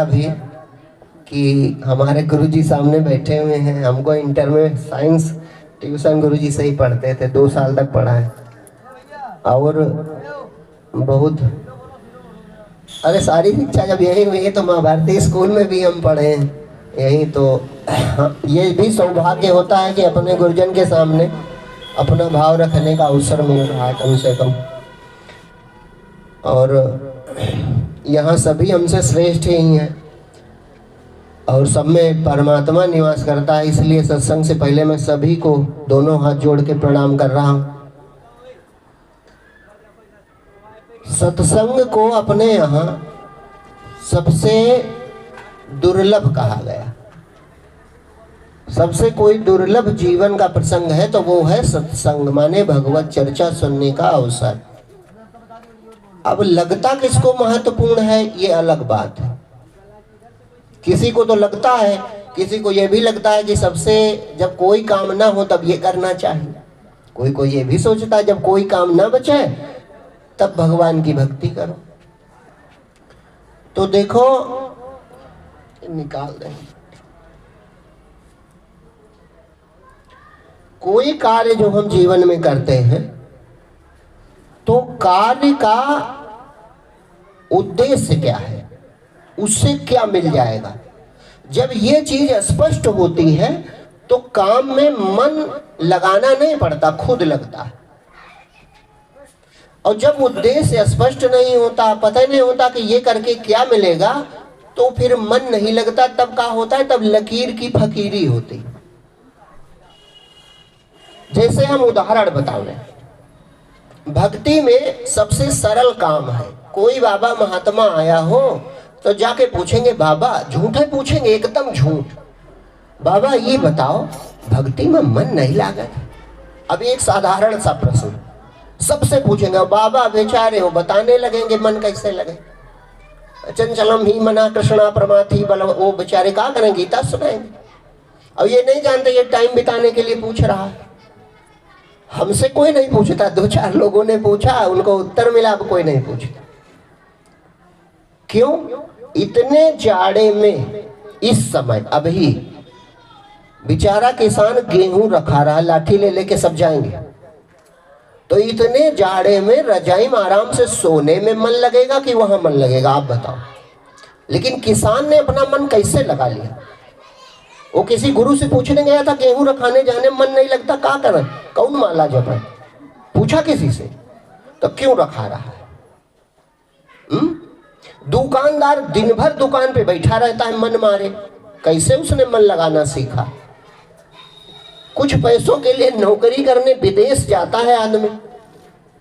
भी कि हमारे गुरुजी सामने बैठे हुए हैं। हमको इंटर में साइंस ट्यूशन गुरुजी से ही पढ़ते थे, 2 साल तक पढ़ा है। और बहुत अरे सारी शिक्षा जब यही हुई है तो महाभारती स्कूल में भी हम पढ़े हैं यही। तो ये भी सौभाग्य होता है कि अपने गुरुजन के सामने अपना भाव रखने का अवसर मिल रहा है कम से कम। और यहाँ सभी हमसे श्रेष्ठ ही हैं और सब में परमात्मा निवास करता है, इसलिए सत्संग से पहले मैं सभी को दोनों हाथ जोड़ के प्रणाम कर रहा हूँ। सत्संग को अपने यहाँ सबसे दुर्लभ कहा गया। सबसे कोई दुर्लभ जीवन का प्रसंग है तो वो है सत्संग, माने भगवत चर्चा सुनने का अवसर। अब लगता किसको महत्वपूर्ण है ये अलग बात है। किसी को तो लगता है, किसी को ये भी लगता है कि सबसे जब कोई काम ना हो तब ये करना चाहिए। कोई कोई ये भी सोचता है जब कोई काम ना बचे तब भगवान की भक्ति करो। तो देखो निकाल दें, कोई कार्य जो हम जीवन में करते हैं तो कार्य का उद्देश्य क्या है, उससे क्या मिल जाएगा। जब ये चीज स्पष्ट होती है तो काम में मन लगाना नहीं पड़ता, खुद लगता है। और जब उद्देश्य स्पष्ट नहीं होता, पता नहीं होता कि ये करके क्या मिलेगा, तो फिर मन नहीं लगता। तब क्या होता है, तब लकीर की फकीरी होती। जैसे हम उदाहरण बता रहे हैं, भक्ति में सबसे सरल काम है। कोई बाबा महात्मा आया हो तो जाके पूछेंगे, बाबा झूठे पूछेंगे, एकदम झूठ, बाबा ये बताओ भक्ति में मन नहीं लागत। अब एक साधारण सा प्रश्न सबसे पूछेंगे, बाबा बेचारे हो, बताने लगेंगे मन कैसे लगे। चंचलम ही मना कृष्णा प्रमाथि बल, वो बेचारे क्या करें, गीता सुनाएंगे। और ये नहीं जानते ये टाइम बिताने के लिए पूछ रहा है। हमसे कोई नहीं पूछता, 2-4 लोगों ने पूछा, उनको उत्तर मिला, अब कोई नहीं पूछता। क्यों? इतने जाड़े में इस समय अभी बेचारा किसान गेहूं रखा रहा, लाठी ले लेके सब जाएंगे। तो इतने जाड़े में रजाई में आराम से सोने में मन लगेगा कि वहां मन लगेगा, आप बताओ। लेकिन किसान ने अपना मन कैसे लगा लिया। वो किसी गुरु से पूछने गया था, गेहूं रखाने जाने मन नहीं लगता, क्या करें, कौन माला जप है, पूछा किसी से, तो क्यों रखा रहा है। दुकानदार दिन भर दुकान पे बैठा रहता है मन मारे, कैसे उसने मन लगाना सीखा। कुछ पैसों के लिए नौकरी करने विदेश जाता है आदमी,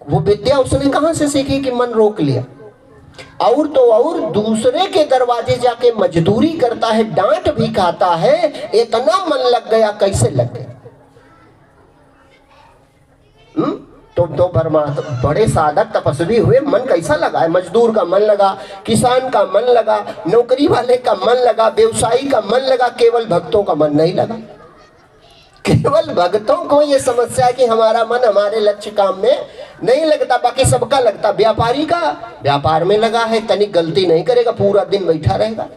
वो विद्या उसने कहां से सीखी कि मन रोक लिया। और तो और दूसरे के दरवाजे जाके मजदूरी करता है, डांट भी खाता है, इतना मन लग गया, कैसे लग गया। तो परमात्मा बड़े साधक तपस्वी हुए, मन कैसा लगा है। मजदूर का मन लगा, किसान का मन लगा, नौकरी वाले का मन लगा, व्यवसायी का मन लगा, केवल भक्तों का मन नहीं लगा। केवल भक्तों को ये समस्या है कि हमारा मन हमारे लक्ष्य काम में नहीं लगता, बाकी सबका लगता। व्यापारी का व्यापार में लगा है, तनिक गलती नहीं करेगा, पूरा दिन बैठा रहेगा।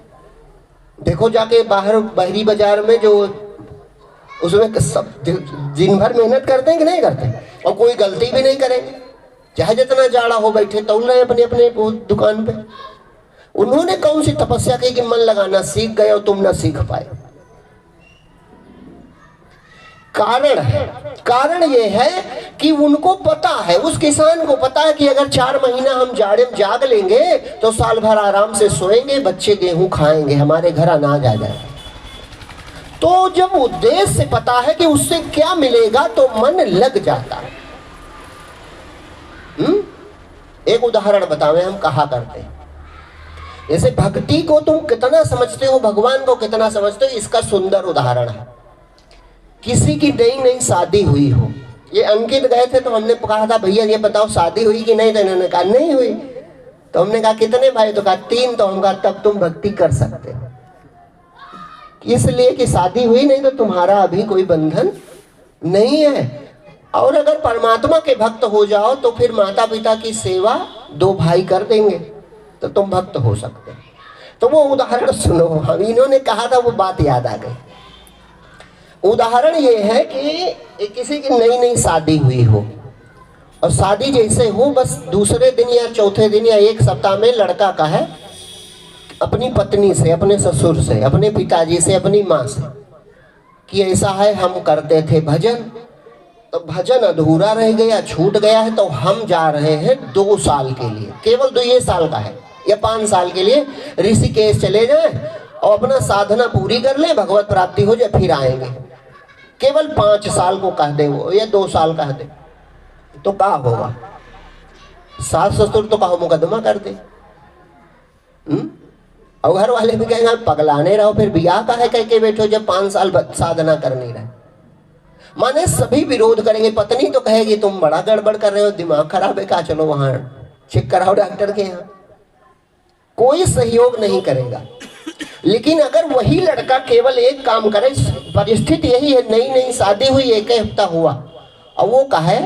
देखो जाके बाहर बहरी बाजार में जो उसमें सब दिन भर मेहनत करते हैं कि नहीं करते, और कोई गलती भी नहीं करेंगे, चाहे जितना जाड़ा हो, बैठे तौल रहे अपने अपने दुकान पे। उन्होंने कौन सी तपस्या की कि मन लगाना सीख गए और तुम ना सीख पाए। कारण ये है कि उनको पता है, उस किसान को पता है कि अगर 4 महीना हम जाड़े में जाग लेंगे तो साल भर आराम से सोएंगे, बच्चे गेहूं खाएंगे, हमारे घर अनाज आ जाएगा। तो जब उद्देश्य पता है कि उससे क्या मिलेगा तो मन लग जाता है। एक उदाहरण बतावे, हम कहा करते हैं, जैसे भक्ति को तुम कितना समझते हो, भगवान को कितना समझते हो, इसका सुंदर उदाहरण है। किसी की नई शादी हुई हो, ये अंकित गए थे तो हमने कहा था भैया ये बताओ शादी हुई कि नहीं, तो इन्होंने कहा नहीं हुई। तो हमने कहा कितने भाई, तो कहा 3। तो हम कहा तब तुम भक्ति कर सकते हो, इसलिए कि शादी हुई नहीं तो तुम्हारा अभी कोई बंधन नहीं है। और अगर परमात्मा के भक्त हो जाओ तो फिर माता पिता की सेवा 2 भाई कर देंगे तो तुम भक्त हो सकते हो। तो वो उदाहरण सुनो, हम इन्होंने कहा था वो बात याद आ गई। उदाहरण ये है कि किसी की नई नई शादी हुई हो, और शादी जैसे हो बस दूसरे दिन या चौथे दिन या एक सप्ताह में लड़का का है अपनी पत्नी से, अपने ससुर से, अपने पिताजी से, अपनी माँ से कि ऐसा है हम करते थे भजन, तो भजन अधूरा रह गया, छूट गया है, तो हम जा रहे हैं 2 साल के लिए, केवल 2 साल का है या 5 साल के लिए ऋषिकेश चले जाएं और अपना साधना पूरी कर लें, भगवत प्राप्ति हो जाए, फिर आएंगे। केवल 5 साल को कह दे वो या 2 साल कह दे तो क्या होगा? सास ससुर तो कहो मुकदमा कर दे। और घर वाले भी कहेंगे पगलाने रहो, फिर बियाह का है कह के बैठो जब 5 साल साधना कर नहीं रहे। माने सभी विरोध करेंगे। पत्नी तो कहेगी तुम बड़ा गड़बड़ कर रहे हो, दिमाग खराब है, क्या चलो वहां चेक कराओ डॉक्टर के यहाँ। कोई सहयोग नहीं करेगा। लेकिन अगर वही लड़का केवल एक काम करे, परिस्थिति यही है, नई नई शादी हुई, 1 हफ्ता हुआ, और वो कहे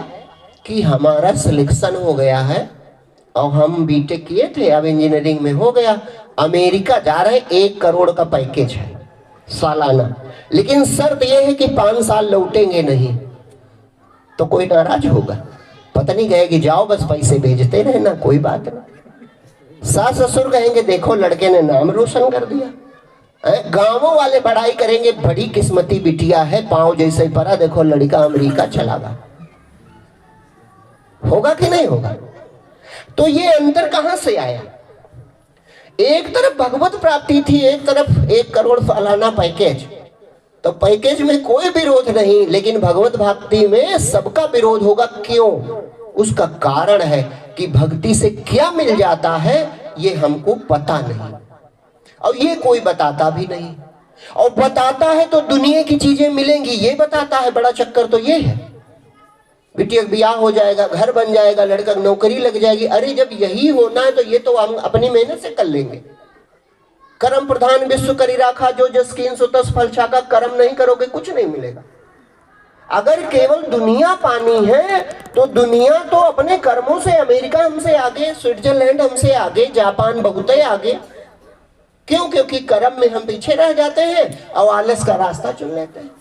कि हमारा सिलेक्शन हो गया है और हम बीटेक किए थे, अब इंजीनियरिंग में हो गया, अमेरिका जा रहे, 1 करोड़ का पैकेज है सालाना, लेकिन शर्त यह है कि 5 साल लौटेंगे नहीं, तो कोई नाराज होगा? पत्नी कहेगी जाओ बस पैसे भेजते रहना, कोई बात नहीं। सास ससुर कहेंगे देखो लड़के ने नाम रोशन कर दिया। गांवों वाले बड़ाई करेंगे बड़ी किस्मती बिटिया है, पांव जैसे परा, देखो लड़का अमेरिका चला गया। होगा कि नहीं होगा? तो ये अंतर कहां से आया? एक तरफ भगवत प्राप्ति थी, एक तरफ 1 करोड़ सालाना पैकेज, तो पैकेज में कोई विरोध नहीं, लेकिन भगवत भक्ति में सबका विरोध होगा। क्यों? उसका कारण है कि भक्ति से क्या मिल जाता है ये हमको पता नहीं, और ये कोई बताता भी नहीं, और बताता है तो दुनिया की चीजें मिलेंगी ये बताता है। बड़ा चक्कर तो ये है, बिटिया ब्याह हो जाएगा, घर बन जाएगा, लड़का नौकरी लग जाएगी। अरे जब यही होना है तो ये तो हम अपनी मेहनत से कर लेंगे। कर्म प्रधान विश्व करी राखा, जो जस कीन सो तस फल छाका। कर्म नहीं करोगे कुछ नहीं मिलेगा। अगर केवल दुनिया पानी है तो दुनिया तो अपने कर्मों से, अमेरिका हमसे आगे, स्विट्जरलैंड हमसे आगे, जापान बहुत ही आगे। क्यों? क्योंकि कर्म में हम पीछे रह जाते हैं और आलस का रास्ता चुन लेते हैं।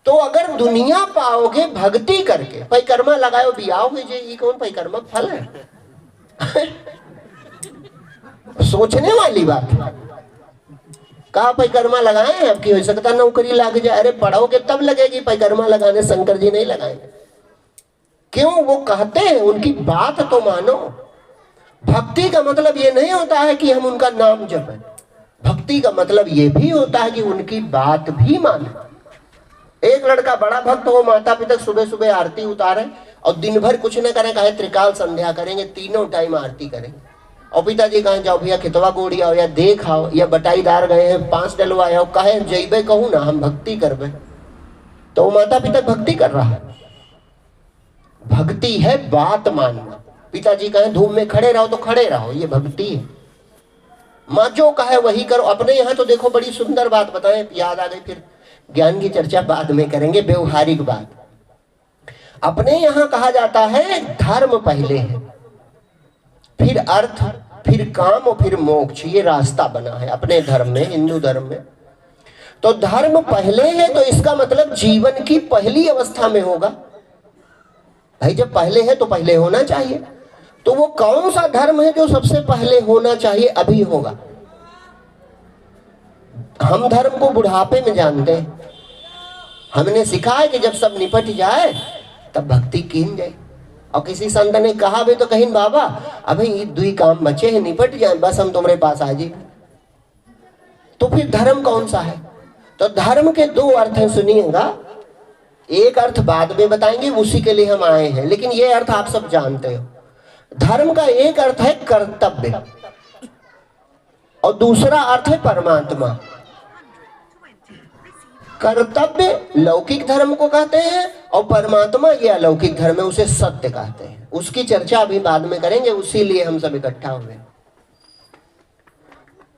तो अगर दुनिया पाओगे भक्ति करके, परिक्रमा लगाओ बियाह हो जाए, ये कौन परिक्रमा फल है? सोचने वाली बात है। कहा परिक्रमा लगाए, अब की हो सकता नौकरी लग जाए। अरे पढ़ोगे तब लगेगी परिक्रमा लगाने, शंकर जी नहीं लगाएंगे। क्यों? वो कहते हैं, उनकी बात तो मानो। भक्ति का मतलब ये नहीं होता है कि हम उनका नाम जपें, भक्ति का मतलब ये भी होता है कि उनकी बात भी माने। एक लड़का बड़ा भक्त हो, माता पिता सुबह सुबह आरती उतारे और दिन भर कुछ न करें, कहे त्रिकाल संध्या करेंगे, 3 टाइम आरती करेंगे, और पिताजी कहें जाओ भैया खितवा गोड़ी आओ या देख आओ या बटाईदार गए हैं 5 डलवाए आओ, कहे जैबे कहूँ ना हम भक्ति करबे, तो माता पिता भक्ति कर रहा है। भक्ति है बात मानना। पिताजी कहें धूप में खड़े रहो तो खड़े रहो, ये भक्ति है। माँ जो कहे वही करो। अपने यहाँ तो देखो बड़ी सुंदर बात बताएं, याद आ गई, फिर ज्ञान की चर्चा बाद में करेंगे, व्यवहारिक बात। अपने यहाँ कहा जाता है धर्म पहले है, फिर अर्थ, फिर काम और फिर मोक्ष, ये रास्ता बना है अपने धर्म में, हिंदू धर्म में। तो धर्म पहले है तो इसका मतलब जीवन की पहली अवस्था में होगा। भाई जब पहले है तो पहले होना चाहिए। तो वो कौन सा धर्म है जो सबसे पहले होना चाहिए? अभी होगा। हम धर्म को बुढ़ापे में जानते हैं। हमने सीखा है कि जब सब निपट जाए तब भक्ति कीन जाए। और किसी संत ने कहा भी तो कहीं बाबा अभी 2 काम बचे हैं, निपट जाए बस हम तुम्हारे पास आ जाए। तो फिर धर्म कौन सा है? तो धर्म के 2 अर्थ हैं, सुनिएगा। एक अर्थ बाद में बताएंगे, उसी के लिए हम आए हैं, लेकिन ये अर्थ आप सब जानते हो। धर्म का एक अर्थ है कर्तव्य और दूसरा अर्थ है परमात्मा। कर्तव्य लौकिक धर्म को कहते हैं और परमात्मा ये अलौकिक धर्म है, उसे सत्य कहते हैं। उसकी चर्चा अभी बाद में करेंगे, उसी लिए हम सब इकट्ठा हुए।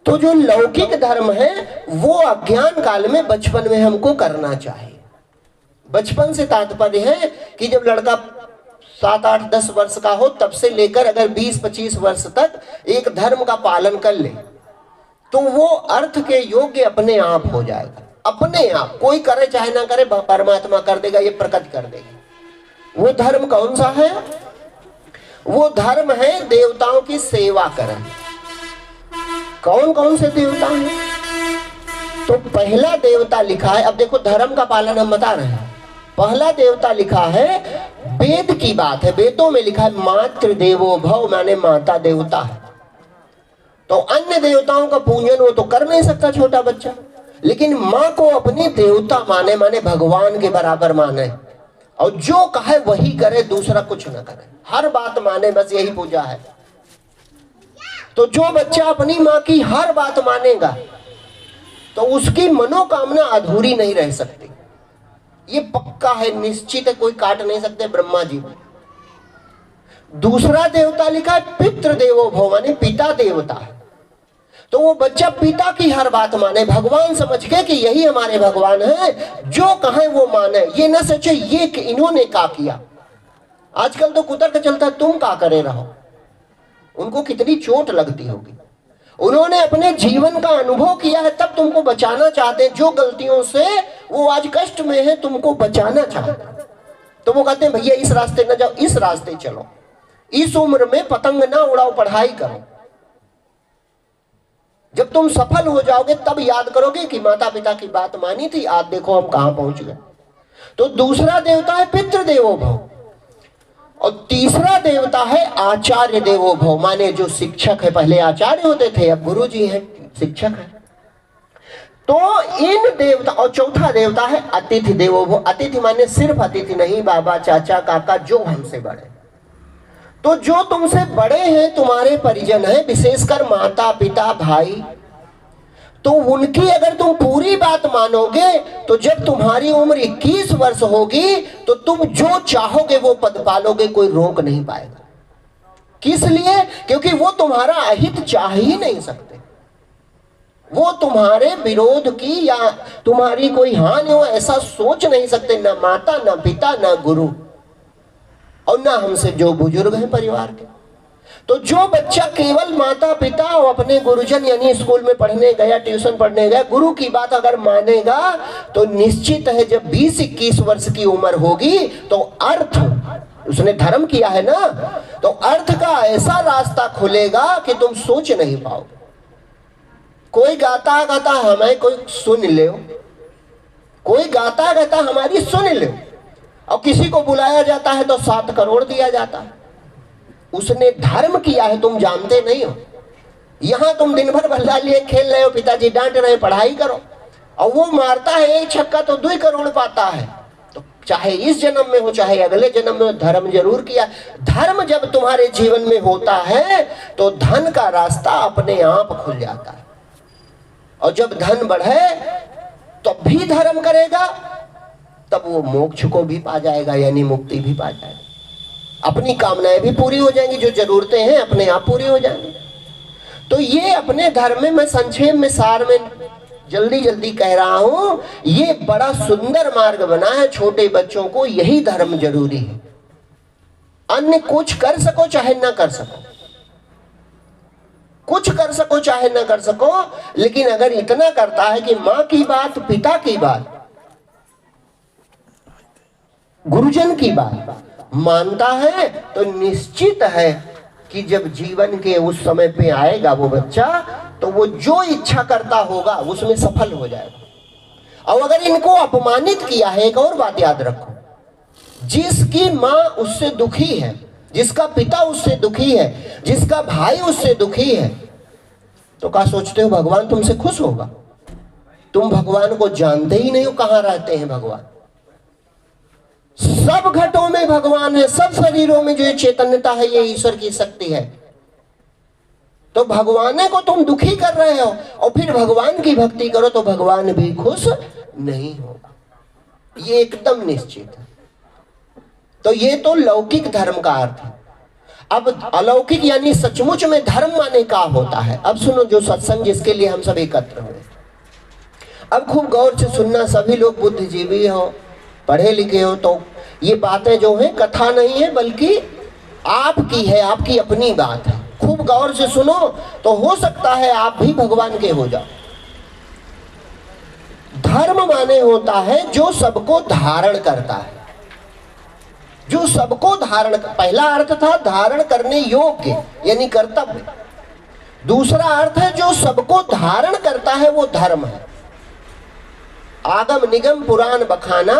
तो जो लौकिक धर्म है वो अज्ञान काल में, बचपन में हमको करना चाहिए। बचपन से तात्पर्य है कि जब लड़का 7, 8, 10 वर्ष का हो, तब से लेकर अगर 20-25 वर्ष तक एक धर्म का पालन कर ले तो वो अर्थ के योग्य अपने आप हो जाएगा। अपने आप, कोई करे चाहे ना करे, परमात्मा कर देगा, ये प्रकट कर देगा। वो धर्म कौन सा है? वो धर्म है देवताओं की सेवा करना। कौन कौन से देवता हैं? तो पहला देवता लिखा है, अब देखो धर्म का पालन हम बता रहे हैं। पहला देवता लिखा है, वेद की बात है, वेदों में लिखा है मातृ देवो भव, माने माता देवता है। तो अन्य देवताओं का पूजन वो तो कर नहीं सकता छोटा बच्चा, लेकिन माँ को अपनी देवता माने, माने भगवान के बराबर माने, और जो कहे वही करे, दूसरा कुछ ना करे, हर बात माने, बस यही पूजा है। तो जो बच्चा अपनी माँ की हर बात मानेगा तो उसकी मनोकामना अधूरी नहीं रह सकती, ये पक्का है, निश्चित है, कोई काट नहीं सकते ब्रह्मा जी। दूसरा देवता लिखा है पितृ देवो भव, माने पिता देवता है। तो वो बच्चा पिता की हर बात माने, भगवान समझ के कि यही हमारे भगवान है, जो कहे वो माने, ये ना सोचे ये इन्होंने क्या किया। आजकल तो कुतर्क चलता है, तुम क्या करे रहो, उनको कितनी चोट लगती होगी। उन्होंने अपने जीवन का अनुभव किया है, तब तुमको बचाना चाहते हैं। जो गलतियों से वो आज कष्ट में है, तुमको बचाना चाहते हैं, तो वो कहते हैं भैया इस रास्ते न जाओ, इस रास्ते चलो, इस उम्र में पतंग ना उड़ाओ, पढ़ाई करो। जब तुम सफल हो जाओगे तब याद करोगे कि माता पिता की बात मानी थी, आज देखो हम कहां पहुंच गए। तो दूसरा देवता है पितृ देवो भव, और तीसरा देवता है आचार्य देवो भव, माने जो शिक्षक है। पहले आचार्य होते थे, अब गुरु जी हैं, शिक्षक है। तो इन देवता, और चौथा देवता है अतिथि देवो भव। अतिथि माने सिर्फ अतिथि नहीं, बाबा चाचा काका जो हमसे बड़े। तो जो तुमसे बड़े हैं, तुम्हारे परिजन हैं, विशेषकर माता पिता भाई, तो उनकी अगर तुम पूरी बात मानोगे तो जब तुम्हारी उम्र 21 वर्ष होगी तो तुम जो चाहोगे वो पद पालोगे, कोई रोक नहीं पाएगा। किस लिए? क्योंकि वो तुम्हारा अहित चाह ही नहीं सकते, वो तुम्हारे विरोध की या तुम्हारी कोई हानि हो ऐसा सोच नहीं सकते, ना माता ना पिता ना गुरु, और ना हमसे जो बुजुर्ग हैं परिवार के। तो जो बच्चा केवल माता पिता और अपने गुरुजन यानी स्कूल में पढ़ने गया, ट्यूशन पढ़ने गया, गुरु की बात अगर मानेगा तो निश्चित है जब 20-21 वर्ष की उम्र होगी तो अर्थ, उसने धर्म किया है ना, तो अर्थ का ऐसा रास्ता खुलेगा कि तुम सोच नहीं पाओगे। कोई गाता गाता हमें कोई सुन ले, कोई गाता गाता हमारी सुन ले, और किसी को बुलाया जाता है तो 7 करोड़ दिया जाता है। उसने धर्म किया है, तुम जानते नहीं हो। यहां तुम दिन भर भल्ला लिए खेल रहे हो, पिताजी डांट रहे, पढ़ाई करो, और वो मारता है 1 छक्का तो 2 करोड़ पाता है। तो चाहे इस जन्म में हो चाहे अगले जन्म में हो, धर्म जरूर किया। धर्म जब तुम्हारे जीवन में होता है तो धन का रास्ता अपने आप खुल जाता है, और जब धन बढ़े तब भी धर्म करेगा, तब वो मोक्ष को भी पा जाएगा, यानी मुक्ति भी पा जाएगा। अपनी कामनाएं भी पूरी हो जाएंगी, जो जरूरतें हैं अपने आप पूरी हो जाएंगी। तो ये अपने धर्म में, मैं संक्षेप में सार में जल्दी जल्दी कह रहा हूं, ये बड़ा सुंदर मार्ग बना है छोटे बच्चों को, यही धर्म जरूरी है। अन्य कुछ कर सको चाहे ना कर सको, कुछ कर सको चाहे ना कर सको, लेकिन अगर इतना करता है कि माँ की बात, पिता की बात, गुरुजन की बात मानता है, तो निश्चित है कि जब जीवन के उस समय पे आएगा वो बच्चा, तो वो जो इच्छा करता होगा उसमें सफल हो जाएगा। और अगर इनको अपमानित किया है, एक और बात याद रखो, जिसकी माँ उससे दुखी है, जिसका पिता उससे दुखी है, जिसका भाई उससे दुखी है, तो क्या सोचते हो भगवान तुमसे खुश होगा? तुम भगवान को जानते ही नहीं हो, कहाँ रहते हैं भगवान। सब घटों में भगवान है, सब शरीरों में जो चैतन्यता है ये ईश्वर की शक्ति है। तो भगवान को तुम दुखी कर रहे हो, और फिर भगवान की भक्ति करो तो भगवान भी खुश नहीं होगा, ये एकदम निश्चित है। तो ये तो लौकिक धर्म का अर्थ है। अब अलौकिक यानी सचमुच में धर्म माने का होता है। अब सुनो, जो सत्संग जिसके लिए हम सब एकत्र हुए, अब खूब गौर से सुनना। सभी लोग बुद्धिजीवी हो, पढ़े लिखे हो, तो ये बातें जो हैं कथा नहीं है, बल्कि आपकी है, आपकी अपनी बात है। खूब गौर से सुनो तो हो सकता है आप भी भगवान के हो जाओ। धर्म माने होता है जो सबको धारण करता है, जो सबको धारण, पहला अर्थ था धारण करने योग्य यानी कर्तव्य। दूसरा अर्थ है जो सबको धारण करता है वो धर्म है। आगम निगम पुराण बखाना,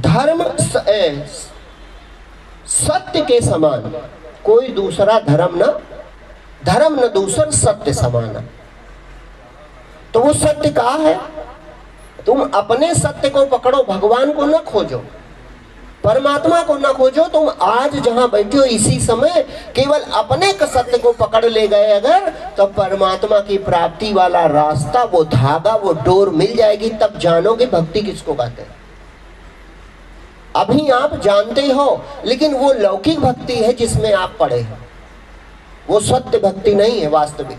धर्म सत्य के समान कोई दूसरा धर्म न दूसर सत्य समान। तो वो सत्य कहाँ है? तुम अपने सत्य को पकड़ो, भगवान को न खोजो, परमात्मा को न खोजो। तुम आज जहां बैठे हो इसी समय केवल अपने का सत्य को पकड़ ले गए अगर, तो परमात्मा की प्राप्ति वाला रास्ता, वो धागा, वो डोर मिल जाएगी। तब जानोगे भक्ति किसको कहते हैं। अभी आप जानते हो, लेकिन वो लौकिक भक्ति है जिसमें आप पड़े हो, वो सत्य भक्ति नहीं है वास्तविक।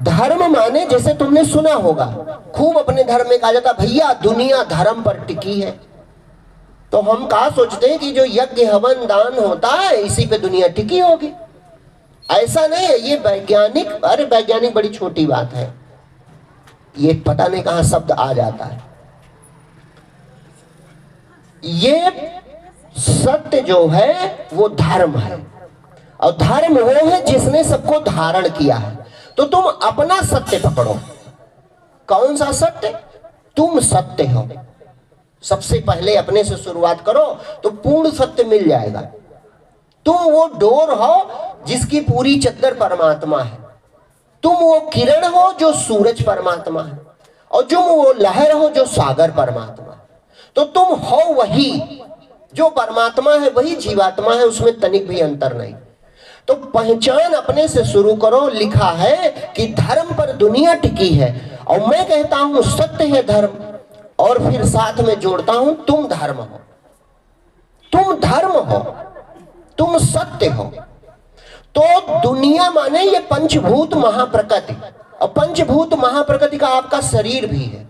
धर्म माने, जैसे तुमने सुना होगा खूब अपने धर्म में कहा जाता, भैया दुनिया धर्म पर टिकी है। तो हम कहा सोचते हैं कि जो यज्ञ हवन दान होता है इसी पे दुनिया टिकी होगी। ऐसा नहीं है, ये वैज्ञानिक, अरे वैज्ञानिक बड़ी छोटी बात है, ये पता नहीं कहां शब्द आ जाता है। ये सत्य जो है वो धर्म है, और धर्म वो है जिसने सबको धारण किया है। तो तुम अपना सत्य पकड़ो। कौन सा सत्य? तुम सत्य हो। सबसे पहले अपने से शुरुआत करो तो पूर्ण सत्य मिल जाएगा। तुम वो डोर हो जिसकी पूरी चद्दर परमात्मा है। तुम वो किरण हो जो सूरज परमात्मा है, और तुम वो लहर हो जो सागर परमात्मा है। तो तुम हो वही, जो परमात्मा है वही जीवात्मा है, उसमें तनिक भी अंतर नहीं। तो पहचान अपने से शुरू करो। लिखा है कि धर्म पर दुनिया टिकी है, और मैं कहता हूं सत्य है धर्म, और फिर साथ में जोड़ता हूं तुम धर्म हो, तुम धर्म हो, तुम सत्य हो। तो दुनिया माने ये पंचभूत महाप्रकृति, और पंचभूत महाप्रकृति का आपका शरीर भी है।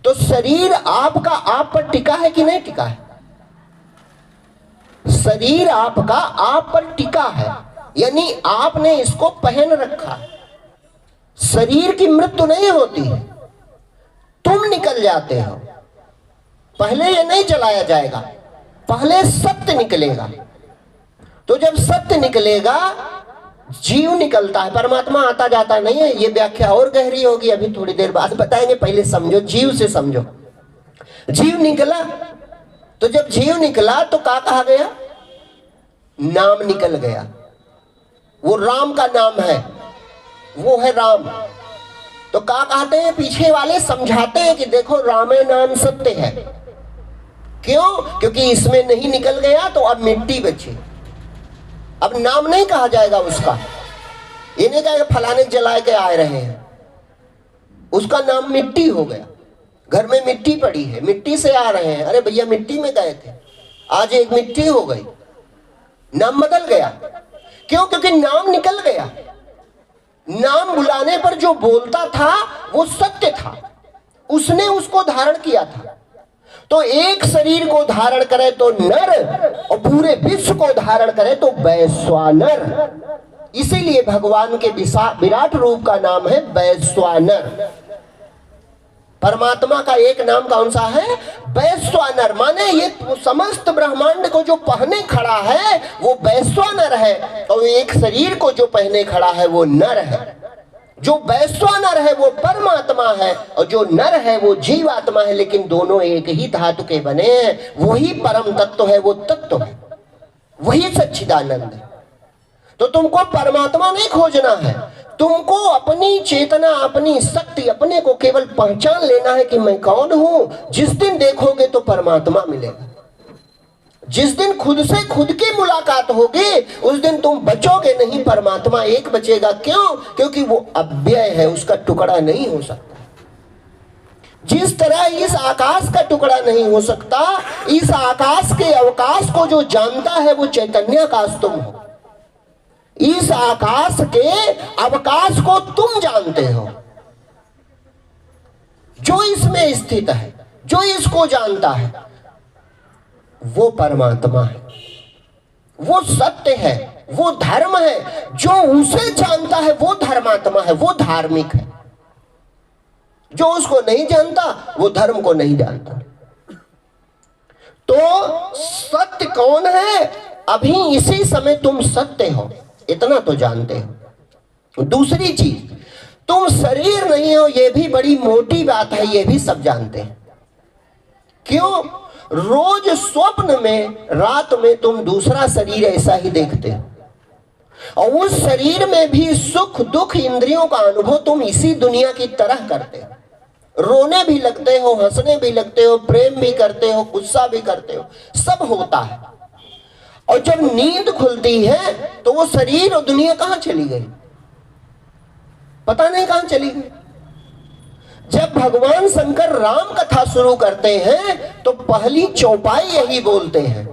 तो शरीर आपका आप पर टिका है कि नहीं टिका है? शरीर आपका आप पर टिका है, यानी आपने इसको पहन रखा। शरीर की मृत्यु नहीं होती है, तुम निकल जाते हो। पहले ये नहीं चलाया जाएगा, पहले सत्य निकलेगा। तो जब सत्य निकलेगा जीव निकलता है, परमात्मा आता जाता नहीं है। ये व्याख्या और गहरी होगी, अभी थोड़ी देर बाद बताएंगे। पहले समझो, जीव से समझो। जीव निकला, तो जब जीव निकला तो क्या कहा गया? नाम निकल गया। वो राम का नाम है, वो है राम। तो क्या कहते हैं पीछे वाले? समझाते हैं कि देखो रामे नाम सत्य है। क्यों? क्योंकि इसमें नहीं निकल गया तो अब मिट्टी बची, अब नाम नहीं कहा जाएगा उसका। ये नहीं कहेगा फलाने जलाए के आए रहे हैं, उसका नाम मिट्टी हो गया। घर में मिट्टी पड़ी है, मिट्टी से आ रहे हैं, अरे भैया मिट्टी में गए थे, आज एक मिट्टी हो गई, नाम बदल गया। क्यों? क्योंकि नाम निकल गया। नाम बुलाने पर जो बोलता था वो सत्य था, उसने उसको धारण किया था। तो एक शरीर को धारण करे तो नर, और पूरे विश्व को धारण करे तो वैश्वानर। इसीलिए भगवान के विराट रूप का नाम है वैश्वानर। परमात्मा का एक नाम कौन सा है? वैश्वानर। माने ये समस्त ब्रह्मांड को जो पहने खड़ा है वो वैश्वानर है, और एक शरीर को जो पहने खड़ा है वो नर है। जो वैश्वानर है वो परमात्मा है, और जो नर है वो जीवात्मा है। लेकिन दोनों एक ही धातु के बने हैं। वही परम तत्व है, वो तत्व है, वही सच्चिदानंद है। तो तुमको परमात्मा नहीं खोजना है, तुमको अपनी चेतना, अपनी शक्ति, अपने को केवल पहचान लेना है कि मैं कौन हूं। जिस दिन देखोगे तो परमात्मा मिलेगा। जिस दिन खुद से खुद की मुलाकात होगी उस दिन तुम बचोगे नहीं, परमात्मा एक बचेगा। क्यों? क्योंकि वो अव्यय है, उसका टुकड़ा नहीं हो सकता। जिस तरह इस आकाश का टुकड़ा नहीं हो सकता, इस आकाश के अवकाश को जो जानता है वो चैतन्याकाश तुम हो। इस आकाश के अवकाश को तुम जानते हो, जो इसमें स्थित है। जो इसको जानता है वो परमात्मा है, वो सत्य है, वो धर्म है। जो उसे जानता है वो धर्मात्मा है, वो धार्मिक है। जो उसको नहीं जानता वो धर्म को नहीं जानता। तो सत्य कौन है? अभी इसी समय तुम सत्य हो, इतना तो जानते हो। दूसरी चीज, तुम शरीर नहीं हो, यह भी बड़ी मोटी बात है, यह भी सब जानते हैं। क्यों? रोज स्वप्न में रात में तुम दूसरा शरीर ऐसा ही देखते हो, और उस शरीर में भी सुख दुख इंद्रियों का अनुभव तुम इसी दुनिया की तरह करते हो। रोने भी लगते हो, हंसने भी लगते हो, प्रेम भी करते हो, गुस्सा भी करते हो, सब होता है। और जब नींद खुलती है तो वो शरीर और दुनिया कहां चली गई? पता नहीं कहां चली गई। जब भगवान शंकर राम कथा शुरू करते हैं तो पहली चौपाई यही बोलते हैं,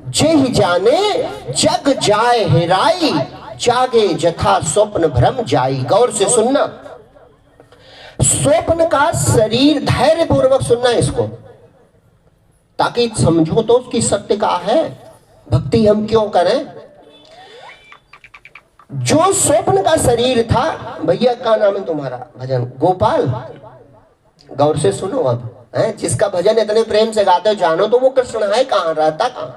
जेहि जाने जग जाए हेराई, जागे जथा स्वप्न भ्रम जाई। गौर से सुनना, स्वप्न का शरीर, धैर्य पूर्वक सुनना इसको, ताकि समझो तो उसकी सत्य का है। भक्ति हम क्यों करें? जो स्वप्न का शरीर था, भैया का नाम है तुम्हारा? भजन गोपाल। गौर से सुनो अब, है जिसका भजन इतने प्रेम से गाते हो, जानो तो वो कृष्ण है कहां, रहता कहां।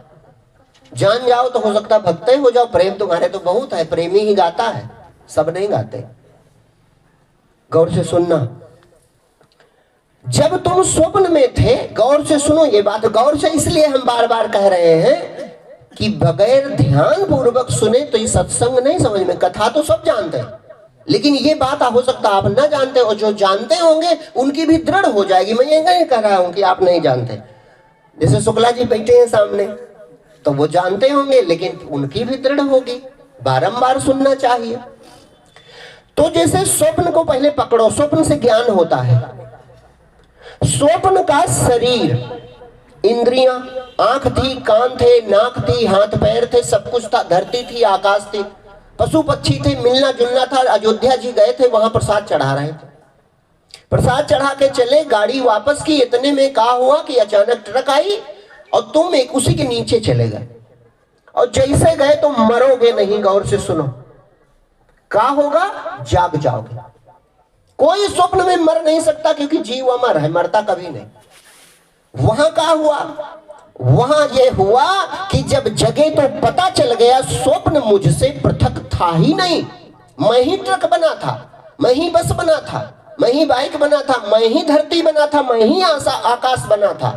जान जाओ तो हो सकता भक्त हो जाओ। प्रेम तुम्हारे तो बहुत है, प्रेमी ही गाता है, सब नहीं गाते। गौर से सुनना, जब तुम स्वप्न में थे, गौर से सुनो ये बात, गौर से इसलिए हम बार बार कह रहे हैं कि बगैर ध्यान पूर्वक सुने तो ये सत्संग नहीं समझ में। कथा तो सब जानते हैं, लेकिन ये बात हो सकता आप ना जानते हो, जो जानते होंगे उनकी भी दृढ़ हो जाएगी। मैं ये नहीं कह रहा हूं कि आप नहीं जानते। जैसे शुक्ला जी बैठे हैं सामने, तो वो जानते होंगे, लेकिन उनकी भी दृढ़ होगी। बारंबार सुनना चाहिए। तो जैसे स्वप्न को पहले पकड़ो, स्वप्न से ज्ञान होता है। स्वप्न का शरीर, इंद्रियां, आंख थी, कान थे, नाक थी, हाथ पैर थे, सब कुछ था, धरती थी, आकाश थी, पशु पक्षी थे, मिलना जुलना था। अयोध्या जी गए थे, वहां प्रसाद चढ़ा रहे थे, प्रसाद चढ़ा के चले, गाड़ी वापस की। इतने में क्या हुआ कि अचानक ट्रक आई और तुम एक उसी के नीचे चले गए, और जैसे गए तो मरोगे नहीं। गौर से सुनो, क्या होगा? जाग जाओगे। कोई स्वप्न में मर नहीं सकता, क्योंकि जीव अमर है, मरता कभी नहीं। वहां क्या हुआ? वहां यह हुआ कि जब जगे तो पता चल गया स्वप्न मुझसे पृथक था ही नहीं। मैं ही ट्रक बना था, मैं ही बस बना था, मैं ही बाइक बना था, मैं ही धरती बना था, मैं ही आकाश बना था,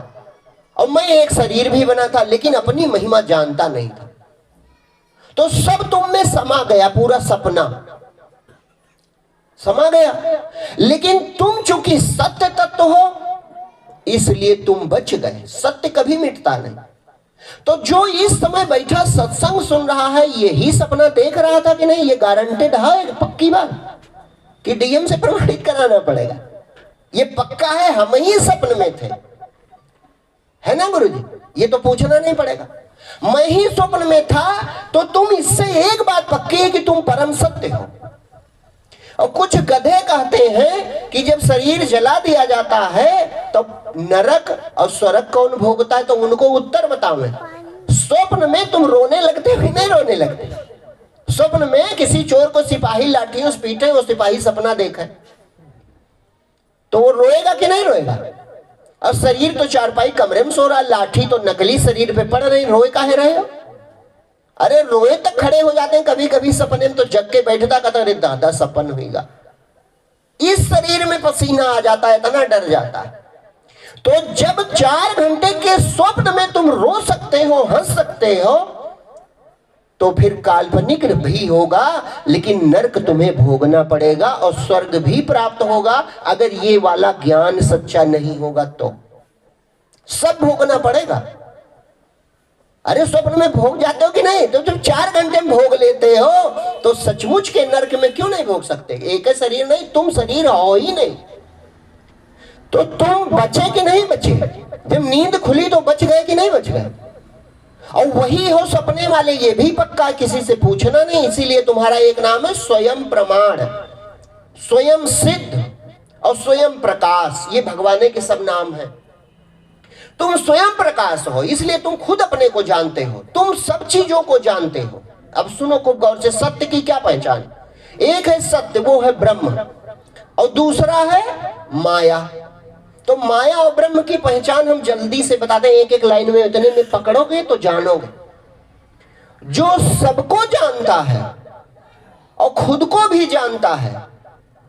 और मैं एक शरीर भी बना था, लेकिन अपनी महिमा जानता नहीं था। तो सब तुम में समा गया, पूरा सपना समा गया। लेकिन तुम चूंकि सत्य तत्व हो, इसलिए तुम बच गए। सत्य कभी मिटता नहीं। तो जो इस समय बैठा सत्संग सुन रहा है, यही सपना देख रहा था कि नहीं? ये गारंटेड है, पक्की बात, कि डीएम से प्रमाणित कराना पड़ेगा। ये पक्का है, हम ही सपन में थे, है ना गुरुजी? ये तो पूछना नहीं पड़ेगा। मैं ही स्वप्न में था, तो तुम इससे एक बात पक्की है कि तुम परम सत्य हो। और कुछ गधे कहते हैं कि जब शरीर जला दिया जाता है तो नरक और स्वर्ग कौन भोगता है, तो उनको उत्तर बताओ। स्वप्न में तुम रोने लगते हो कि नहीं रोने लगते? स्वप्न में किसी चोर को सिपाही लाठियों से पीटे, वो सिपाही सपना देखे, तो वो रोएगा कि नहीं रोएगा? और शरीर तो चारपाई कमरे में सो रहा, लाठी तो नकली शरीर पे पड़ रही, रोए काहे रहे हो? अरे रोए तक खड़े हो जाते हैं कभी कभी सपने में, तो जग के बैठता कहता अरे दादा सपन होगा। इस शरीर में पसीना आ जाता है, इतना डर जाता है। तो जब 4 घंटे के स्वप्न में तुम रो सकते हो, हंस सकते हो, तो फिर काल्पनिक भी होगा, लेकिन नरक तुम्हें भोगना पड़ेगा और स्वर्ग भी प्राप्त होगा। अगर ये वाला ज्ञान सच्चा नहीं होगा तो सब भोगना पड़ेगा। अरे स्वप्न में भोग जाते हो कि नहीं? तो तुम 4 घंटे में भोग लेते हो, तो सचमुच के नरक में क्यों नहीं भोग सकते? एक शरीर नहीं, तुम शरीर हो ही नहीं, तो तुम बचे कि नहीं बचे? जब नींद खुली तो बच गए कि नहीं बच गए? और वही हो सपने वाले, ये भी पक्का, किसी से पूछना नहीं। इसीलिए तुम्हारा एक नाम है स्वयं प्रमाण, स्वयं सिद्ध और स्वयं प्रकाश। ये भगवान के सब नाम है। तुम स्वयं प्रकाश हो, इसलिए तुम खुद अपने को जानते हो, तुम सब चीजों को जानते हो। अब सुनो खूब गौर से, सत्य की क्या पहचान? एक है सत्य, वो है ब्रह्म, और दूसरा है माया। तो माया और ब्रह्म की पहचान हम जल्दी से बताते हैं, एक एक लाइन में, इतने में पकड़ोगे तो जानोगे। जो सबको जानता है और खुद को भी जानता है,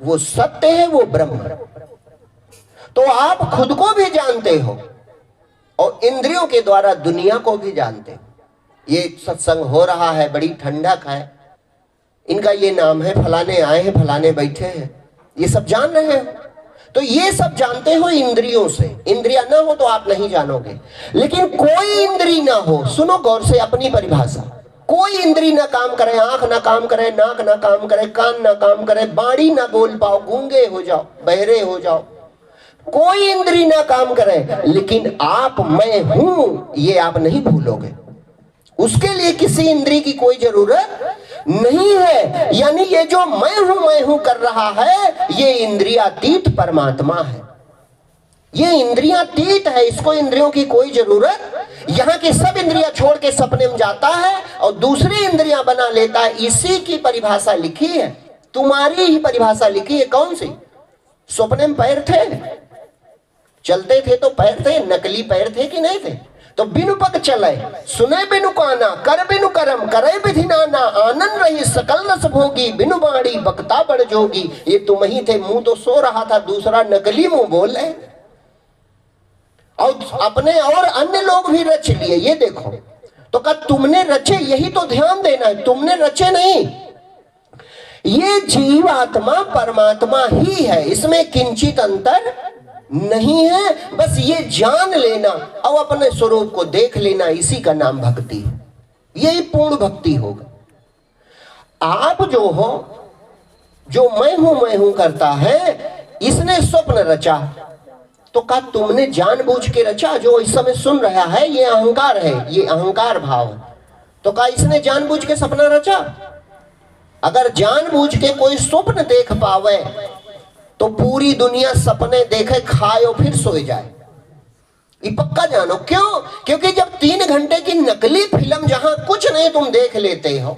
वो सत्य है, वो ब्रह्म। तो आप खुद को भी जानते हो और इंद्रियों के द्वारा दुनिया को भी जानते हो। ये सत्संग हो रहा है, बड़ी ठंडक है, इनका ये नाम है, फलाने आए हैं, फलाने बैठे हैं, ये सब जान रहे हो। तो ये सब जानते हो इंद्रियों से। इंद्रियां ना हो तो आप नहीं जानोगे। लेकिन कोई इंद्री ना हो, सुनो गौर से अपनी परिभाषा, कोई इंद्री ना काम करे, आंख ना काम करे, नाक ना काम करे, कान ना काम करे, बाणी ना बोल पाओ, गूंगे हो जाओ, बहरे हो जाओ, कोई इंद्री ना काम करे, लेकिन आप मैं हूं ये आप नहीं भूलोगे। उसके लिए किसी इंद्री की कोई जरूरत नहीं है। यानी ये जो मैं हूं कर रहा है, ये इंद्रियातीत परमात्मा है। ये इंद्रियातीत है, इसको इंद्रियों की कोई जरूरत, यहां की सब इंद्रियां छोड़ के सपने में जाता है और दूसरी इंद्रियां बना लेता है। इसी की परिभाषा लिखी है, तुम्हारी ही परिभाषा लिखी है। कौन सी? सपने में पैर थे, चलते थे तो पैर थे, नकली पैर थे कि नहीं थे? तो बिनु पग चले, सुने बिनु काना, कर बिनु करम, करे विधि नाना, आनंद रही सकल रस भोगी, बिनु बाणी बकता बड़ जोगी। ये तुम ही थे, मुंह तो सो रहा था, दूसरा नकली मुंह बोल रहे, और अपने और अन्य लोग भी रच लिए। ये देखो, तो कहा तुमने रचे, यही तो ध्यान देना है, तुमने रचे नहीं। ये जीवात्मा परमात्मा ही है, इसमें किंचित अंतर नहीं है। बस ये जान लेना और अपने स्वरूप को देख लेना, इसी का नाम भक्ति है। यही पूर्ण भक्ति होगा। आप जो हो, जो मैं हूं करता है, इसने स्वप्न रचा, तो कहा तुमने जानबूझ के रचा। जो इस समय सुन रहा है ये अहंकार है, ये अहंकार भाव है, तो कहा इसने जानबूझ के सपना रचा। अगर जानबूझ के कोई स्वप्न देख पावे तो पूरी दुनिया सपने देखे, खाए और फिर सोए जाए, ये पक्का जानो। क्यों? क्योंकि जब 3 घंटे की नकली फिल्म जहां कुछ नहीं तुम देख लेते हो,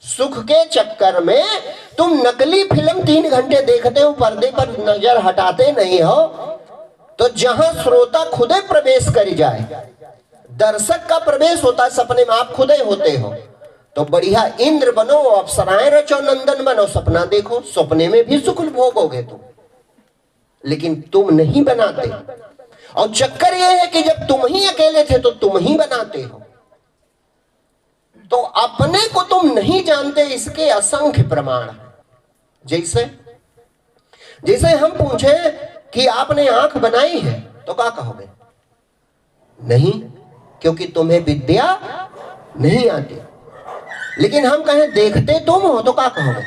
सुख के चक्कर में तुम नकली फिल्म 3 घंटे देखते हो, पर्दे पर नजर हटाते नहीं हो, तो जहां श्रोता खुदे प्रवेश कर जाए, दर्शक का प्रवेश होता है सपने में, आप खुदे होते हो, तो बढ़िया इंद्र बनो, अप्सराएं रचो, नंदन बनो, सपना देखो, सपने में भी सुख भोगोगे तुम। लेकिन तुम नहीं बनाते, और चक्कर यह है कि जब तुम ही अकेले थे तो तुम ही बनाते हो। तो अपने को तुम नहीं जानते, इसके असंख्य प्रमाण हैं। जैसे हम पूछे कि आपने आंख बनाई है, तो क्या कहोगे? नहीं, क्योंकि तुम्हें विद्या नहीं आती। लेकिन हम कहें देखते तुम हो, तो क्या कहोगे?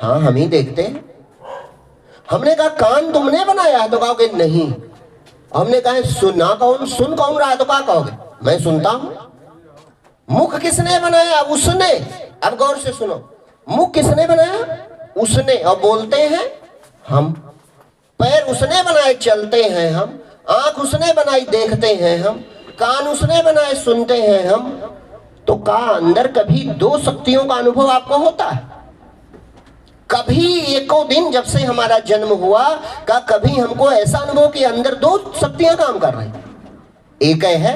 हाँ, हम ही देखते हैं। हमने कहा कान तुमने बनाया है, तो कहोगे नहीं। हमने कहा सुना कौन, सुन कौन रहा है, तो क्या कहोगे? मैं सुनता हूं। मुख किसने बनाया? उसने। अब गौर से सुनो, मुख किसने बनाया? उसने। और बोलते हैं हम। पैर उसने बनाए, चलते हैं हम। आंख उसने बनाई, देखते हैं हम। कान उसने बनाए, सुनते हैं हम। तो कहा अंदर कभी 2 शक्तियों का अनुभव आपको होता है? कभी एको दिन जब से हमारा जन्म हुआ का कभी हमको ऐसा अनुभव कि अंदर 2 शक्तियां काम कर रही, एक है?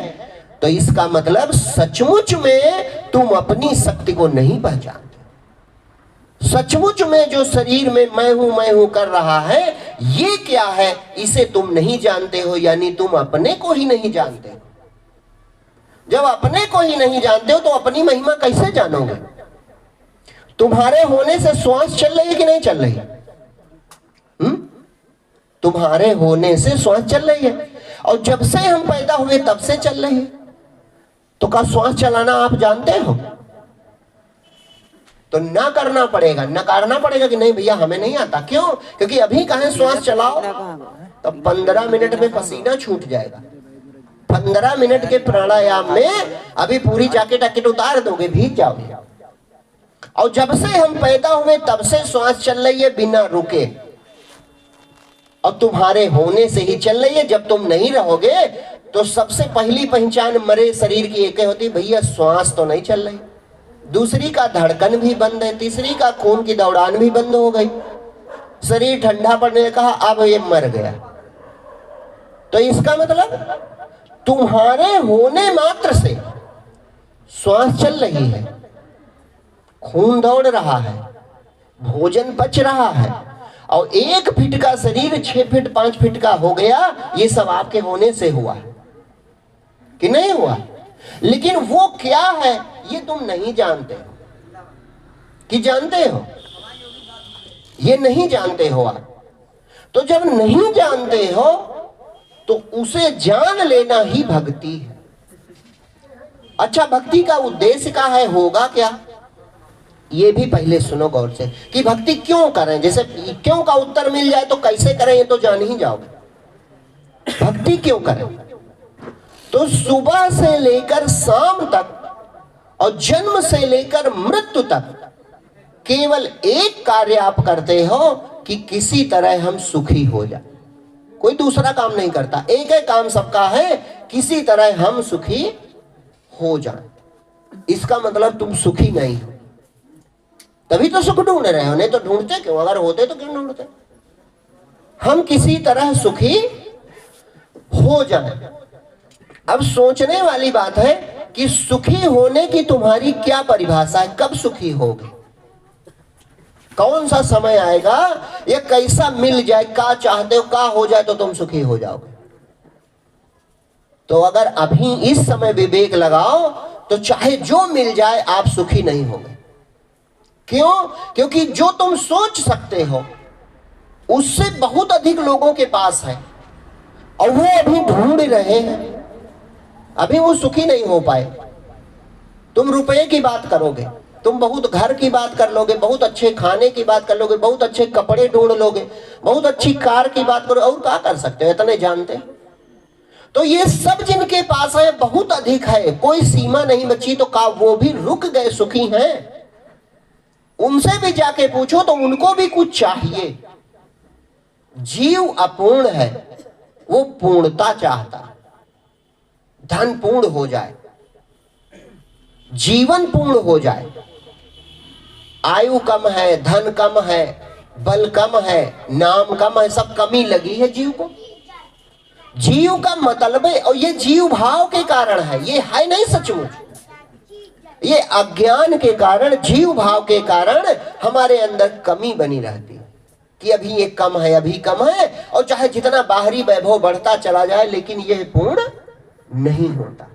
तो इसका मतलब सचमुच में तुम अपनी शक्ति को नहीं पहचानते। सचमुच में जो शरीर में मैं हूं कर रहा है, ये क्या है, इसे तुम नहीं जानते हो। यानी तुम अपने को ही नहीं जानते हो। जब अपने को ही नहीं जानते हो तो अपनी महिमा कैसे जानोगे? तुम्हारे होने से श्वास चल रही है कि नहीं चल रही है? तुम्हारे होने से श्वास चल रही है, और जब से हम पैदा हुए तब से चल रही है। तो क्या श्वास चलाना आप जानते हो? तो ना करना पड़ेगा, नकारना पड़ेगा कि नहीं भैया हमें नहीं आता। क्यों? क्योंकि अभी कहें श्वास चलाओ तो 15 मिनट में पसीना छूट जाएगा। 15 मिनट के प्राणायाम में अभी पूरी जैकेट उतार दोगे, भीग जाओगे। और जब से हम पैदा हुए तब से श्वास चल रही है बिना रुके, और तुम्हारे होने से ही चल रही है। जब तुम नहीं रहोगे तो सबसे पहली पहचान मरे शरीर की एक होती, भैया श्वास तो नहीं चल रही, दूसरी का धड़कन भी बंद है, तीसरी का खून की दौड़ान भी बंद हो गई, शरीर ठंडा पड़ने कहा, अब ये मर गया। तो इसका मतलब तुम्हारे होने मात्र से श्वास चल रही है, खून दौड़ रहा है, भोजन पच रहा है, और 1 फीट का शरीर 6 फीट 5 फीट का हो गया। ये सब आपके होने से हुआ कि नहीं हुआ? लेकिन वो क्या है ये तुम नहीं जानते हो कि जानते हो? ये नहीं जानते हो आप। तो जब नहीं जानते हो तो उसे जान लेना ही भक्ति है। अच्छा, भक्ति का उद्देश्य क्या है, होगा क्या, ये भी पहले सुनो गौर से कि भक्ति क्यों करें। जैसे क्यों का उत्तर मिल जाए तो कैसे करें ये तो जान ही जाओगे। भक्ति क्यों करें? तो सुबह से लेकर शाम तक और जन्म से लेकर मृत्यु तक केवल एक कार्य आप करते हो कि किसी तरह हम सुखी हो जाए। कोई दूसरा काम नहीं करता, एक ही काम सबका है, किसी तरह हम सुखी हो जाए। इसका मतलब तुम सुखी नहीं हो, तभी तो सुख ढूंढ रहे हो, नहीं तो ढूंढते क्यों? अगर होते तो क्यों ढूंढते? हम किसी तरह सुखी हो जाए। अब सोचने वाली बात है कि सुखी होने की तुम्हारी क्या परिभाषा है? कब सुखी होगे? कौन सा समय आएगा या कैसा मिल जाए, क्या चाहते हो, क्या हो जाए तो तुम सुखी हो जाओगे? तो अगर अभी इस समय विवेक लगाओ तो चाहे जो मिल जाए आप सुखी नहीं होगे। क्यों? क्योंकि जो तुम सोच सकते हो उससे बहुत अधिक लोगों के पास है और वो अभी ढूंढ रहे हैं, अभी वो सुखी नहीं हो पाए। तुम रुपए की बात करोगे, तुम बहुत घर की बात कर लोगे, बहुत अच्छे खाने की बात कर लोगे, बहुत अच्छे कपड़े ढूंढ लोगे, बहुत अच्छी कार की बात करो, और क्या कर सकते हो, इतने जानते। तो ये सब जिनके पास है बहुत अधिक है, कोई सीमा नहीं बची, तो का वो भी रुक गए, सुखी हैं? उनसे भी जाके पूछो तो उनको भी कुछ चाहिए। जीव अपूर्ण है, वो पूर्णता चाहता, धन पूर्ण हो जाए, जीवन पूर्ण हो जाए। आयु कम है, धन कम है, बल कम है, नाम कम है, सब कमी लगी है जीव को। जीव का मतलब है, और ये जीव भाव के कारण है, ये है नहीं सचमुच, ये अज्ञान के कारण, जीव भाव के कारण हमारे अंदर कमी बनी रहती है कि अभी ये कम है, अभी कम है, और चाहे जितना बाहरी वैभव बढ़ता चला जाए लेकिन यह पूर्ण नहीं होता।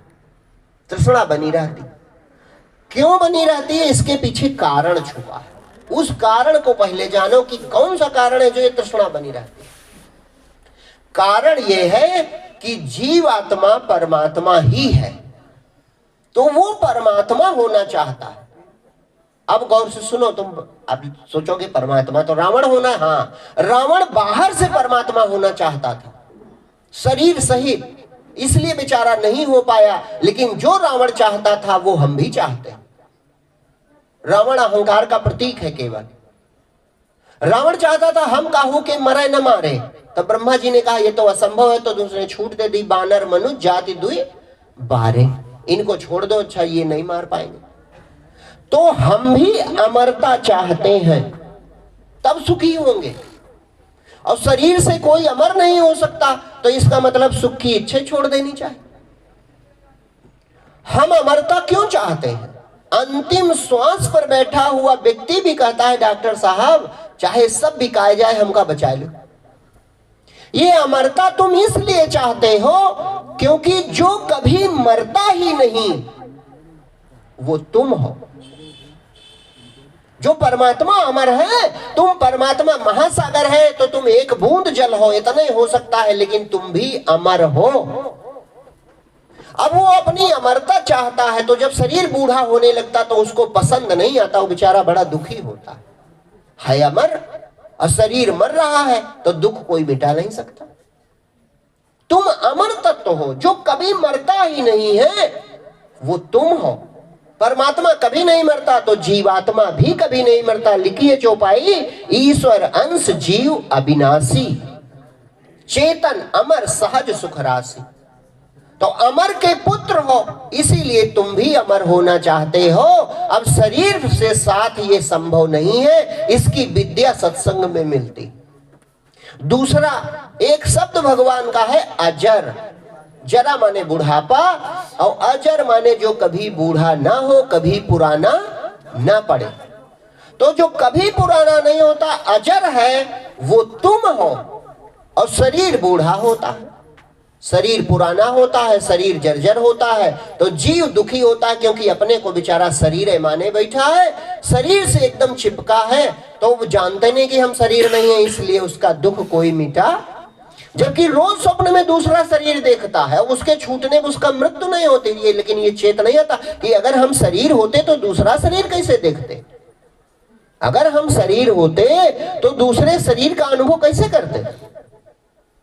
तृष्णा बनी रहती। क्यों बनी रहती है? इसके पीछे कारण छुपा है। उस कारण को पहले जानो कि कौन सा कारण है जो ये तृष्णा बनी रहती है। कारण ये है कि जीवात्मा परमात्मा ही है, तो वो परमात्मा होना चाहता है। अब गौर से सुनो, तुम अब सोचोगे परमात्मा तो रावण होना, हाँ, रावण बाहर से परमात्मा होना चाहता था शरीर सहित, इसलिए बेचारा नहीं हो पाया। लेकिन जो रावण चाहता था वो हम भी चाहते हैं। रावण अहंकार का प्रतीक है केवल। रावण चाहता था हम काहू के मरे न मारे, तो ब्रह्मा जी ने कहा ये तो असंभव है, तो दूसरे छूट दे दी, बानर मनुष्य जाति दुई बारे, इनको छोड़ दो, अच्छा ये नहीं मार पाएंगे। तो हम भी अमरता चाहते हैं, तब सुखी होंगे। और शरीर से कोई अमर नहीं हो सकता, तो इसका मतलब सुख की इच्छा छोड़ देनी चाहिए। हम अमरता क्यों चाहते हैं? अंतिम श्वास पर बैठा हुआ व्यक्ति भी कहता है डॉक्टर साहब चाहे सब बिकाए जाए हमका बचा लो। ये अमरता तुम इसलिए चाहते हो क्योंकि जो कभी मरता ही नहीं वो तुम हो। जो परमात्मा अमर है, तुम परमात्मा महासागर है, तो तुम एक बूंद जल हो, इतना ही हो सकता है, लेकिन तुम भी अमर हो। अब वो अपनी अमरता चाहता है, तो जब शरीर बूढ़ा होने लगता तो उसको पसंद नहीं आता, वो बेचारा बड़ा दुखी होता है अमर, और शरीर मर रहा है तो दुख कोई मिटा नहीं सकता। तुम अमर तत्व हो, जो कभी मरता ही नहीं है वो तुम हो। परमात्मा कभी नहीं मरता तो जीवात्मा भी कभी नहीं मरता। लिखिए चौपाई, ईश्वर अंश जीव अविनाशी। चेतन अमर सहज सुख राशि। तो अमर के पुत्र हो, इसीलिए तुम भी अमर होना चाहते हो। अब शरीर से साथ ये संभव नहीं है, इसकी विद्या सत्संग में मिलती। दूसरा एक शब्द भगवान का है अजर। जरा माने बुढ़ापा, और अजर माने जो कभी बूढ़ा ना हो, कभी पुराना ना पड़े। तो जो कभी पुराना नहीं होता, अजर है, वो तुम हो। और शरीर बूढ़ा होता है, शरीर पुराना होता है, शरीर जर्जर होता है, तो जीव दुखी होता है, क्योंकि अपने को बेचारा शरीर माने बैठा है, शरीर से एकदम चिपका है। तो वो जानते नहीं कि हम शरीर नहीं है, इसलिए उसका दुख कोई मिटा। जबकि रोज स्वप्न में दूसरा शरीर देखता है, उसके छूटने में उसका मृत्यु नहीं होती है, लेकिन ये चेत नहीं आता कि अगर हम शरीर होते तो दूसरा शरीर कैसे देखते। अगर हम शरीर होते तो दूसरे शरीर का अनुभव कैसे करते।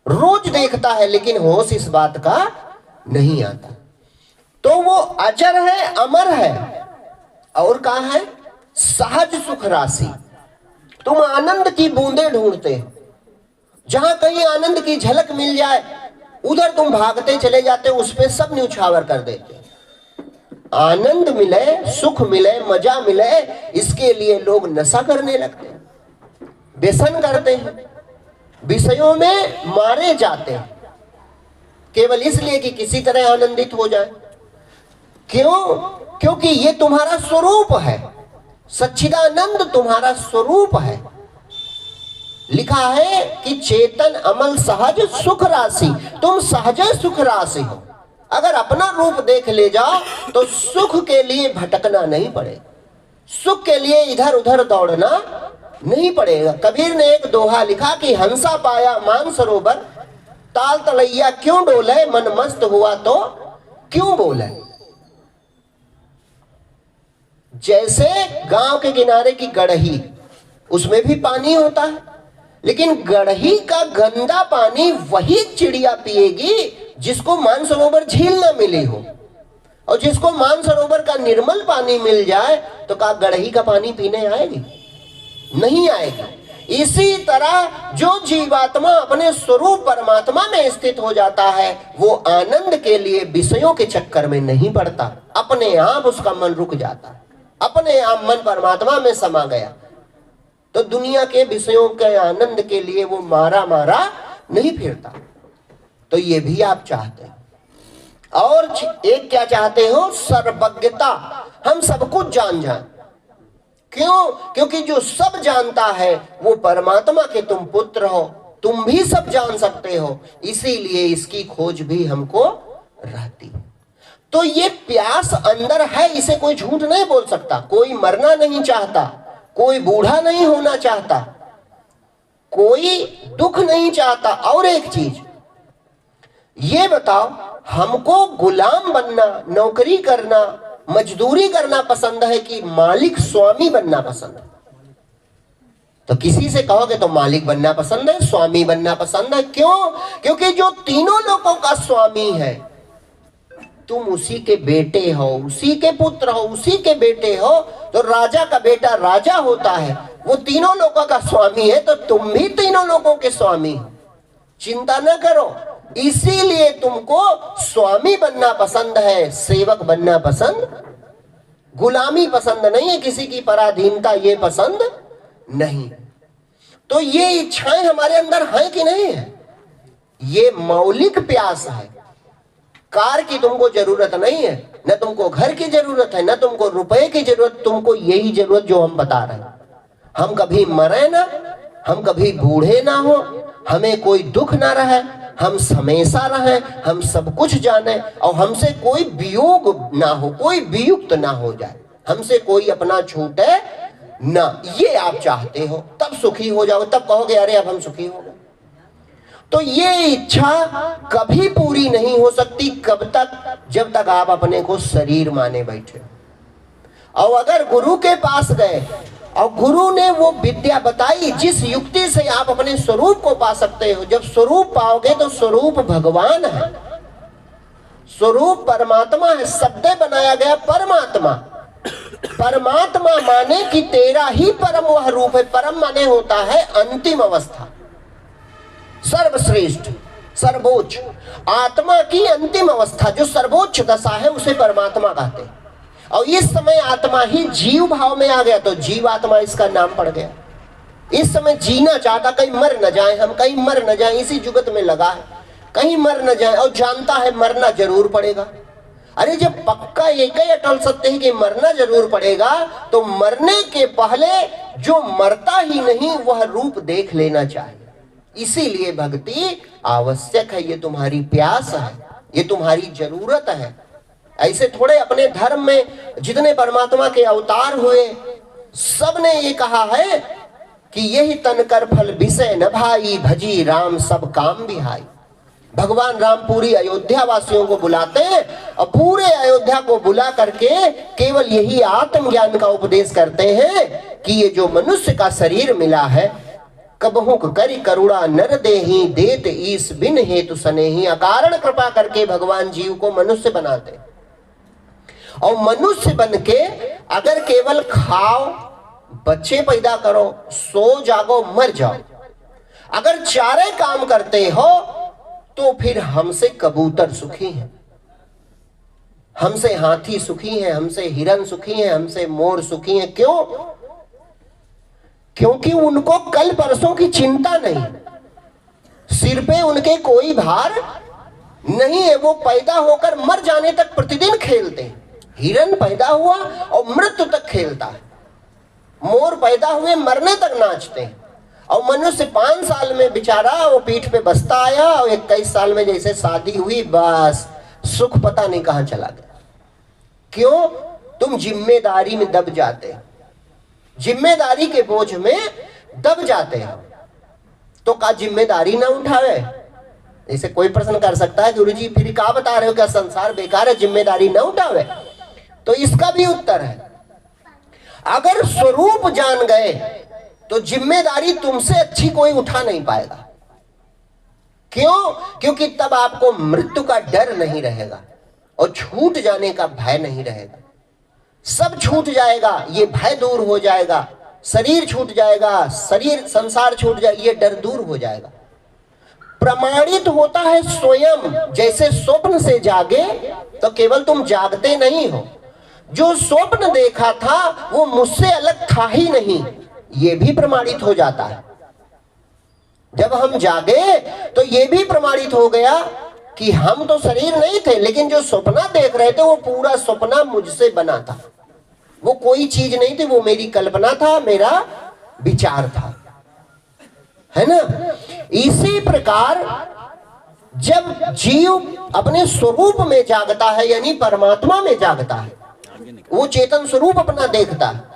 रोज देखता है, लेकिन होश इस बात का नहीं आता। तो वो अजर है, अमर है, और कहा है सहज सुख राशि। तुम आनंद की बूंदे ढूंढते हो, जहां कहीं आनंद की झलक मिल जाए उधर तुम भागते चले जाते हो, उस पे सब न्यूछावर कर देते। आनंद मिले, सुख मिले, मजा मिले, इसके लिए लोग नशा करने लगते हैं, व्यसन करते हैं, विषयों में मारे जाते हैं, केवल इसलिए कि किसी तरह आनंदित हो जाए। क्यों? क्योंकि ये तुम्हारा स्वरूप है, सच्चिदानंद तुम्हारा स्वरूप है। लिखा है कि चेतन अमल सहज सुख राशि, तुम सहज सुख राशि हो। अगर अपना रूप देख ले जाओ तो सुख के लिए भटकना नहीं पड़े, सुख के लिए इधर उधर दौड़ना नहीं पड़ेगा। कबीर ने एक दोहा लिखा कि हंसा पाया मान सरोवर, ताल तलैया क्यों डोले, मन मस्त हुआ तो क्यों बोले। जैसे गांव के किनारे की गड़ही, उसमें भी पानी होता है, लेकिन गड़ही का गंदा पानी वही चिड़िया पिएगी जिसको मानसरोवर झील न मिली हो। और जिसको मानसरोवर का निर्मल पानी मिल जाए तो क्या गड़ही का पानी पीने आएगी? नहीं आएगी। इसी तरह जो जीवात्मा अपने स्वरूप परमात्मा में स्थित हो जाता है, वो आनंद के लिए विषयों के चक्कर में नहीं पड़ता, अपने आप उसका मन रुक जाता है, अपने आप मन परमात्मा में समा गया। तो दुनिया के विषयों के आनंद के लिए वो मारा मारा नहीं फिरता। तो ये भी आप चाहते हैं। और एक क्या चाहते हो? सर्वज्ञता, हम सब कुछ जान जाए। क्यों? क्योंकि जो सब जानता है वो परमात्मा के तुम पुत्र हो, तुम भी सब जान सकते हो, इसीलिए इसकी खोज भी हमको रहती। तो ये प्यास अंदर है, इसे कोई झूठ नहीं बोल सकता। कोई मरना नहीं चाहता, कोई बूढ़ा नहीं होना चाहता, कोई दुख नहीं चाहता। और एक चीज ये बताओ, हमको गुलाम बनना, नौकरी करना, मजदूरी करना पसंद है कि मालिक स्वामी बनना पसंद है? तो किसी से कहोगे तो मालिक बनना पसंद है, स्वामी बनना पसंद है। क्यों? क्योंकि जो तीनों लोगों का स्वामी है, तुम उसी के बेटे हो, उसी के पुत्र हो, उसी के बेटे हो। तो राजा का बेटा राजा होता है, वो तीनों लोगों का स्वामी है, तो तुम भी तीनों लोगों के स्वामी हो। चिंता न करो, इसीलिए तुमको स्वामी बनना पसंद है, सेवक बनना पसंद, गुलामी पसंद नहीं है, किसी की पराधीनता ये पसंद नहीं। तो ये इच्छाएं हमारे अंदर हैं कि नहीं है? ये मौलिक प्यास है। कार की तुमको जरूरत नहीं है, न तुमको घर की जरूरत है, न तुमको रुपए की जरूरत, तुमको यही जरूरत जो हम बता रहे हैं। हम कभी मरे ना, हम कभी बूढ़े ना हो, हमें कोई दुख ना रहे, हम हमेशा रहे, हम सब कुछ जाने, और हमसे कोई वियोग ना हो, कोई वियुक्त ना हो जाए, हमसे कोई अपना छूटे ना। ये आप चाहते हो, तब सुखी हो जाओ, तब कहोगे अरे अब हम सुखी हो गए। तो ये इच्छा कभी पूरी नहीं हो सकती। कब तक? जब तक आप अपने को शरीर माने बैठे। और अगर गुरु के पास गए और गुरु ने वो विद्या बताई जिस युक्ति से आप अपने स्वरूप को पा सकते हो, जब स्वरूप पाओगे तो स्वरूप भगवान है, स्वरूप परमात्मा है, शब्द बनाया गया परमात्मा। परमात्मा माने कि तेरा ही परम वह रूप है। परम माने होता है अंतिम अवस्था। सर्वश्रेष्ठ, सर्वोच्च, आत्मा की अंतिम अवस्था जो सर्वोच्च दशा है उसे परमात्मा कहते हैं। और इस समय आत्मा ही जीव भाव में आ गया तो जीवात्मा इसका नाम पड़ गया। इस समय जीना चाहता, कहीं मर न जाए हम, कहीं मर न जाए, इसी जुगत में लगा है, कहीं मर न जाए, और जानता है मरना जरूर पड़ेगा। अरे जब पक्का एक ही अटल सत्य है कि मरना जरूर पड़ेगा, तो मरने के पहले जो मरता ही नहीं वह रूप देख लेना चाहिए। इसीलिए भक्ति आवश्यक है, ये तुम्हारी प्यास है, ये तुम्हारी जरूरत है। ऐसे थोड़े अपने धर्म में जितने परमात्मा के अवतार हुए सब ने ये कहा है कि यही तन कर फल विषय न भाई, भजी राम सब काम बिहाई। भगवान राम पूरी अयोध्या वासियों को बुलाते हैं और पूरे अयोध्या को बुला करके केवल यही आत्मज्ञान का उपदेश करते हैं कि ये जो मनुष्य का शरीर मिला है, कबहू करी करुणा नर देही, देत ईस बिन हेतु सनेही। अकारण कृपा करके भगवान जीव को मनुष्य बनाते, और मनुष्य बन के अगर केवल खाओ, बच्चे पैदा करो, सो जागो, मर जाओ, अगर चारे काम करते हो तो फिर हमसे कबूतर सुखी हैं, हमसे हाथी सुखी हैं, हमसे हिरन सुखी हैं, हमसे मोर सुखी हैं। क्यों? क्योंकि उनको कल परसों की चिंता नहीं, सिर पे उनके कोई भार नहीं है। वो पैदा होकर मर जाने तक प्रतिदिन खेलते हैं। हिरन पैदा हुआ और मृत्यु तक खेलता है, मोर पैदा हुए मरने तक नाचते हैं, और मनुष्य 5 साल में बेचारा वो पीठ पे बसता आया और 21 साल में जैसे शादी हुई, बस सुख पता नहीं कहां चला गया। क्यों? तुम जिम्मेदारी में दब जाते हो, जिम्मेदारी के बोझ में दब जाते हो। तो का जिम्मेदारी ना उठावे? जैसे कोई प्रश्न कर सकता है गुरु जी फिर क्या बता रहे हो, क्या संसार बेकार है, जिम्मेदारी ना उठावे? तो इसका भी उत्तर है, अगर स्वरूप जान गए तो जिम्मेदारी तुमसे अच्छी कोई उठा नहीं पाएगा। क्यों? क्योंकि तब आपको मृत्यु का डर नहीं रहेगा और छूट जाने का भय नहीं रहेगा। सब छूट जाएगा, ये भय दूर हो जाएगा, शरीर छूट जाएगा, शरीर संसार छूट जाएगा, ये डर दूर हो जाएगा। प्रमाणित होता है स्वयं। जैसे स्वप्न से जागे तो केवल तुम जागते नहीं हो, जो स्वप्न देखा था वो मुझसे अलग था ही नहीं, ये भी प्रमाणित हो जाता है। जब हम जागे तो ये भी प्रमाणित हो गया कि हम तो शरीर नहीं थे, लेकिन जो सपना देख रहे थे वो पूरा सपना मुझसे बना था, वो कोई चीज नहीं थी, वो मेरी कल्पना था, मेरा विचार था, है ना। इसी प्रकार जब जीव अपने स्वरूप में जागता है, यानी परमात्मा में जागता है, वो चेतन स्वरूप अपना देखता है,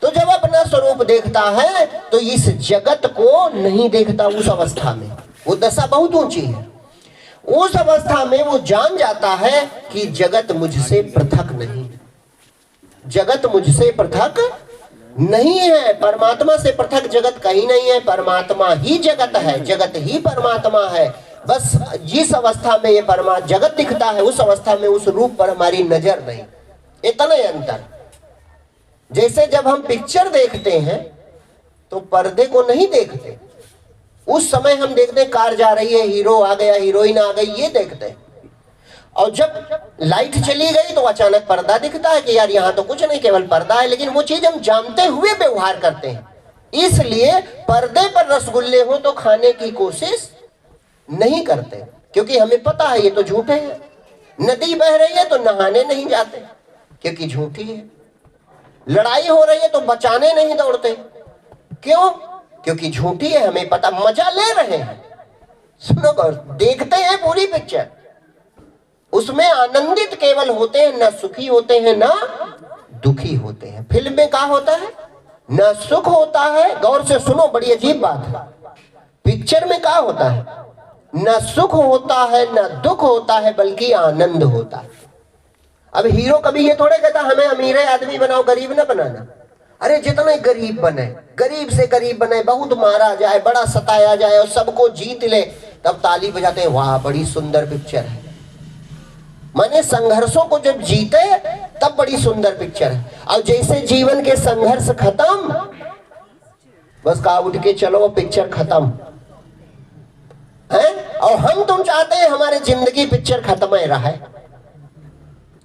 तो जब अपना स्वरूप देखता है तो इस जगत को नहीं देखता। उस अवस्था में वो दशा बहुत ऊंची है। उस अवस्था में वो जान जाता है कि जगत मुझसे पृथक नहीं, जगत मुझसे पृथक नहीं है, परमात्मा से पृथक जगत कहीं नहीं है, परमात्मा ही जगत है, जगत ही परमात्मा है। बस जिस अवस्था में ये परमात्मा जगत दिखता है, उस अवस्था में उस रूप पर हमारी नजर नहीं, इतना ही अंतर। जैसे जब हम पिक्चर देखते हैं तो पर्दे को नहीं देखते, उस समय हम देखते हैं कार जा रही है, हीरो आ गया, हीरोइन आ गई, ये देखते हैं। और जब लाइट चली गई तो अचानक पर्दा दिखता है कि यार यहाँ तो कुछ नहीं, केवल पर्दा है, लेकिन वो चीज हम जानते हुए व्यवहार करते हैं। इसलिए पर्दे पर रसगुल्ले हो तो खाने की कोशिश नहीं करते, क्योंकि हमें पता है ये तो झूठे हैं। नदी बह रही है तो नहाने नहीं जाते क्योंकि झूठी है। लड़ाई हो रही है तो बचाने नहीं दौड़ते, क्यों? क्योंकि झूठी है, हमें पता। मजा ले रहे हैं, सुनो गौर, देखते हैं पूरी पिक्चर, उसमें आनंदित केवल होते हैं, ना सुखी होते हैं ना दुखी होते हैं। फिल्म में क्या होता है? ना सुख होता है, गौर से सुनो, बड़ी अजीब बात है। पिक्चर में क्या होता है? ना सुख होता है ना दुख होता है, बल्कि आनंद होता है। अब हीरो कभी ये थोड़े कहता हमें अमीर आदमी बनाओ, गरीब ना बनाना। अरे जितने गरीब बने, गरीब से गरीब बने, बहुत मारा जाए, बड़ा सताया जाए और सबको जीत ले, तब ताली बजाते हैं, वाह बड़ी सुंदर पिक्चर है। माने संघर्षों को जब जीते तब बड़ी सुंदर पिक्चर है। और जैसे जीवन के संघर्ष खत्म, बस कहा उठ के चलो पिक्चर खत्म, और हम तुम चाहते हैं हमारे जिंदगी पिक्चर खत्म ही रहे,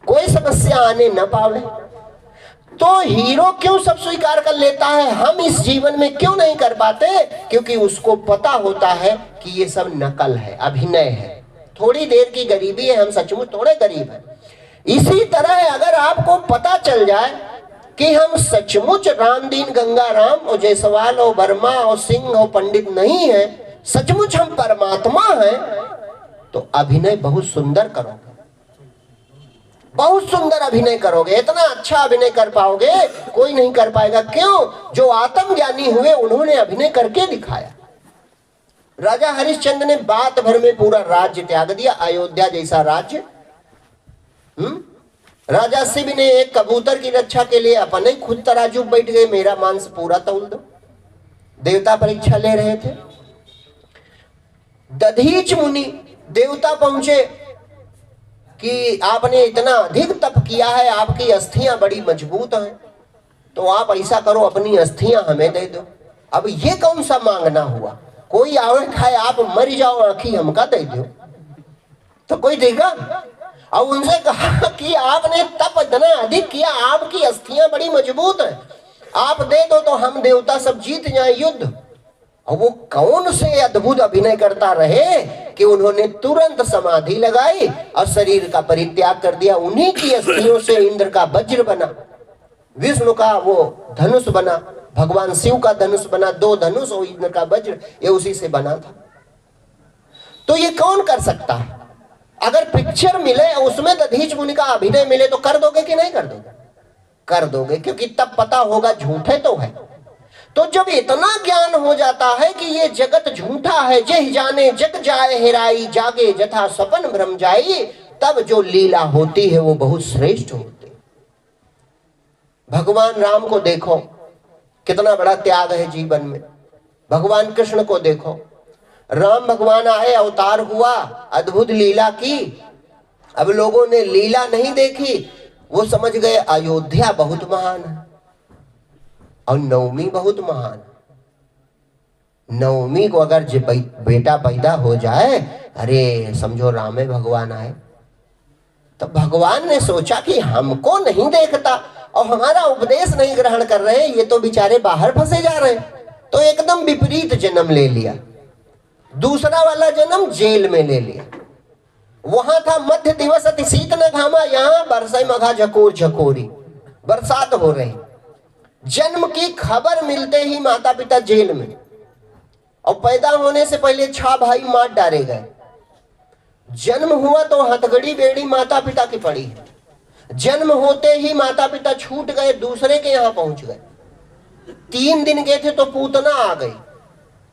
कोई समस्या आने न पावे। तो हीरो क्यों सब स्वीकार कर लेता है, हम इस जीवन में क्यों नहीं कर पाते? क्योंकि उसको पता होता है कि ये सब नकल है, अभिनय है, थोड़ी देर की गरीबी है, हम सचमुच थोड़े गरीब हैं। इसी तरह अगर आपको पता चल जाए कि हम सचमुच रामदीन गंगाराम और जायसवाल और वर्मा और सिंह और पंडित नहीं है, सचमुच हम परमात्मा हैं, तो अभिनय बहुत सुंदर करोगे, बहुत सुंदर अभिनय करोगे, इतना अच्छा अभिनय कर पाओगे कोई नहीं कर पाएगा। क्यों? जो आत्मज्ञानी हुए उन्होंने अभिनय करके दिखाया। राजा हरिश्चंद्र ने बात भर में पूरा राज्य त्याग दिया, अयोध्या जैसा राज्य। राजा शिव ने एक कबूतर की रक्षा के लिए अपने खुद तराजू बैठ गए, मेरा मांस पूरा तौल दो। देवता परीक्षा ले रहे थे। दधीच मुनि देवता पहुंचे कि आपने इतना अधिक तप किया है, आपकी अस्थियां बड़ी मजबूत हैं, तो आप ऐसा करो अपनी अस्थियां हमें दे दो। अब ये कौन सा मांगना हुआ? कोई आवे खाए आप मर जाओ, आंखी हमका दे दो, तो कोई देगा? और उनसे कहा कि आपने तप इतना अधिक किया, आपकी अस्थियां बड़ी मजबूत हैं, आप दे दो तो हम देवता सब जीत जाए युद्ध। और वो कौन से अद्भुत अभिनय करता रहे कि उन्होंने तुरंत समाधि लगाई और शरीर का परित्याग कर दिया। उन्हीं की अस्थियों से इंद्र का वज्र बना, विष्णु का वो धनुष बना, भगवान शिव का धनुष बना, 2 धनुष और इंद्र का वज्र, ये उसी से बना था। तो ये कौन कर सकता है? अगर पिक्चर मिले उसमें दधीच मुनि का अभिनय मिले तो कर दोगे कि नहीं कर दोगे? कर दोगे, क्योंकि तब पता होगा झूठे तो है। तो जब इतना ज्ञान हो जाता है कि ये जगत झूठा है, जह जाने जग जाए हेराई, जागे जथा सपन भ्रम जाई, तब जो लीला होती है वो बहुत श्रेष्ठ होती है। भगवान राम को देखो, कितना बड़ा त्याग है जीवन में। भगवान कृष्ण को देखो, राम भगवान आए, अवतार हुआ, अद्भुत लीला की। अब लोगों ने लीला नहीं देखी, वो समझ गए अयोध्या बहुत महान है और नवमी बहुत महान। नवमी को अगर बेटा पैदा हो जाए, अरे समझो रामे भगवान आए। तब भगवान ने सोचा कि हमको नहीं देखता और हमारा उपदेश नहीं ग्रहण कर रहे, ये तो बेचारे बाहर फंसे जा रहे, तो एकदम विपरीत जन्म ले लिया। दूसरा वाला जन्म जेल में ले लिया। वहां था मध्य दिवस अति शीत न घामा, यहाँ बरसाई मघा झकोर झकोरी, बरसात हो रही। जन्म की खबर मिलते ही माता पिता जेल में, और पैदा होने से पहले 6 भाई मार डाले गए। जन्म हुआ तो हथगड़ी बेड़ी माता पिता की पड़ी है। जन्म होते ही माता पिता छूट गए, दूसरे के यहाँ पहुंच गए। 3 दिन गए थे तो पूतना आ गई,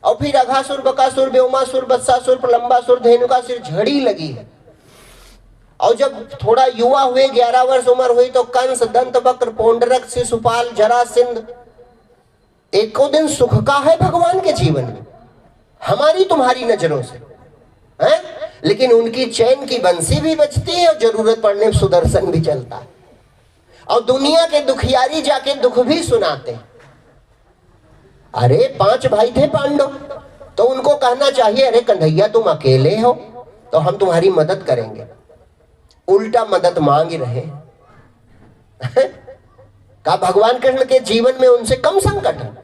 और फिर अघासुर बकासुर व्योमासुर बत्सासुर प्रलंबासुर धेनुकासुर झड़ी लगी है। और जब थोड़ा युवा हुए, 11 वर्ष उम्र हुई, तो कंस, दंत वक्र, पौंडरक, शिशुपाल, जरासिंध। एको दिन सुख का है भगवान के जीवन में, हमारी तुम्हारी नजरों से है, लेकिन उनकी चैन की बंसी भी बजती है और जरूरत पड़ने पर सुदर्शन भी चलता है। और दुनिया के दुखियारी जाके दुख भी सुनाते हैं। अरे 5 भाई थे पांडव, तो उनको कहना चाहिए अरे कन्हैया तुम अकेले हो तो हम तुम्हारी मदद करेंगे, उल्टा मदद मांग रहे। का भगवान कृष्ण के जीवन में उनसे कम संकट है?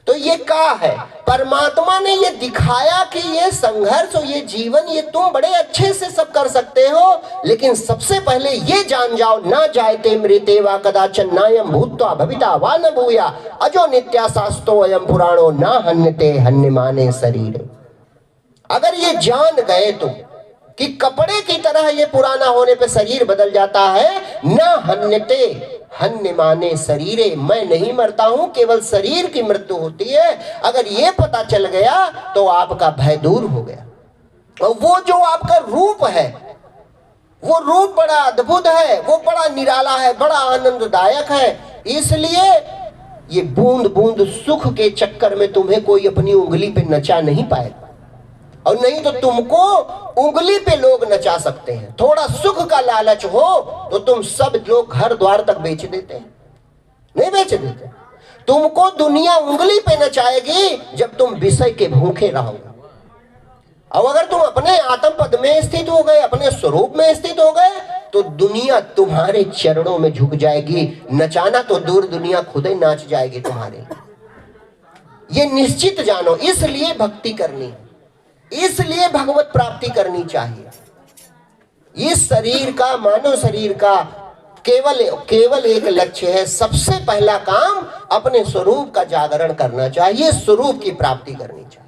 तो ये का है, परमात्मा ने ये दिखाया कि ये संघर्ष और ये जीवन, ये तुम बड़े अच्छे से सब कर सकते हो, लेकिन सबसे पहले ये जान जाओ, ना जायते मृते वा कदाचन नायम भूत्वा भविता वा न भूया अजो नित्या शास्तो अयम पुराणो ना हन्यते हन्यमाने शरीर। अगर ये जान गए तुम कि कपड़े की तरह ये पुराना होने पे शरीर बदल जाता है, ना हन्यते हन्य माने शरीरे, मैं नहीं मरता हूं, केवल शरीर की मृत्यु होती है। अगर ये पता चल गया तो आपका भय दूर हो गया। और वो जो आपका रूप है, वो रूप बड़ा अद्भुत है, वो बड़ा निराला है, बड़ा आनंददायक है। इसलिए ये बूंद बूंद सुख के चक्कर में तुम्हें कोई अपनी उंगली पे नचा नहीं पाएगा, और नहीं तो तुमको उंगली पे लोग नचा सकते हैं। थोड़ा सुख का लालच हो तो तुम सब लोग घर द्वार तक बेच देते हैं, नहीं बेच देते। तुमको दुनिया उंगली पे नचाएगी जब तुम विषय के भूखे रहोगे। और अगर तुम अपने आत्म पद में स्थित हो गए, अपने स्वरूप में स्थित हो गए, तो दुनिया तुम्हारे चरणों में झुक जाएगी। नचाना तो दूर, दुनिया खुद ही नाच जाएगी तुम्हारे। ये निश्चित जानो। इसलिए भक्ति करनी है, इसलिए भगवत प्राप्ति करनी चाहिए। इस शरीर का, मानव शरीर का केवल एक लक्ष्य है। सबसे पहला काम अपने स्वरूप का जागरण करना चाहिए, स्वरूप की प्राप्ति करनी चाहिए।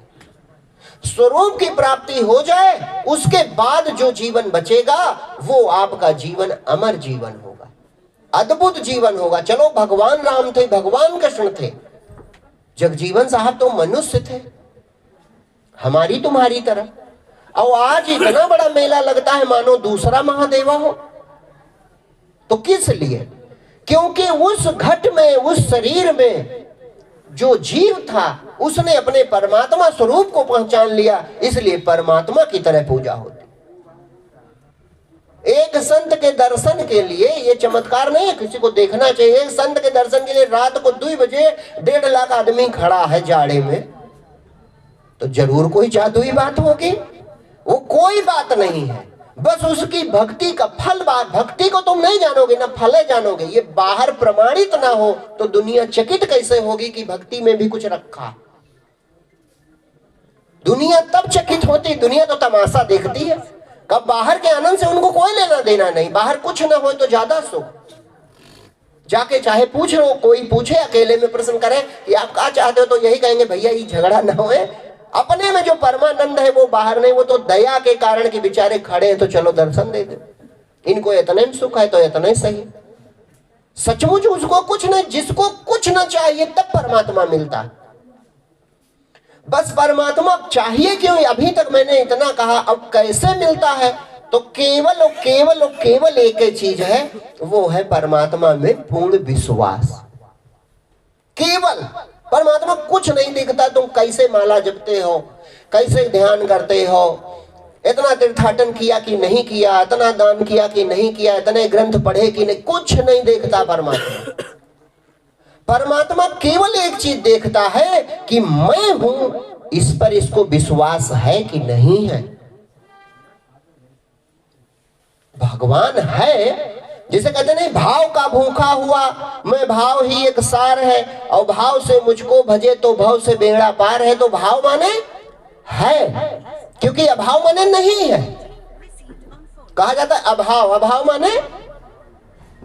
स्वरूप की प्राप्ति हो जाए, उसके बाद जो जीवन बचेगा वो आपका जीवन अमर जीवन होगा, अद्भुत जीवन होगा। चलो, भगवान राम थे, भगवान कृष्ण थे, जगजीवन साहब तो मनुष्य थे, हमारी तुम्हारी तरह। और आज इतना बड़ा मेला लगता है मानो दूसरा महादेवा हो। तो किस लिए? क्योंकि उस घट में, उस शरीर में जो जीव था, उसने अपने परमात्मा स्वरूप को पहचान लिया, इसलिए परमात्मा की तरह पूजा होती। एक संत के दर्शन के लिए, ये चमत्कार नहीं है, किसी को देखना चाहिए। एक संत के दर्शन के लिए रात को 2 बजे 1.5 लाख आदमी खड़ा है जाड़े में, तो जरूर कोई जादुई बात होगी। वो कोई बात नहीं है, बस उसकी भक्ति का फल। भक्ति को तुम नहीं जानोगे ना फल जानोगे। ये बाहर प्रमाणित ना हो तो दुनिया चकित कैसे होगी कि भक्ति में भी कुछ रखा। दुनिया तब चकित होती, दुनिया तो तमाशा देखती है। कब बाहर के आनंद से उनको कोई लेना देना नहीं। बाहर कुछ ना हो तो ज्यादा सुख। जाके चाहे पूछ लो, कोई पूछे, अकेले में प्रश्न करे कि आप क्या चाहते हो, तो यही कहेंगे भैया ये झगड़ा ना होए। अपने में जो परमानंद है वो बाहर नहीं, वो तो दया के कारण कि बेचारे खड़े हैं तो चलो दर्शन दे दे, इनको इतने में सुख है तो इतना ही सही। सचमुच उसको कुछ नहीं, जिसको कुछ ना चाहिए तब परमात्मा मिलता है। बस परमात्मा चाहिए क्यों? अभी तक मैंने इतना कहा, अब कैसे मिलता है? तो केवल और केवल और केवल एक ही चीज है, वो है परमात्मा में पूर्ण विश्वास। केवल परमात्मा कुछ नहीं दिखता। तुम कैसे माला जपते हो, कैसे ध्यान करते हो, इतना तीर्थाटन किया कि नहीं किया, इतना दान किया कि नहीं किया, इतने ग्रंथ पढ़े कि नहीं, कुछ नहीं देखता परमात्मा। परमात्मा केवल एक चीज देखता है कि मैं हूं, इस पर इसको विश्वास है कि नहीं है। भगवान है, जिसे कहते नहीं भाव का भूखा हुआ, मैं भाव ही एक सार है, और भाव से मुझको भजे तो भाव से बेड़ा पार है। तो भाव माने है, क्योंकि अभाव माने नहीं है। कहा जाता है अभाव, अभाव माने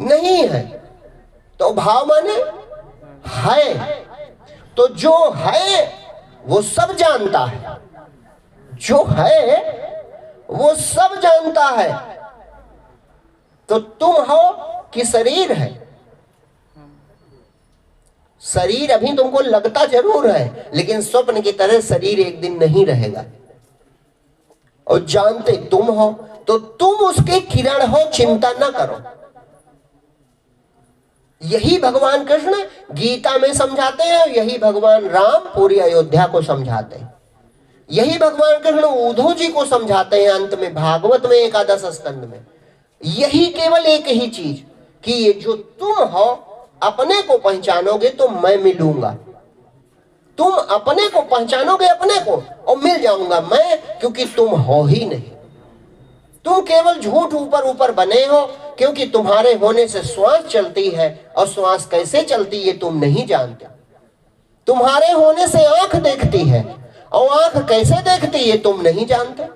नहीं है, तो भाव माने है। तो जो है वो सब जानता है, जो है वो सब जानता है। तो तुम हो कि शरीर है? शरीर अभी तुमको लगता जरूर है, लेकिन स्वप्न की तरह शरीर एक दिन नहीं रहेगा। और जानते तुम हो, तो तुम उसके किरण हो, चिंता ना करो। यही भगवान कृष्ण गीता में समझाते हैं, यही भगवान राम पूरी अयोध्या को समझाते हैं, यही भगवान कृष्ण उद्धव जी को समझाते हैं अंत में भागवत में एकादश स्कंद में। यही केवल एक ही चीज कि ये जो तुम हो, अपने को पहचानोगे तो मैं मिलूंगा। तुम अपने को पहचानोगे, अपने को, और मिल जाऊंगा मैं, क्योंकि तुम हो ही नहीं। तुम केवल झूठ ऊपर ऊपर बने हो, क्योंकि तुम्हारे होने से श्वास चलती है, और श्वास कैसे चलती है तुम नहीं जानते। तुम्हारे होने से आंख देखती है, और आंख कैसे देखती है तुम नहीं जानते।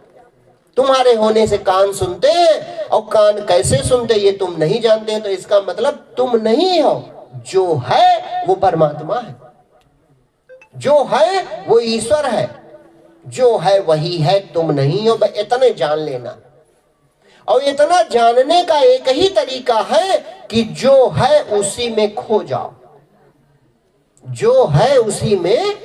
तुम्हारे होने से कान सुनते हैं, और कान कैसे सुनते ये तुम नहीं जानते। तो इसका मतलब तुम नहीं हो, जो है वो परमात्मा है, जो है वो ईश्वर है, जो है वही है, तुम नहीं हो। इतने जान लेना। और इतना जानने का एक ही तरीका है कि जो है उसी में खो जाओ, जो है उसी में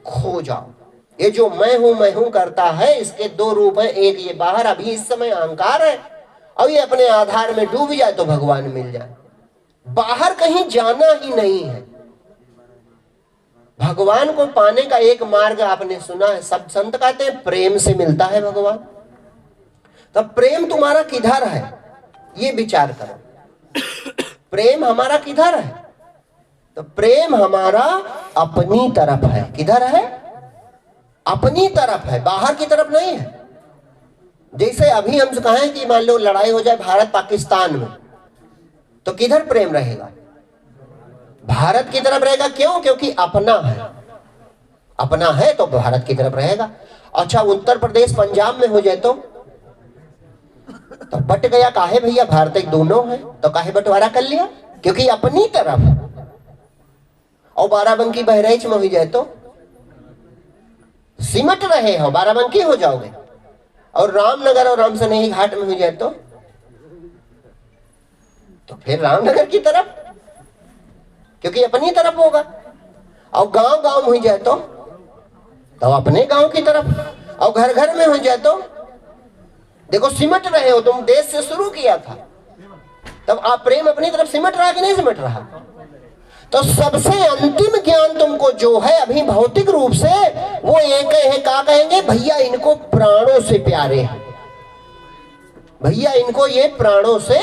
खो जाओ। ये जो मैं हूं करता है, इसके 2 रूप हैं। एक ये बाहर अभी इस समय अहंकार है, और ये अपने आधार में डूब जाए तो भगवान मिल जाए। बाहर कहीं जाना ही नहीं है। भगवान को पाने का एक मार्ग आपने सुना है, सब संत कहते हैं प्रेम से मिलता है भगवान। तब प्रेम तुम्हारा किधर है ये विचार करो। प्रेम हमारा किधर है? तो प्रेम हमारा अपनी तरफ है। किधर है? अपनी तरफ है, बाहर की तरफ नहीं है। जैसे अभी हम कहें कि मान लो लड़ाई हो जाए भारत पाकिस्तान में, तो किधर प्रेम रहेगा? भारत की तरफ रहेगा। क्यों? क्योंकि अपना है, अपना है तो भारत की तरफ रहेगा। अच्छा, उत्तर प्रदेश पंजाब में हो जाए तो बट गया। काहे भैया? भारत एक दोनों है, तो काहे बंटवारा कर लिया? क्योंकि अपनी तरफ। और बाराबंकी बहराइच में हो जाए तो सिमट रहे हो, बाराबंकी हो जाओगे। और रामनगर और रामसनेही घाट में हो जाए तो फिर रामनगर की तरफ, क्योंकि अपनी तरफ होगा। और गांव गांव में हो जाए तो अपने गांव की तरफ। और घर घर में हो जाए तो देखो सिमट रहे हो। तुम देश से शुरू किया था, तब आप प्रेम अपनी तरफ सिमट रहा कि नहीं सिमट रहा? तो सबसे अंतिम ज्ञान तुमको जो है अभी भौतिक रूप से, वो एक है। क्या कहेंगे? भैया इनको प्राणों से प्यारे हैं, भैया इनको ये प्राणों से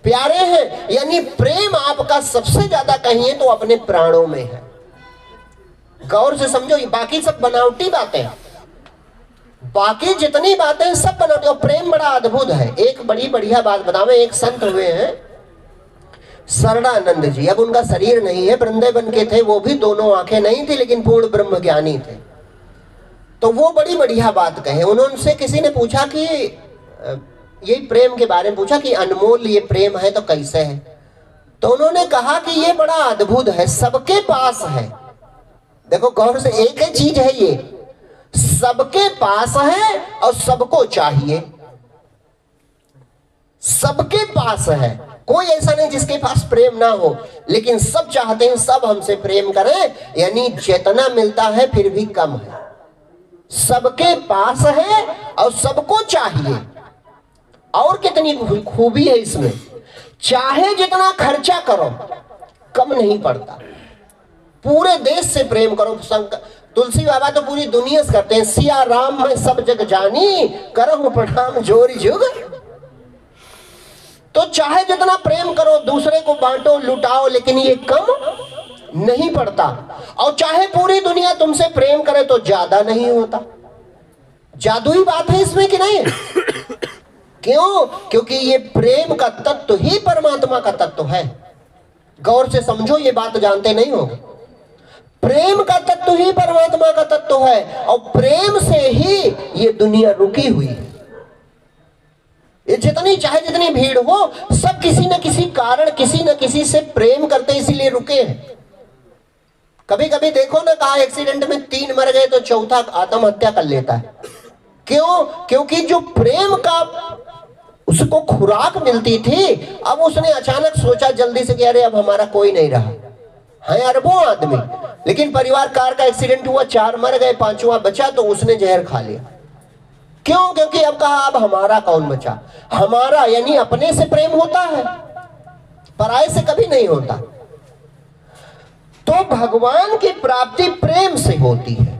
प्यारे हैं। यानी प्रेम आपका सबसे ज्यादा कहिए तो अपने प्राणों में है। गौर से समझो, ये बाकी सब बनावटी बातें, बाकी जितनी बातें सब बनावटी। और प्रेम बड़ा अद्भुत है। एक बड़ी बढ़िया बात बतावे। एक संत हुए हैं शरणानंद जी। अब उनका शरीर नहीं है, वृंदावन के थे वो भी, दोनों आंखें नहीं थी, लेकिन पूर्ण ब्रह्म ज्ञानी थे। तो वो बड़ी बढ़िया बात कहे। उन्होंने किसी ने पूछा कि ये प्रेम के बारे में पूछा कि अनमोल ये प्रेम है तो कैसे है? तो उन्होंने कहा कि ये बड़ा अद्भुत है, सबके पास है। देखो गौर से, एक ही चीज है ये, सबके पास है और सबको चाहिए। सबके पास है, कोई ऐसा नहीं जिसके पास प्रेम ना हो, लेकिन सब चाहते हैं सब हमसे प्रेम करें। यानी जितना मिलता है फिर भी कम है। सबके पास है और सबको चाहिए। और कितनी खूबी है इसमें, चाहे जितना खर्चा करो कम नहीं पड़ता। पूरे देश से प्रेम करो। तुलसी बाबा तो पूरी दुनिया से करते हैं। सिया राम में सब जग जानी, करहूं प्रणाम जोरी जुग। तो चाहे जितना प्रेम करो, दूसरे को बांटो, लुटाओ, लेकिन ये कम नहीं पड़ता। और चाहे पूरी दुनिया तुमसे प्रेम करे तो ज्यादा नहीं होता। जादुई बात है इसमें कि नहीं? क्यों? क्योंकि ये प्रेम का तत्व ही परमात्मा का तत्व है। गौर से समझो, ये बात जानते नहीं होंगे। प्रेम का तत्व ही परमात्मा का तत्व है, और प्रेम से ही ये दुनिया रुकी हुई है। ये जितनी चाहे जितनी भीड़ हो, सब किसी न किसी कारण, किसी न किसी से प्रेम करते इसीलिए रुके हैं। कभी कभी देखो ना, कहा एक्सीडेंट में 3 मर गए तो चौथा आत्महत्या कर लेता है। क्यों? क्योंकि जो प्रेम का उसको खुराक मिलती थी, अब उसने अचानक सोचा जल्दी से कि अरे अब हमारा कोई नहीं रहा है। अरबों आदमी, लेकिन परिवार, कार का एक्सीडेंट हुआ, 4 मर गए, 5वां बचा तो उसने जहर खा लिया। क्यों? क्योंकि अब कहा अब हमारा कौन बचा। हमारा यानी अपने से प्रेम होता है, पराये से कभी नहीं होता। तो भगवान की प्राप्ति प्रेम से होती है।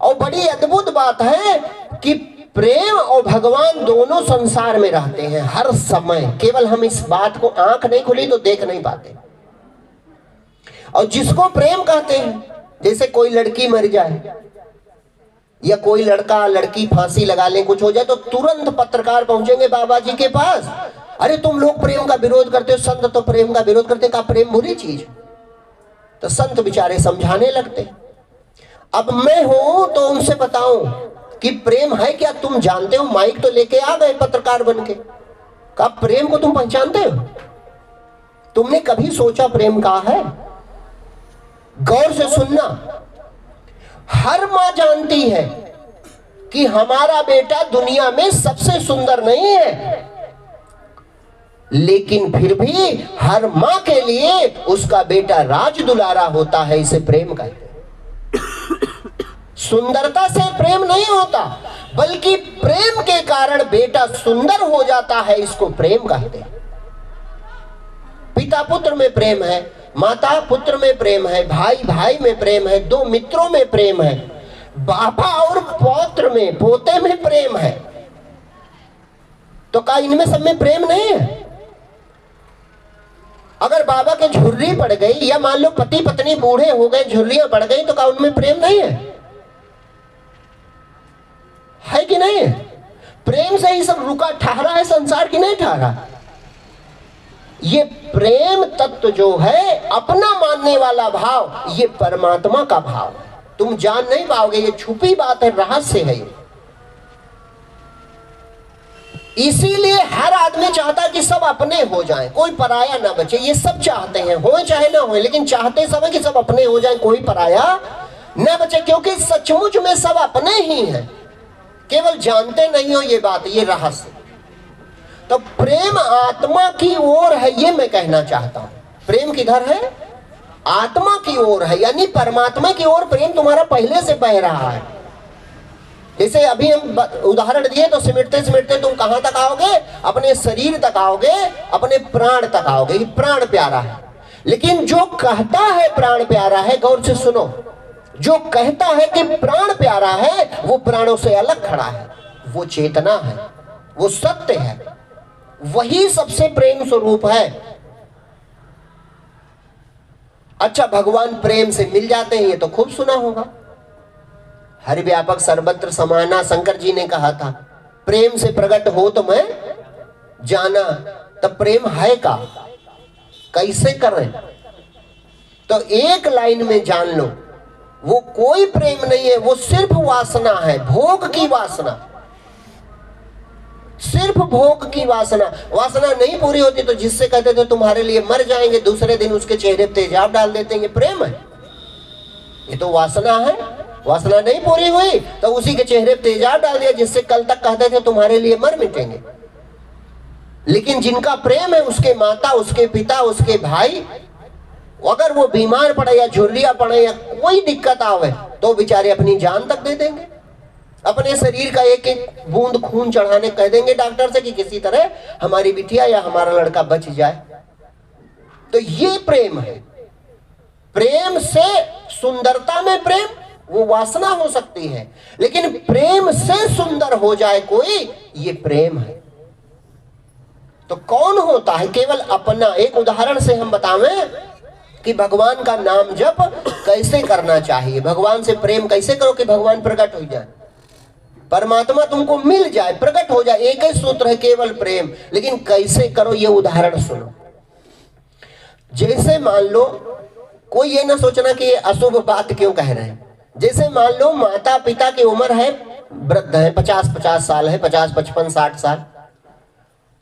और बड़ी अद्भुत बात है कि प्रेम और भगवान दोनों संसार में रहते हैं हर समय। केवल हम इस बात को, आंख नहीं खुली तो देख नहीं पाते। और जिसको प्रेम कहते हैं, जैसे कोई लड़की मर जाए या कोई लड़का लड़की फांसी लगा ले, कुछ हो जाए, तो तुरंत पत्रकार पहुंचेंगे बाबा जी के पास। अरे तुम लोग प्रेम का विरोध करते हो, संत तो प्रेम का विरोध करते। का प्रेम बुरी चीज? तो संत बेचारे समझाने लगते। अब मैं हूं तो उनसे बताऊं कि प्रेम है क्या तुम जानते हो? माइक तो लेके आ गए पत्रकार बनके। का प्रेम को तुम पहचानते हो? तुमने कभी सोचा प्रेम का है? गौर से सुनना। हर मां जानती है कि हमारा बेटा दुनिया में सबसे सुंदर नहीं है, लेकिन फिर भी हर मां के लिए उसका बेटा राज दुलारा होता है। इसे प्रेम कहते हैं। सुंदरता से प्रेम नहीं होता, बल्कि प्रेम के कारण बेटा सुंदर हो जाता है, इसको प्रेम कहते हैं। पिता पुत्र में प्रेम है, माता पुत्र में प्रेम है, भाई भाई में प्रेम है, 2 मित्रों में प्रेम है, बाबा और पौत्र में, पोते में प्रेम है। तो क्या इनमें सब में प्रेम नहीं है? अगर बाबा के झुर्री पड़ गई, या मान लो पति पत्नी बूढ़े हो गए, झुर्रियां पड़ गई, तो क्या उनमें प्रेम नहीं है? है कि नहीं है? प्रेम से ही सब रुका ठहरा है संसार की नहीं ठहरा। ये प्रेम तत्व जो है अपना मानने वाला भाव, ये परमात्मा का भाव तुम जान नहीं पाओगे, ये छुपी बात है, रहस्य है ये। इसीलिए हर आदमी चाहता है कि सब अपने हो जाएं, कोई पराया ना बचे। ये सब चाहते हैं, हो चाहे ना हो, लेकिन चाहते सब है कि सब अपने हो जाएं, कोई पराया ना बचे, क्योंकि सचमुच में सब अपने ही हैं, केवल जानते नहीं हो ये बात, ये रहस्य। तो प्रेम आत्मा की ओर है, ये मैं कहना चाहता हूं। प्रेम किधर है? आत्मा की ओर है, यानी परमात्मा की ओर प्रेम तुम्हारा पहले से बह रहा है। जैसे अभी हम उदाहरण दिए, तो सिमटते सिमटते तुम कहां तक आओगे? अपने शरीर तक आओगे, अपने प्राण तक आओगे। प्राण प्यारा है, लेकिन जो कहता है प्राण प्यारा है, गौर से सुनो, जो कहता है कि प्राण प्यारा है, वो प्राणों से अलग खड़ा है, वो चेतना है, वो सत्य है, वही सबसे प्रेम स्वरूप है। अच्छा, भगवान प्रेम से मिल जाते हैं, ये तो खूब सुना होगा। हरि व्यापक सर्वत्र समाना, शंकर जी ने कहा था, प्रेम से प्रकट हो तो मैं जाना। तब प्रेम है का, कैसे करें? तो एक लाइन में जान लो, वो कोई प्रेम नहीं है, वो सिर्फ वासना है, भोग की वासना, सिर्फ भोग की वासना। वासना नहीं पूरी होती तो जिससे कहते थे तुम्हारे लिए मर जाएंगे, दूसरे दिन उसके चेहरे पे तेजाब डाल देते हैं, ये प्रेम है? ये तो वासना है। वासना नहीं पूरी हुई तो उसी के चेहरे पे तेजाब डाल दिया, जिससे कल तक कहते थे तुम्हारे लिए मर मिटेंगे। लेकिन जिनका प्रेम है, उसके माता, उसके पिता, उसके भाई, अगर वो बीमार पड़े या झुर्रिया पड़े या कोई दिक्कत आवे, तो बेचारे अपनी जान तक दे देंगे, अपने शरीर का एक एक बूंद खून चढ़ाने कह देंगे डॉक्टर से कि किसी तरह हमारी बिटिया या हमारा लड़का बच जाए। तो ये प्रेम है। प्रेम से सुंदरता में प्रेम, वो वासना हो सकती है, लेकिन प्रेम से सुंदर हो जाए कोई, ये प्रेम है। तो कौन होता है? केवल अपना। एक उदाहरण से हम बतावें कि भगवान का नाम जप कैसे करना चाहिए, भगवान से प्रेम कैसे करो कि भगवान प्रकट हो जाए, परमात्मा तुमको मिल जाए, प्रकट हो जाए। एक ही सूत्र है, केवल प्रेम। लेकिन कैसे करो, ये उदाहरण सुनो। जैसे मान लो, कोई ये ना सोचना कि ये अशुभ बात क्यों कह रहे हैं। जैसे मान लो माता पिता की उम्र है, वृद्ध है, 50-50 साल है, 50-55-60 साल,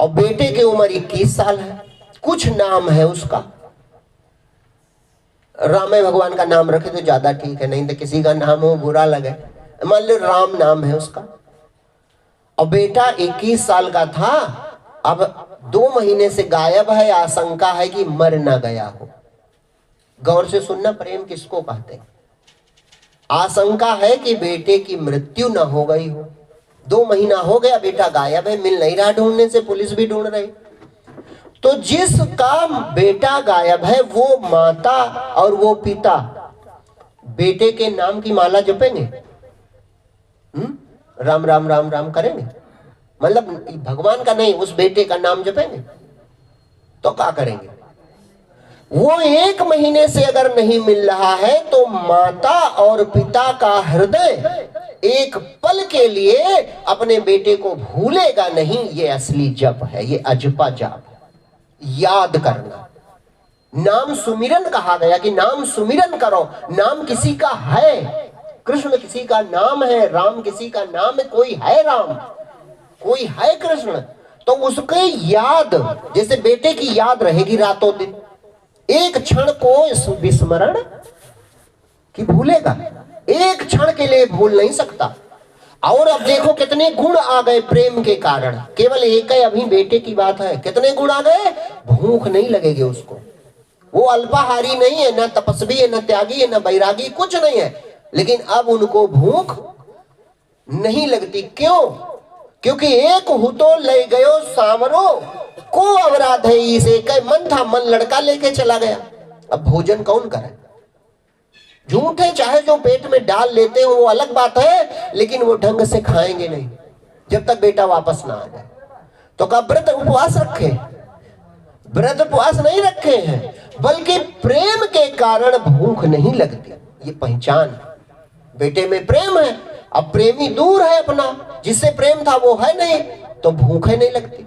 और बेटे की उम्र 21 साल है। कुछ नाम है उसका, रामे भगवान का नाम रखे तो ज्यादा ठीक है, नहीं तो किसी का नाम हो बुरा लगे। मान लो राम नाम है उसका, और बेटा 21 साल का था, अब 2 महीने से गायब है, आशंका है कि मर ना गया हो। गौर से सुनना, प्रेम किसको कहते हैं? आशंका है कि बेटे की मृत्यु न हो गई हो। 2 महीना हो गया, बेटा गायब है, मिल नहीं रहा, ढूंढने से पुलिस भी ढूंढ रही। तो जिसका बेटा गायब है, वो माता और वो पिता बेटे के नाम की माला जपेंगे, राम राम राम राम करेंगे, मतलब भगवान का नहीं, उस बेटे का नाम जपेंगे। तो क्या करेंगे? वो 1 महीने से अगर नहीं मिल रहा है, तो माता और पिता का हृदय एक पल के लिए अपने बेटे को भूलेगा नहीं। ये असली जप है, ये अजपा जाप है। याद करना, नाम सुमिरन कहा गया कि नाम सुमिरन करो। नाम किसी का है, कृष्ण किसी का नाम है, राम किसी का नाम है, कोई है राम, कोई है कृष्ण। तो उसके याद, जैसे बेटे की याद रहेगी रातों दिन, एक क्षण को विस्मरण कि भूलेगा, एक क्षण के लिए भूल नहीं सकता। और अब देखो कितने गुण आ गए प्रेम के कारण। केवल एक है, अभी बेटे की बात है, कितने गुण आ गए। भूख नहीं लगेगी उसको, वो अल्पाहारी नहीं है, ना तपस्वी है, ना त्यागी है, ना बैरागी, कुछ नहीं है, लेकिन अब उनको भूख नहीं लगती। क्यों? क्योंकि एक हुतो ले गयो सामरो को अवराध है, इसे कई मन था, मन लड़का लेके चला गया। अब भोजन कौन करे? झूठ है, चाहे जो पेट में डाल लेते हो वो अलग बात है, लेकिन वो ढंग से खाएंगे नहीं जब तक बेटा वापस ना आ जाए। तो का व्रत उपवास रखे? व्रत उपवास नहीं रखे हैं, बल्कि प्रेम के कारण भूख नहीं लगती। ये पहचान, बेटे में प्रेम है अब प्रेमी दूर है अपना, जिससे प्रेम था वो है नहीं, तो भूख नहीं लगती।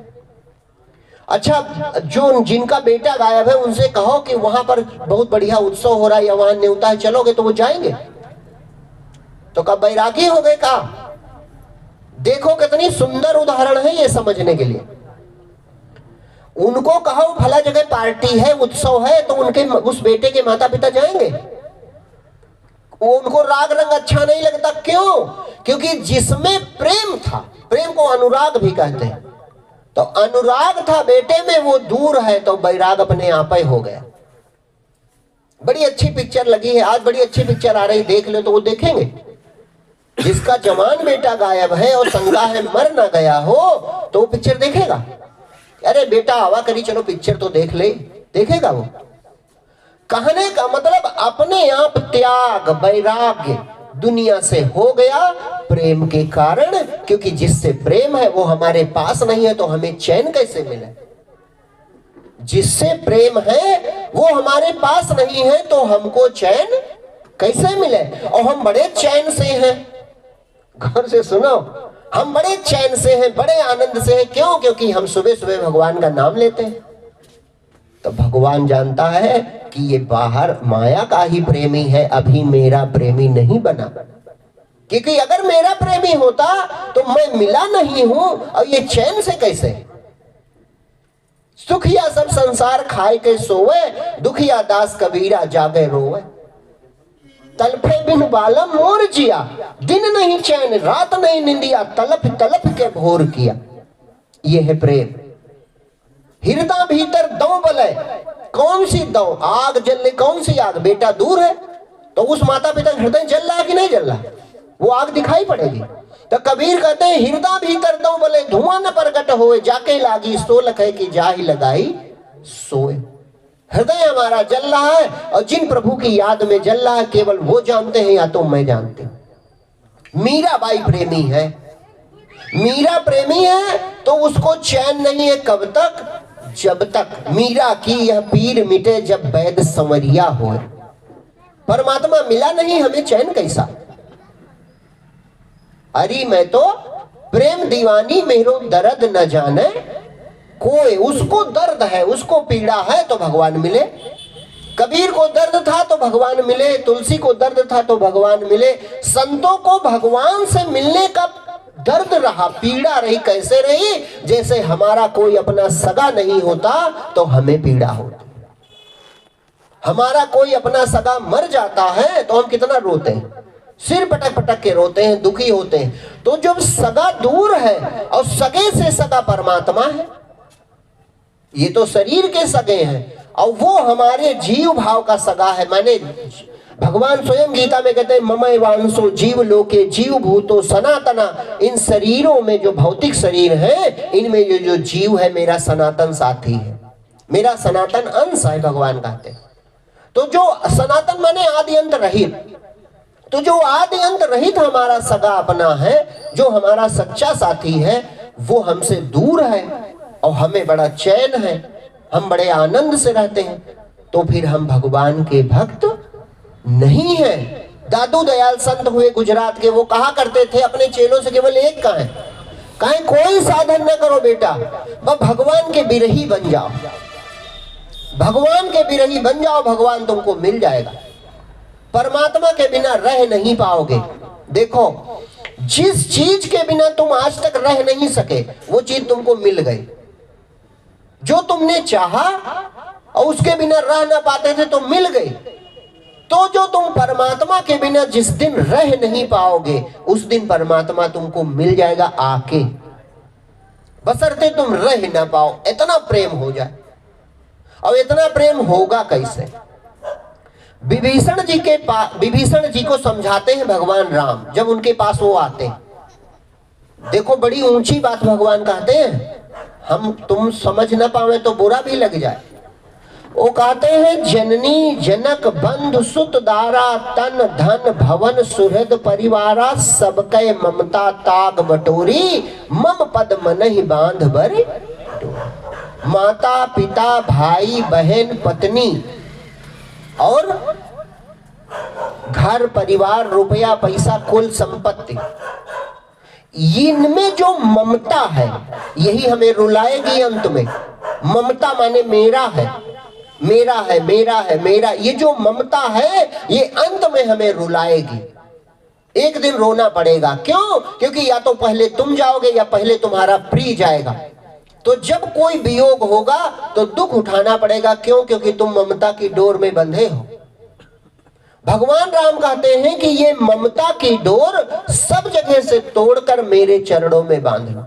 अच्छा, जो जिनका बेटा गायब है उनसे कहो कि वहां पर बहुत बढ़िया उत्सव हो रहा है या वहां न्योता है, चलोगे? तो वो जाएंगे? तो कब बैरागी हो गए का? देखो कितनी सुंदर उदाहरण है ये समझने के लिए। उनको कहो भला जगह पार्टी है, उत्सव है, तो उनके उस बेटे के माता पिता जाएंगे? उनको राग रंग अच्छा नहीं लगता। क्यों? क्योंकि जिसमें प्रेम था, प्रेम को अनुराग भी कहते हैं, तो अनुराग था बेटे में, वो दूर है तो बैराग अपने आप ही हो गया। बड़ी अच्छी पिक्चर लगी है आज, बड़ी अच्छी पिक्चर आ रही, देख ले तो वो देखेंगे। जिसका जवान बेटा गायब है और संगा है मर ना गया हो, तो वो पिक्चर देखेगा? अरे बेटा आवा करी, चलो पिक्चर तो देख ले, देखेगा वो? कहने का मतलब अपने आप त्याग, वैराग्य दुनिया से हो गया प्रेम के कारण। क्योंकि जिससे प्रेम है वो हमारे पास नहीं है, तो हमें चैन कैसे मिले? जिससे प्रेम है वो हमारे पास नहीं है, तो हमको चैन कैसे मिले? और हम बड़े चैन से हैं, गौर से सुनो, हम बड़े चैन से हैं, बड़े आनंद से हैं। क्यों? क्योंकि हम सुबह सुबह भगवान का नाम लेते हैं। तो भगवान जानता है कि ये बाहर माया का ही प्रेमी है, अभी मेरा प्रेमी नहीं बना। क्योंकि अगर मेरा प्रेमी होता तो मैं मिला नहीं हूं, और ये चैन से कैसे? सुखिया सब संसार खाए के सोवे, दुखिया दास कबीरा जागे रोवे। तलफे बिन बालम मोर जिया, दिन नहीं चैन रात नहीं निंदिया, तलफ तलफ के भोर किया। ये है प्रेम। हृदय भीतर दौ बले, कौन सी दौ? आग जल ले, कौन सी आग? बेटा दूर है तो उस माता पिता का हृदय जल रहा है कि नहीं जल रहा? वो आग दिखाई पड़ेगी। तो कबीर कहते हैं हृदय भीतर दौ बले, धुआं न प्रकट होए, जाके लागी सो लखे की जाहि लगाई सोए। हृदय हमारा जल रहा है, और जिन प्रभु की याद में जल रहा है केवल वो जानते हैं या तो मैं जानती हूं। मीराबाई प्रेमी है, मीरा प्रेमी है तो उसको चैन नहीं है। कब तक? जब तक मीरा की यह पीर मिटे, जब वैद संवरिया हो। परमात्मा मिला नहीं, हमें चैन कैसा? अरे मैं तो प्रेम दीवानी मेरो दर्द न जाने कोई। उसको दर्द है, उसको पीड़ा है तो भगवान मिले। कबीर को दर्द था तो भगवान मिले, तुलसी को दर्द था तो भगवान मिले। संतों को भगवान से मिलने का दर्द रहा, पीड़ा रही। कैसे रही? जैसे हमारा कोई अपना सगा नहीं होता तो हमें पीड़ा होती। हमारा कोई अपना सगा मर जाता है तो हम कितना रोते हैं, सिर पटक पटक के रोते हैं, दुखी होते हैं। तो जब सगा दूर है, और सगे से सगा परमात्मा है, ये तो शरीर के सगे हैं, और वो हमारे जीव भाव का सगा है। माने भगवान स्वयं गीता में कहते हैं ममय वांसो जीव लोके जीव भूतो सनातना। इन शरीरों में जो भौतिक शरीर है, इनमें जो जीव है मेरा सनातन साथी है, मेरा सनातन अंश है, भगवान कहते हैं। तो जो सनातन माने आदि अंत रहित, तो जो आदि अंत रहित हमारा सगा अपना है, जो हमारा सच्चा साथी है, वो हमसे दूर है और हमें बड़ा चैन है, हम बड़े आनंद से रहते हैं। तो फिर हम भगवान के भक्त नहीं है। दादू दयाल संत हुए गुजरात के, वो कहा करते थे अपने चेलों से केवल एक कहें, कहें कोई साधन न करो बेटा, बस भगवान के बिरही बन जाओ, भगवान के बिरही बन जाओ, भगवान तुमको मिल जाएगा। परमात्मा के बिना रह नहीं पाओगे। देखो, जिस चीज के बिना तुम आज तक रह नहीं सके, वो चीज तुमको मिल गई। जो तुमने चाहा और उसके बिना रह ना पाते थे तो मिल गई। तो जो तुम परमात्मा के बिना जिस दिन रह नहीं पाओगे, उस दिन परमात्मा तुमको मिल जाएगा आके, बशर्ते तुम रह ना पाओ। इतना प्रेम हो जाए। और इतना प्रेम होगा कैसे? विभीषण जी को समझाते हैं भगवान राम, जब उनके पास वो आते हैं। देखो बड़ी ऊंची बात भगवान कहते हैं, हम तुम समझ ना पावे तो बुरा भी लग जाए। वो कहते हैं जननी जनक बंधु सुत दारा, तन धन भवन सुहृद परिवारा, सबके ममता ताग बटोरी, मम पद मनहि बांध बर। माता पिता भाई बहन पत्नी और घर परिवार रुपया पैसा कुल संपत्ति, इनमें जो ममता है यही हमें रुलाएगी अंत में। ममता माने मेरा है, मेरा है, मेरा है, मेरा, ये जो ममता है ये अंत में हमें रुलाएगी। एक दिन रोना पड़ेगा। क्यों? क्योंकि या तो पहले तुम जाओगे या पहले तुम्हारा प्रिय जाएगा। तो जब कोई वियोग होगा तो दुख उठाना पड़ेगा। क्यों? क्योंकि तुम ममता की डोर में बंधे हो। भगवान राम कहते हैं कि ये ममता की डोर सब जगह से तोड़कर मेरे चरणों में बांध लो।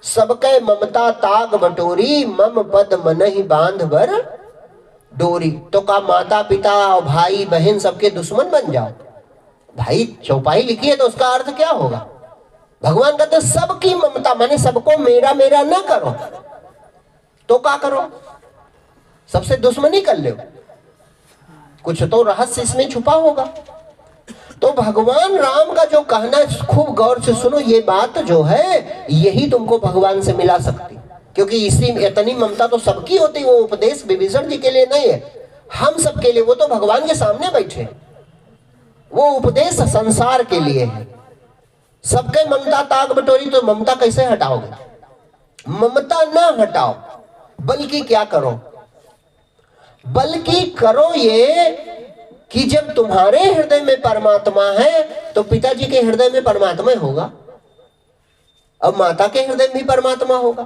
सबके ममता ताग बटोरी, मम पद मनहि बांध बर डोरी। तो का माता पिता और भाई बहन सबके दुश्मन बन जाओ? भाई चौपाई लिखी है तो उसका अर्थ क्या होगा? भगवान कहते सबकी ममता माने सबको मेरा मेरा ना करो। तो क्या करो? सबसे दुश्मनी कर लो। कुछ तो रहस्य इसमें छुपा होगा। तो भगवान राम का जो कहना है खूब गौर से सुनो। ये बात जो है यही तुमको भगवान से मिला सकती, क्योंकि इसी इतनी ममता तो सबकी होती। वो उपदेश विभीषण जी के लिए नहीं है, हम सबके लिए। वो तो भगवान के सामने बैठे, वो उपदेश संसार के लिए है। सबके ममता ताक बटोरी, तो ममता कैसे हटाओगे? ममता ना हटाओ, बल्कि क्या करो? बल्कि करो ये कि जब तुम्हारे हृदय में परमात्मा है तो पिताजी के हृदय में परमात्मा होगा, अब माता के हृदय में भी परमात्मा होगा,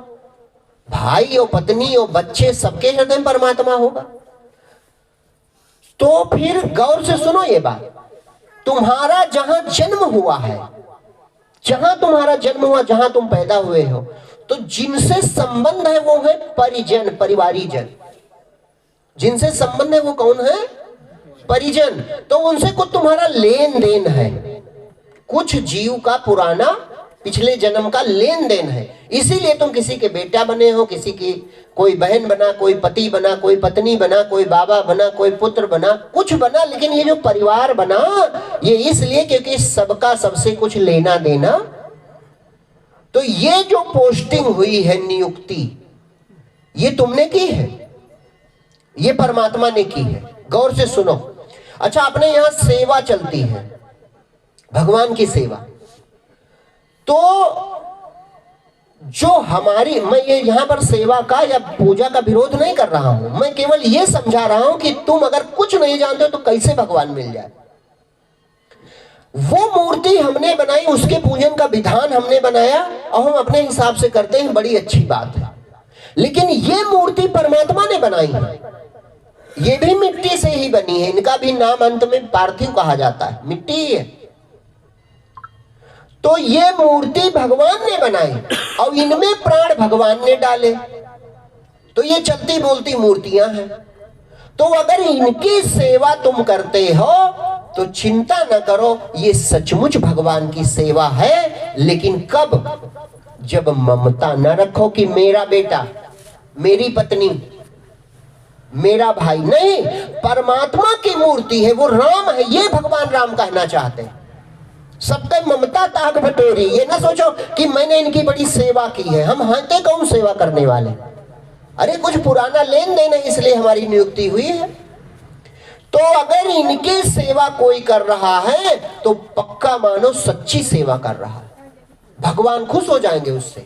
भाई और पत्नी और बच्चे सबके हृदय में परमात्मा होगा। तो फिर गौर से सुनो ये बात। तुम्हारा जहां जन्म हुआ है, जहां तुम्हारा जन्म हुआ, जहां तुम पैदा हुए हो, तो जिनसे संबंध है वो है परिजन, परिवारी जन। जिनसे संबंध है वो कौन है? परिजन। तो उनसे कुछ तुम्हारा लेन देन है, कुछ जीव का पुराना पिछले जन्म का लेन देन है। इसीलिए तुम किसी के बेटा बने हो, किसी की कोई बहन बना, कोई पति बना, कोई पत्नी बना, कोई बाबा बना, कोई पुत्र बना, कुछ बना। लेकिन ये जो परिवार बना ये इसलिए क्योंकि सबका सबसे कुछ लेना देना। तो ये जो पोस्टिंग हुई है, नियुक्ति, ये तुमने की है, ये परमात्मा ने की है। गौर से सुनो। अच्छा, अपने यहां सेवा चलती है, भगवान की सेवा। तो जो हमारी, मैं ये यहां पर सेवा का या पूजा का विरोध नहीं कर रहा हूं, मैं केवल ये समझा रहा हूं कि तुम अगर कुछ नहीं जानते हो तो कैसे भगवान मिल जाए। वो मूर्ति हमने बनाई, उसके पूजन का विधान हमने बनाया और हम अपने हिसाब से करते हैं, बड़ी अच्छी बात है। लेकिन ये मूर्ति परमात्मा ने बनाई है, ये भी मिट्टी से ही बनी है। इनका भी नाम अंत में पार्थिव कहा जाता है, मिट्टी ही है। तो ये मूर्ति भगवान ने बनाई और इनमें प्राण भगवान ने डाले, तो ये चलती बोलती मूर्तियां हैं। तो अगर इनकी सेवा तुम करते हो तो चिंता न करो, ये सचमुच भगवान की सेवा है। लेकिन कब? जब ममता न रखो कि मेरा बेटा, मेरी पत्नी, मेरा भाई। नहीं, परमात्मा की मूर्ति है, वो राम है, ये भगवान राम कहना चाहते हैं। सबके ममता ताक बटोरी। ये ना सोचो कि मैंने इनकी बड़ी सेवा की है, हम हाथे कौन सेवा करने वाले। अरे कुछ पुराना लेन देन है, इसलिए हमारी नियुक्ति हुई है। तो अगर इनकी सेवा कोई कर रहा है तो पक्का मानो सच्ची सेवा कर रहा है, भगवान खुश हो जाएंगे उससे।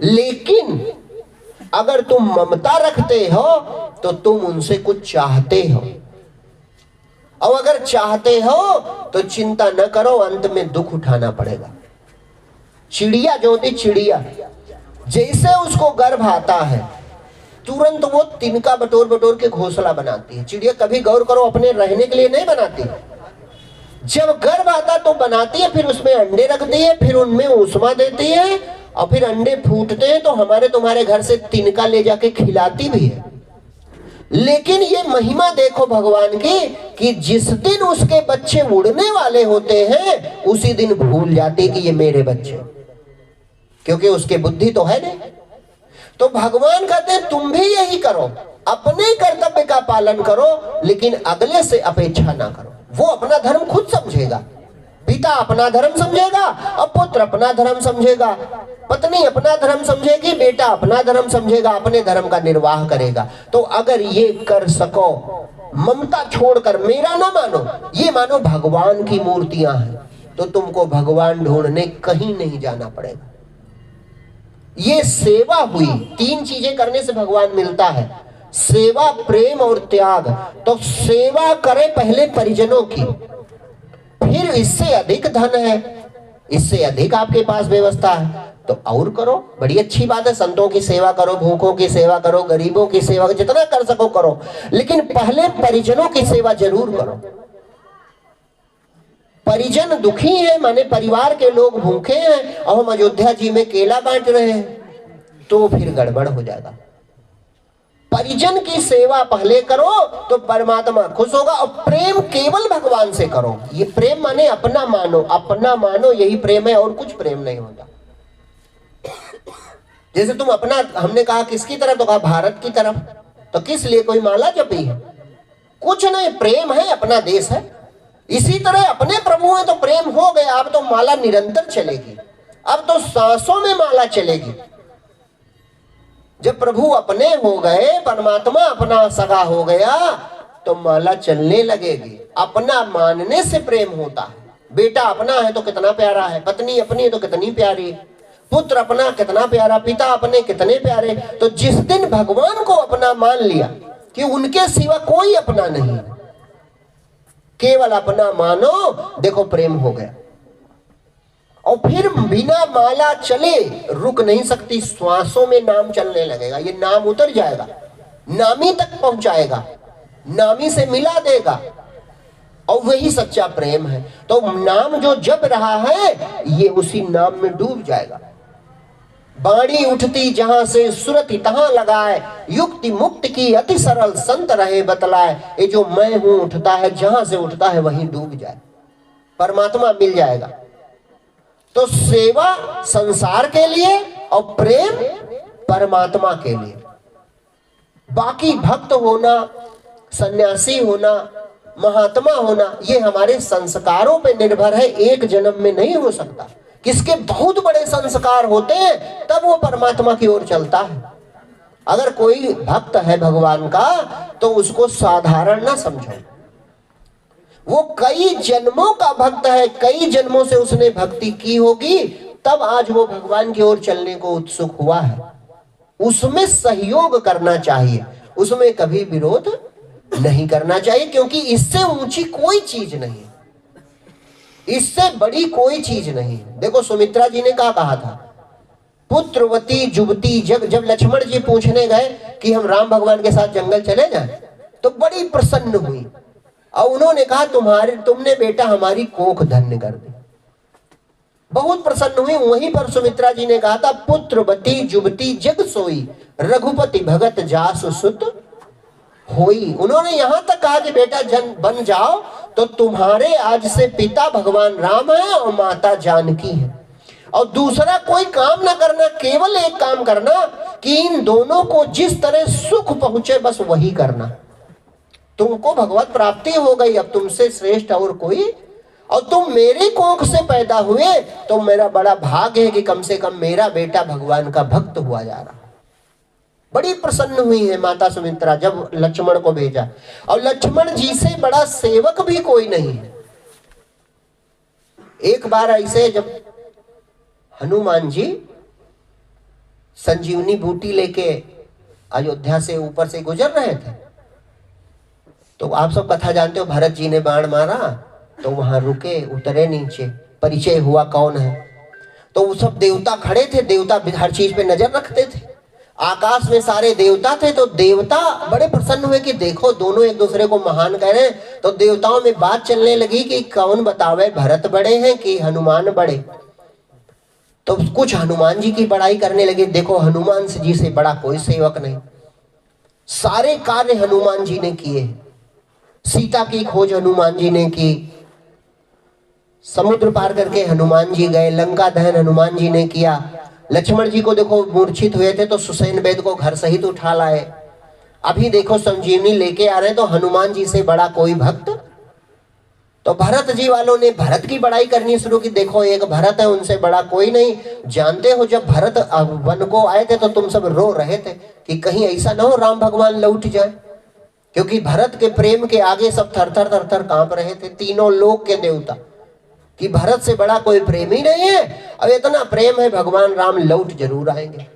लेकिन अगर तुम ममता रखते हो तो तुम उनसे कुछ चाहते हो, और अगर चाहते हो तो चिंता न करो, अंत में दुख उठाना पड़ेगा। चिड़िया जो होती, चिड़िया जैसे उसको गर्भ आता है तुरंत वो तिनका बटोर बटोर के घोंसला बनाती है। चिड़िया कभी गौर करो अपने रहने के लिए नहीं बनाती, जब गर्भ आता तो बनाती है, फिर उसमें अंडे रखती है, फिर उनमें ऊष्मा देती है, और फिर अंडे फूटते हैं तो हमारे तुम्हारे घर से तिनका ले जाके खिलाती भी है। लेकिन ये महिमा देखो भगवान की कि जिस दिन उसके बच्चे उड़ने वाले होते हैं उसी दिन भूल जाती कि ये मेरे बच्चे, क्योंकि उसके बुद्धि तो है नहीं। तो भगवान कहते हैं तुम भी यही करो, अपने कर्तव्य का पालन करो, लेकिन अगले से अपेक्षा ना करो। वो अपना धर्म खुद समझेगा, पिता अपना धर्म समझेगा और पुत्र अपना धर्म समझेगा, पत्नी अपना धर्म समझेगी, बेटा अपना धर्म समझेगा, अपने धर्म का निर्वाह करेगा। तो अगर ये कर सको ममता छोड़कर मेरा ना मानो, ये मानो भगवान की मूर्तियां हैं, तो तुमको भगवान ढूंढने कहीं नहीं जाना पड़ेगा। ये सेवा हुई, 3 चीजें करने से भगवान मिलता है, सेवा, प्रेम और त्याग। तो सेवा करें पहले परिजनों की, फिर इससे अधिक धन है, इससे अधिक आपके पास व्यवस्था है तो और करो, बड़ी अच्छी बात है। संतों की सेवा करो, भूखों की सेवा करो, गरीबों की सेवा जितना कर सको करो, लेकिन पहले परिजनों की सेवा जरूर करो। परिजन दुखी है, माने परिवार के लोग भूखे हैं और हम अयोध्या जी में केला बांट रहे हैं, तो फिर गड़बड़ हो जाएगा। परिजन की सेवा पहले करो तो परमात्मा खुश होगा। और प्रेम केवल भगवान से करो। ये प्रेम माने अपना मानो, अपना मानो, यही प्रेम है, और कुछ प्रेम नहीं होता। जैसे तुम अपना, हमने कहा किसकी तरफ, तो कहा भारत की तरफ, तो किस लिए कोई माला जपी है? कुछ नहीं, प्रेम है, अपना देश है। इसी तरह अपने प्रभु हैं तो प्रेम हो गया, अब तो माला निरंतर चलेगी, अब तो सांसों में माला चलेगी। जब प्रभु अपने हो गए, परमात्मा अपना सगा हो गया, तो माला चलने लगेगी। अपना मानने से प्रेम होता है। बेटा अपना है तो कितना प्यारा है, पत्नी अपनी है तो कितनी प्यारी, पुत्र अपना कितना प्यारा, पिता अपने कितने प्यारे। तो जिस दिन भगवान को अपना मान लिया कि उनके सिवा कोई अपना नहीं, केवल अपना मानो, देखो प्रेम हो गया। और फिर बिना माला चले रुक नहीं सकती, श्वासों में नाम चलने लगेगा। ये नाम उतर जाएगा, नामी तक पहुंचाएगा, नामी से मिला देगा, और वही सच्चा प्रेम है। तो नाम जो जप रहा है, ये उसी नाम में डूब जाएगा। बाणी उठती जहां से सुरति तहां लगाए, युक्ति मुक्ति की अति सरल संत रहे बतलाए। ये जो मैं हूं उठता है, जहां से उठता है वहीं डूब जाए, परमात्मा मिल जाएगा। तो सेवा संसार के लिए और प्रेम परमात्मा के लिए। बाकी भक्त होना, सन्यासी होना, महात्मा होना, ये हमारे संस्कारों पे निर्भर है, एक जन्म में नहीं हो सकता। किसके बहुत बड़े संस्कार होते हैं तब वो परमात्मा की ओर चलता है। अगर कोई भक्त है भगवान का तो उसको साधारण ना समझो, वो कई जन्मों का भक्त है, कई जन्मों से उसने भक्ति की होगी, तब आज वो भगवान की ओर चलने को उत्सुक हुआ है। उसमें सहयोग करना चाहिए, उसमें कभी विरोध नहीं करना चाहिए, क्योंकि इससे ऊंची कोई चीज नहीं, इससे बड़ी कोई चीज नहीं। देखो सुमित्रा जी ने क्या कहा था, पुत्रवती जुबती जग। जब लक्ष्मण जी पूछने गए कि हम राम भगवान के साथ जंगल चले जाएं, तो बड़ी प्रसन्न हुई और उन्होंने कहा तुमने बेटा हमारी कोख धन्य कर दी। बहुत प्रसन्न हुई। वहीं पर सुमित्रा जी ने कहा था, पुत्रवती जुबती जग सोई, रघुपति भगत जासु सुत होई। उन्होंने यहां तक कहा कि बेटा जन बन जाओ तो तुम्हारे आज से पिता भगवान राम है और माता जानकी है, और दूसरा कोई काम ना करना, केवल एक काम करना कि इन दोनों को जिस तरह सुख पहुंचे बस वही करना। तुमको भगवत प्राप्ति हो गई, अब तुमसे श्रेष्ठ और कोई, और तुम मेरी कोख से पैदा हुए तो मेरा बड़ा भाग्य है कि कम से कम मेरा बेटा भगवान का भक्त हुआ जा रहा। बड़ी प्रसन्न हुई है माता सुमित्रा जब लक्ष्मण को भेजा, और लक्ष्मण जी से बड़ा सेवक भी कोई नहीं है। एक बार ऐसे जब हनुमान जी संजीवनी बूटी लेके अयोध्या से ऊपर से गुजर रहे थे, तो आप सब कथा जानते हो, भरत जी ने बाण मारा तो वहां रुके, उतरे नीचे, परिचय हुआ कौन है। तो वो सब देवता खड़े थे, देवता हर चीज पे नजर रखते थे, आकाश में सारे देवता थे। तो देवता बड़े प्रसन्न हुए कि देखो दोनों एक दूसरे को महान कह रहे हैं। तो देवताओं में बात चलने लगी कि कौन बतावे, भरत बड़े हैं कि हनुमान बड़े। तो कुछ हनुमान जी की बड़ाई करने लगे, देखो हनुमान जी से बड़ा कोई सेवक नहीं, सारे कार्य हनुमान जी ने किए, सीता की खोज हनुमान जी ने की, समुद्र पार करके हनुमान जी गए, लंका दहन हनुमान जी ने किया। लक्ष्मण जी को देखो मूर्छित हुए थे तो सुसैन वेद को घर सहित उठा लाए। अभी देखो संजीवनी लेके आ रहे हैं, तो हनुमान जी से बड़ा कोई भक्त। तो भरत जी वालों ने भरत की बड़ाई करनी शुरू की, देखो एक भरत है, उनसे बड़ा कोई नहीं। जानते हो जब भरत वन को आए थे तो तुम सब रो रहे थे कि कहीं ऐसा ना हो राम भगवान लौट जाए, क्योंकि भरत के प्रेम के आगे सब थर थर थर थर कांप रहे थे, तीनों लोक के देवता, कि भरत से बड़ा कोई प्रेम ही नहीं है। अब इतना प्रेम है, भगवान राम लौट जरूर आएंगे।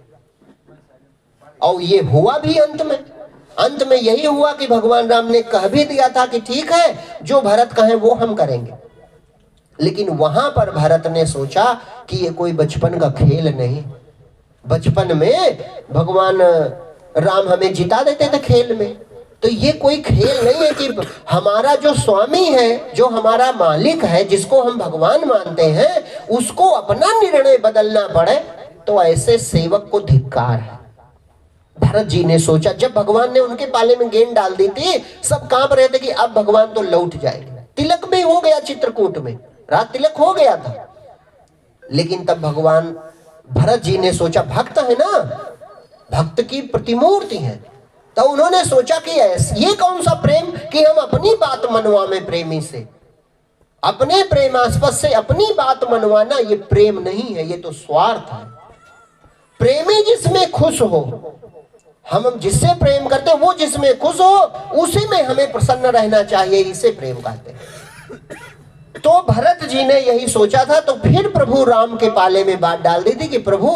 और ये हुआ भी अंत में यही हुआ कि भगवान राम ने कह भी दिया था कि ठीक है, जो भरत कहे वो हम करेंगे। लेकिन वहां पर भरत ने सोचा कि ये कोई बचपन का खेल नहीं। बचपन में भगवान राम हमें जिता देते थे खेल में, तो ये कोई खेल नहीं है कि हमारा जो स्वामी है, जो हमारा मालिक है, जिसको हम भगवान मानते हैं, उसको अपना निर्णय बदलना पड़े, तो ऐसे सेवक को धिक्कार है। भरत जी ने सोचा, जब भगवान ने उनके पाले में गेंद डाल दी थी, सब कांप रहे थे कि अब भगवान तो लौट जाएंगे। तिलक भी हो गया चित्रकूट में, रात तिलक हो गया था। लेकिन तब भगवान भरत जी ने सोचा, भक्त है ना, भक्त की प्रतिमूर्ति है, तो उन्होंने सोचा कि ये कौन सा प्रेम कि हम अपनी बात मनवावे प्रेमी से, अपने प्रेमास्पद से अपनी बात मनवाना, ये प्रेम नहीं है, ये तो स्वार्थ है। प्रेमी जिसमें खुश हो, हम जिससे प्रेम करते हैं वो जिसमें खुश हो, उसी में हमें प्रसन्न रहना चाहिए, इसे प्रेम कहते हैं। तो भरत जी ने यही सोचा था। तो फिर प्रभु राम के पाले में बात डाल दी थी कि प्रभु,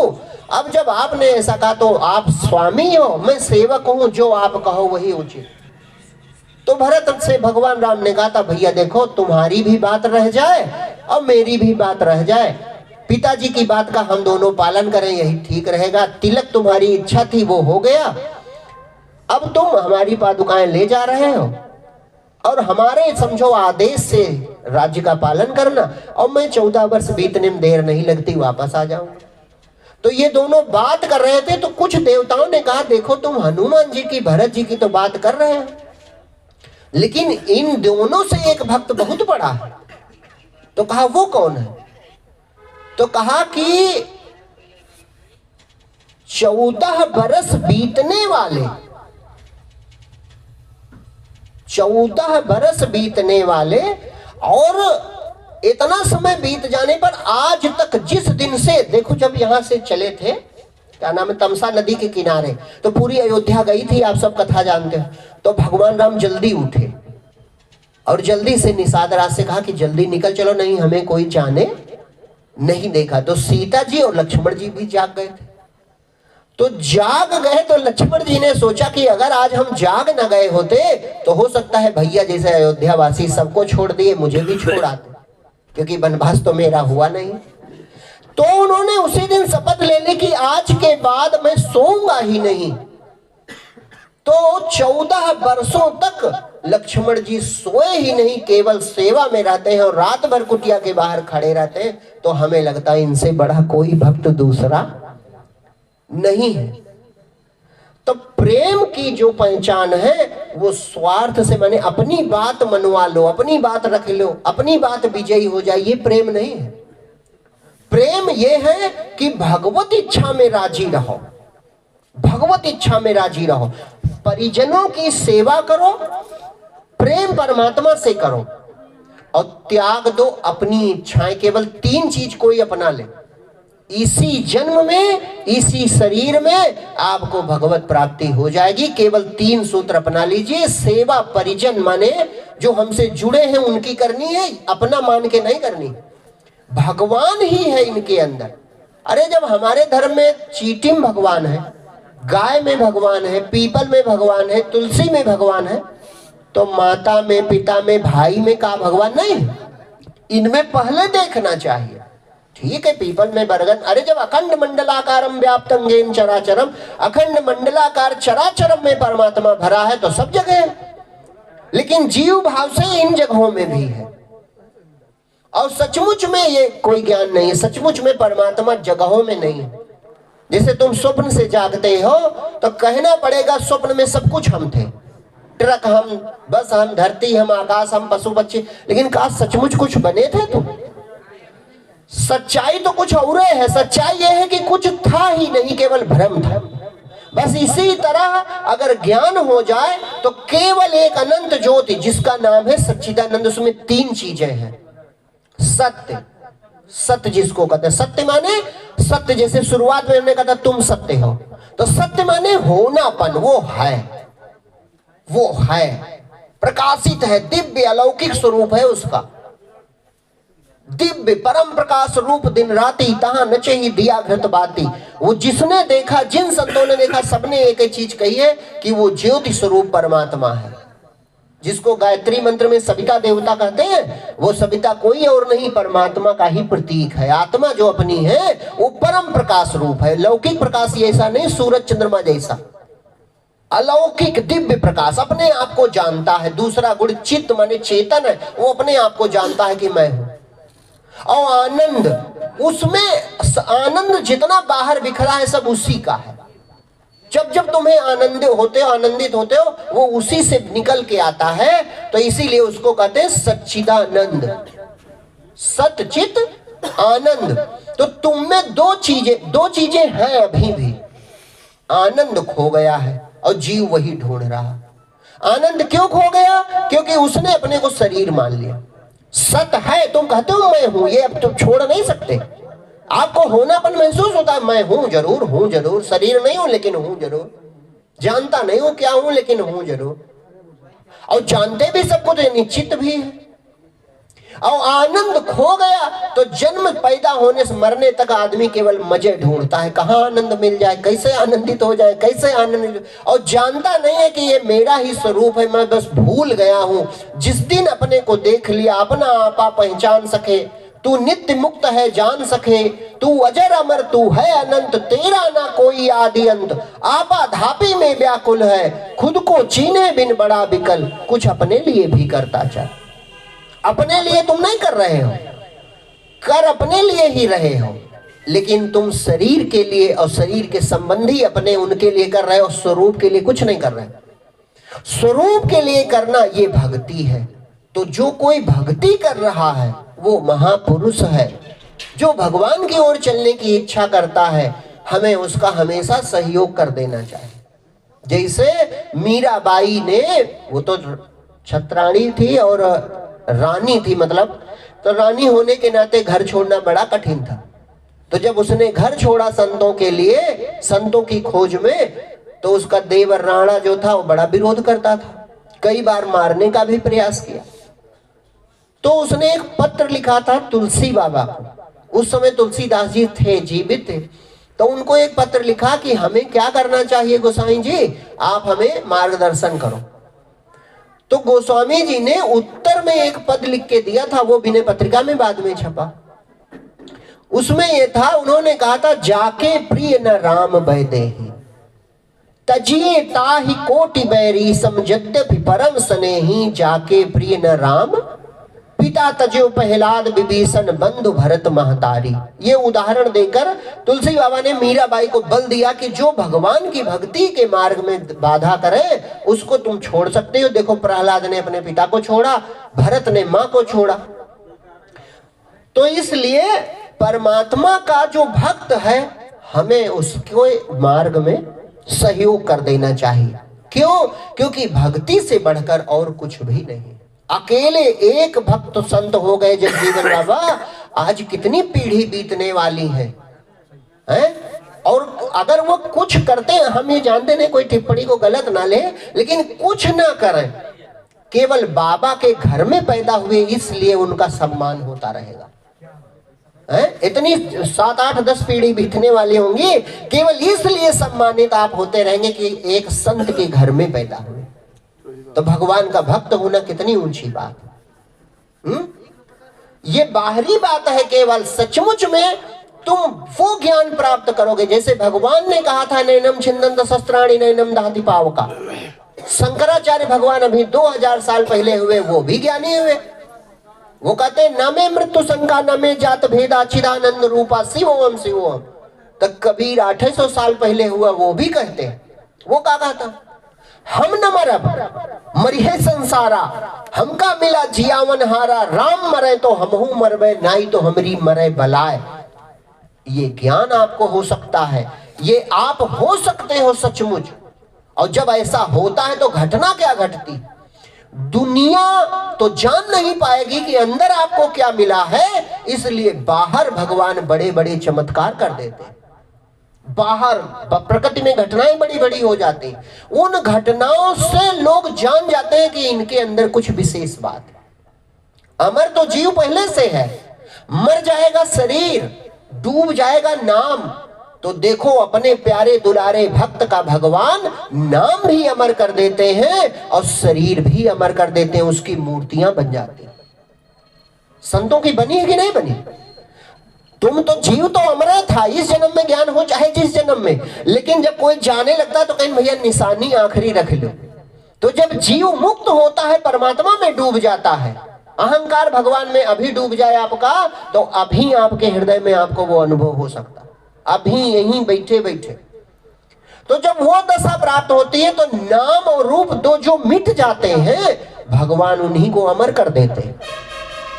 अब जब आपने ऐसा कहा तो आप स्वामी हो, मैं सेवक हूं, जो आप कहो वही उचित। तो भरत से भगवान राम ने कहा था, भैया देखो, तुम्हारी भी बात रह जाए और मेरी भी बात रह जाए, पिताजी की बात का हम दोनों पालन करें, यही ठीक रहेगा। तिलक तुम्हारी इच्छा थी वो हो गया, अब तुम हमारी पादुकाएं ले जा रहे हो और हमारे समझो आदेश से राज्य का पालन करना, और मैं 14 वर्ष बीतने में देर नहीं लगती वापस आ जाऊं। तो ये दोनों बात कर रहे थे। तो कुछ देवताओं ने कहा, देखो तुम हनुमान जी की, भरत जी की तो बात कर रहे हैं, लेकिन इन दोनों से एक भक्त बहुत बड़ा है। तो कहा वो कौन है? तो कहा कि 14 बरस बीतने वाले, 14 बरस बीतने वाले, और इतना समय बीत जाने पर आज तक, जिस दिन से देखो, जब यहां से चले थे, क्या नाम है, तमसा नदी के किनारे, तो पूरी अयोध्या गई थी, आप सब कथा जानते हो। तो भगवान राम जल्दी उठे और जल्दी से निषाद राज से कहा कि जल्दी निकल चलो, नहीं हमें कोई जाने नहीं देखा। तो सीता जी और लक्ष्मण जी भी जाग गए थे। तो जाग गए तो लक्ष्मण जी ने सोचा कि अगर आज हम जाग न गए होते तो हो सकता है भैया जैसे अयोध्या वासी सबको छोड़ दिए, मुझे भी छोड़ आते, क्योंकि वनवास तो मेरा हुआ नहीं। तो उन्होंने उसी दिन शपथ ले ली कि आज के बाद मैं सोऊंगा ही नहीं। तो 14 वर्षों तक लक्ष्मण जी सोए ही नहीं, केवल सेवा में रहते हैं और रात भर कुटिया के बाहर खड़े रहते हैं। तो हमें लगता है इनसे बड़ा कोई भक्त दूसरा नहीं है। तो प्रेम की जो पहचान है वो स्वार्थ से, माने अपनी बात मनवा लो, अपनी बात रख लो, अपनी बात विजयी हो जाए, ये प्रेम नहीं है। प्रेम ये है कि भगवत इच्छा में राजी रहो, भगवत इच्छा में राजी रहो, परिजनों की सेवा करो, प्रेम परमात्मा से करो और त्याग दो अपनी इच्छाएं। केवल 3 चीज कोई अपना ले, इसी जन्म में, इसी शरीर में आपको भगवत प्राप्ति हो जाएगी। केवल 3 सूत्र अपना लीजिए। सेवा परिजन माने जो हमसे जुड़े हैं उनकी करनी है, अपना मान के नहीं करनी। भगवान ही है इनके अंदर। अरे जब हमारे धर्म में चींटी में भगवान है, गाय में भगवान है, पीपल में भगवान है, तुलसी में भगवान है, तो माता में, पिता में, भाई में का भगवान नहीं? इनमें पहले देखना चाहिए। ठीक है, पीपल में बरगद, अरे जब अखंड मंडलाकारम व्याप्तं येन चराचरम, अखंड मंडलाकार चराचरम में परमात्मा भरा है तो सब जगह है, लेकिन जीव भाव से इन जगहों में भी है। और सचमुच में ये कोई ज्ञान नहीं है, सचमुच में परमात्मा जगहों में नहीं है। जैसे तुम स्वप्न से जागते हो तो कहना पड़ेगा स्वप्न में सब कुछ हम थे, ट्रक हम, बस हम, धरती हम, आकाश हम, पशु पक्षी, लेकिन का सचमुच कुछ बने थे तुम? सच्चाई तो कुछ और है। सच्चाई यह है कि कुछ था ही नहीं, केवल भ्रम था। बस इसी तरह अगर ज्ञान हो जाए तो केवल एक अनंत ज्योति जिसका नाम है सच्चिदानंद, उसमें 3 चीजें हैं। सत्य, सत्य जिसको कहते हैं, सत्य माने सत्य, जैसे शुरुआत में हमने कहा था तुम सत्य हो, तो सत्य माने होनापन, वो है। वो है, प्रकाशित है, दिव्य अलौकिक स्वरूप है उसका। दिव्य परम प्रकाश रूप दिन राति, तहां नचे ही दिया घृत बाती। वो जिसने देखा, जिन संतों ने देखा, सबने एक ही चीज कही है कि वो ज्योति स्वरूप परमात्मा है। जिसको गायत्री मंत्र में सविता देवता कहते हैं, वो सविता कोई और नहीं, परमात्मा का ही प्रतीक है। आत्मा जो अपनी है वो परम प्रकाश रूप है। लौकिक प्रकाश ऐसा नहीं, सूरज चंद्रमा जैसा, अलौकिक दिव्य प्रकाश, अपने आप को जानता है। दूसरा गुण चित्त माने चेतन है, वो अपने आप को जानता है कि मैं हूं। और आनंद, उसमें आनंद जितना बाहर बिखरा है सब उसी का है। जब जब तुम्हें आनंदित होते हो वो उसी से निकल के आता है। तो इसीलिए उसको कहते हैं सच्चिदानंद, सतचित आनंद। तो तुम में दो चीजें हैं अभी भी। आनंद खो गया है और जीव वही ढूंढ रहा। आनंद क्यों खो गया? क्योंकि उसने अपने को शरीर मान लिया। सत है, तुम कहते हो मैं हूं, ये अब तुम छोड़ नहीं सकते। आपको होनापन महसूस होता है, मैं हूं जरूर, शरीर नहीं हूं लेकिन हूं जरूर, जानता नहीं हूं क्या हूं लेकिन हूं जरूर, और जानते भी सबको तो निश्चित भी है। और आनंद खो गया तो जन्म पैदा होने से मरने तक आदमी केवल मजे ढूंढता है, कहाँ आनंद मिल जाए, कैसे आनंदित हो जाए, कैसे आनंद, और जानता नहीं है कि ये मेरा ही स्वरूप है, मैं बस भूल गया हूं। जिस दिन अपने को देख लिया, अपना आपा पहचान सके, तू नित्य मुक्त है जान सके, तू अजर अमर, तू है अनंत, तेरा ना कोई आदि अंत। आपा धापी में व्याकुल है, खुद को चीने बिन बड़ा विकल, कुछ अपने लिए भी करता चल। अपने लिए तुम नहीं कर रहे हो, कर अपने लिए ही रहे हो, लेकिन तुम शरीर के लिए और शरीर के संबंधी अपने उनके लिए कर रहे हो, स्वरूप के लिए कुछ नहीं कर रहे। स्वरूप के लिए करना ये भक्ति है। तो जो कोई भक्ति कर रहा है वो महापुरुष है। जो भगवान की ओर चलने की इच्छा करता है, हमें उसका हमेशा सहयोग कर देना चाहिए। जैसे मीराबाई ने, वो तो छत्राणी थी और रानी थी, मतलब तो रानी होने के नाते घर छोड़ना बड़ा कठिन था। तो जब उसने घर छोड़ा संतों के लिए, संतों की खोज में, तो उसका देवर राणा जो था वो बड़ा विरोध करता था, कई बार मारने का भी प्रयास किया। तो उसने एक पत्र लिखा था तुलसी बाबा को। उस समय तुलसीदास जी थे, जीवित थे। तो उनको एक पत्र लिखा कि हमें क्या करना चाहिए गोसाई जी, आप हमें मार्गदर्शन करो। तो गोस्वामी जी ने उत्तर में एक पद लिख के दिया था, वो विनय पत्रिका में बाद में छपा। उसमें ये था, उन्होंने कहा था, जाके प्रिय न राम बैदेहि, तजिए ताहि कोटि बैरी, समझद्यपि परम स्नेही, जाके प्रिय न राम पिता तजो प्रहलाद विभीषण, बंधु भरत महतारी। ये उदाहरण देकर तुलसी बाबा ने मीराबाई को बल दिया कि जो भगवान की भक्ति के मार्ग में बाधा करे उसको तुम छोड़ सकते हो। देखो प्रहलाद ने अपने पिता को छोड़ा, भरत ने मां को छोड़ा। तो इसलिए परमात्मा का जो भक्त है, हमें उसके मार्ग में सहयोग कर देना चाहिए। क्यों? क्योंकि भक्ति से बढ़कर और कुछ भी नहीं। अकेले एक भक्त संत हो गए जगजीवन बाबा, आज कितनी पीढ़ी बीतने वाली है, हैं? और अगर वो कुछ करते हैं, हम ये जानते नहीं, कोई टिप्पणी को गलत ना ले, लेकिन कुछ ना करें, केवल बाबा के घर में पैदा हुए इसलिए उनका सम्मान होता रहेगा। इतनी 7, 8, 10 पीढ़ी बीतने वाली होंगी, केवल इसलिए सम्मानित आप होते रहेंगे कि एक संत के घर में पैदा हुए। तो भगवान का भक्त होना कितनी ऊंची बात है। ये बाहरी बात है, केवल सचमुच में तुम वो ज्ञान प्राप्त करोगे। जैसे भगवान ने कहा था, नैनम छिन्दन्त शस्त्राणि नैनम दहति पावका। शंकराचार्य भगवान अभी 2000 साल पहले हुए, वो भी ज्ञानी हुए। वो कहते हैं, न में मृत्यु शंका न में जात भेदा, चिदानंद रूपा शिवोम शिवोम। तक कबीर 800 साल पहले हुआ, वो भी कहते हैं। वो क्या कहता, हम न मरब मरिहे संसारा, हमका मिला जियावन हारा, राम मरे तो हमहू मरबे, नाई तो हमरी मरे बलाए। ये ज्ञान आपको हो सकता है, ये आप हो सकते हो सचमुच। और जब ऐसा होता है तो घटना क्या घटती, दुनिया तो जान नहीं पाएगी कि अंदर आपको क्या मिला है। इसलिए बाहर भगवान बड़े बड़े चमत्कार कर देते हैं। बाहर प्रकृति में घटनाएं बड़ी बड़ी हो जाती हैं, उन घटनाओं से लोग जान जाते हैं कि इनके अंदर कुछ विशेष बात है। अमर तो जीव पहले से है, मर जाएगा शरीर, डूब जाएगा नाम, तो देखो अपने प्यारे दुलारे भक्त का भगवान नाम भी अमर कर देते हैं और शरीर भी अमर कर देते हैं, उसकी मूर्तियां बन जाती हैं। संतों की बनी है कि नहीं बनी? तुम तो जीव तो अमर था, इस जन्म में ज्ञान हो चाहे जिस जन्म में, लेकिन जब कोई जाने लगता है तो कहीं भैया निशानी आखिरी रख लो। तो जब जीव मुक्त होता है, परमात्मा में डूब जाता है, अहंकार भगवान में अभी डूब जाए आपका, तो अभी आपके हृदय में आपको वो अनुभव हो सकता है, अभी यहीं बैठे बैठे। तो जब वो दशा प्राप्त होती है तो नाम और रूप दो जो मिट जाते हैं, भगवान उन्हीं को अमर कर देते हैं।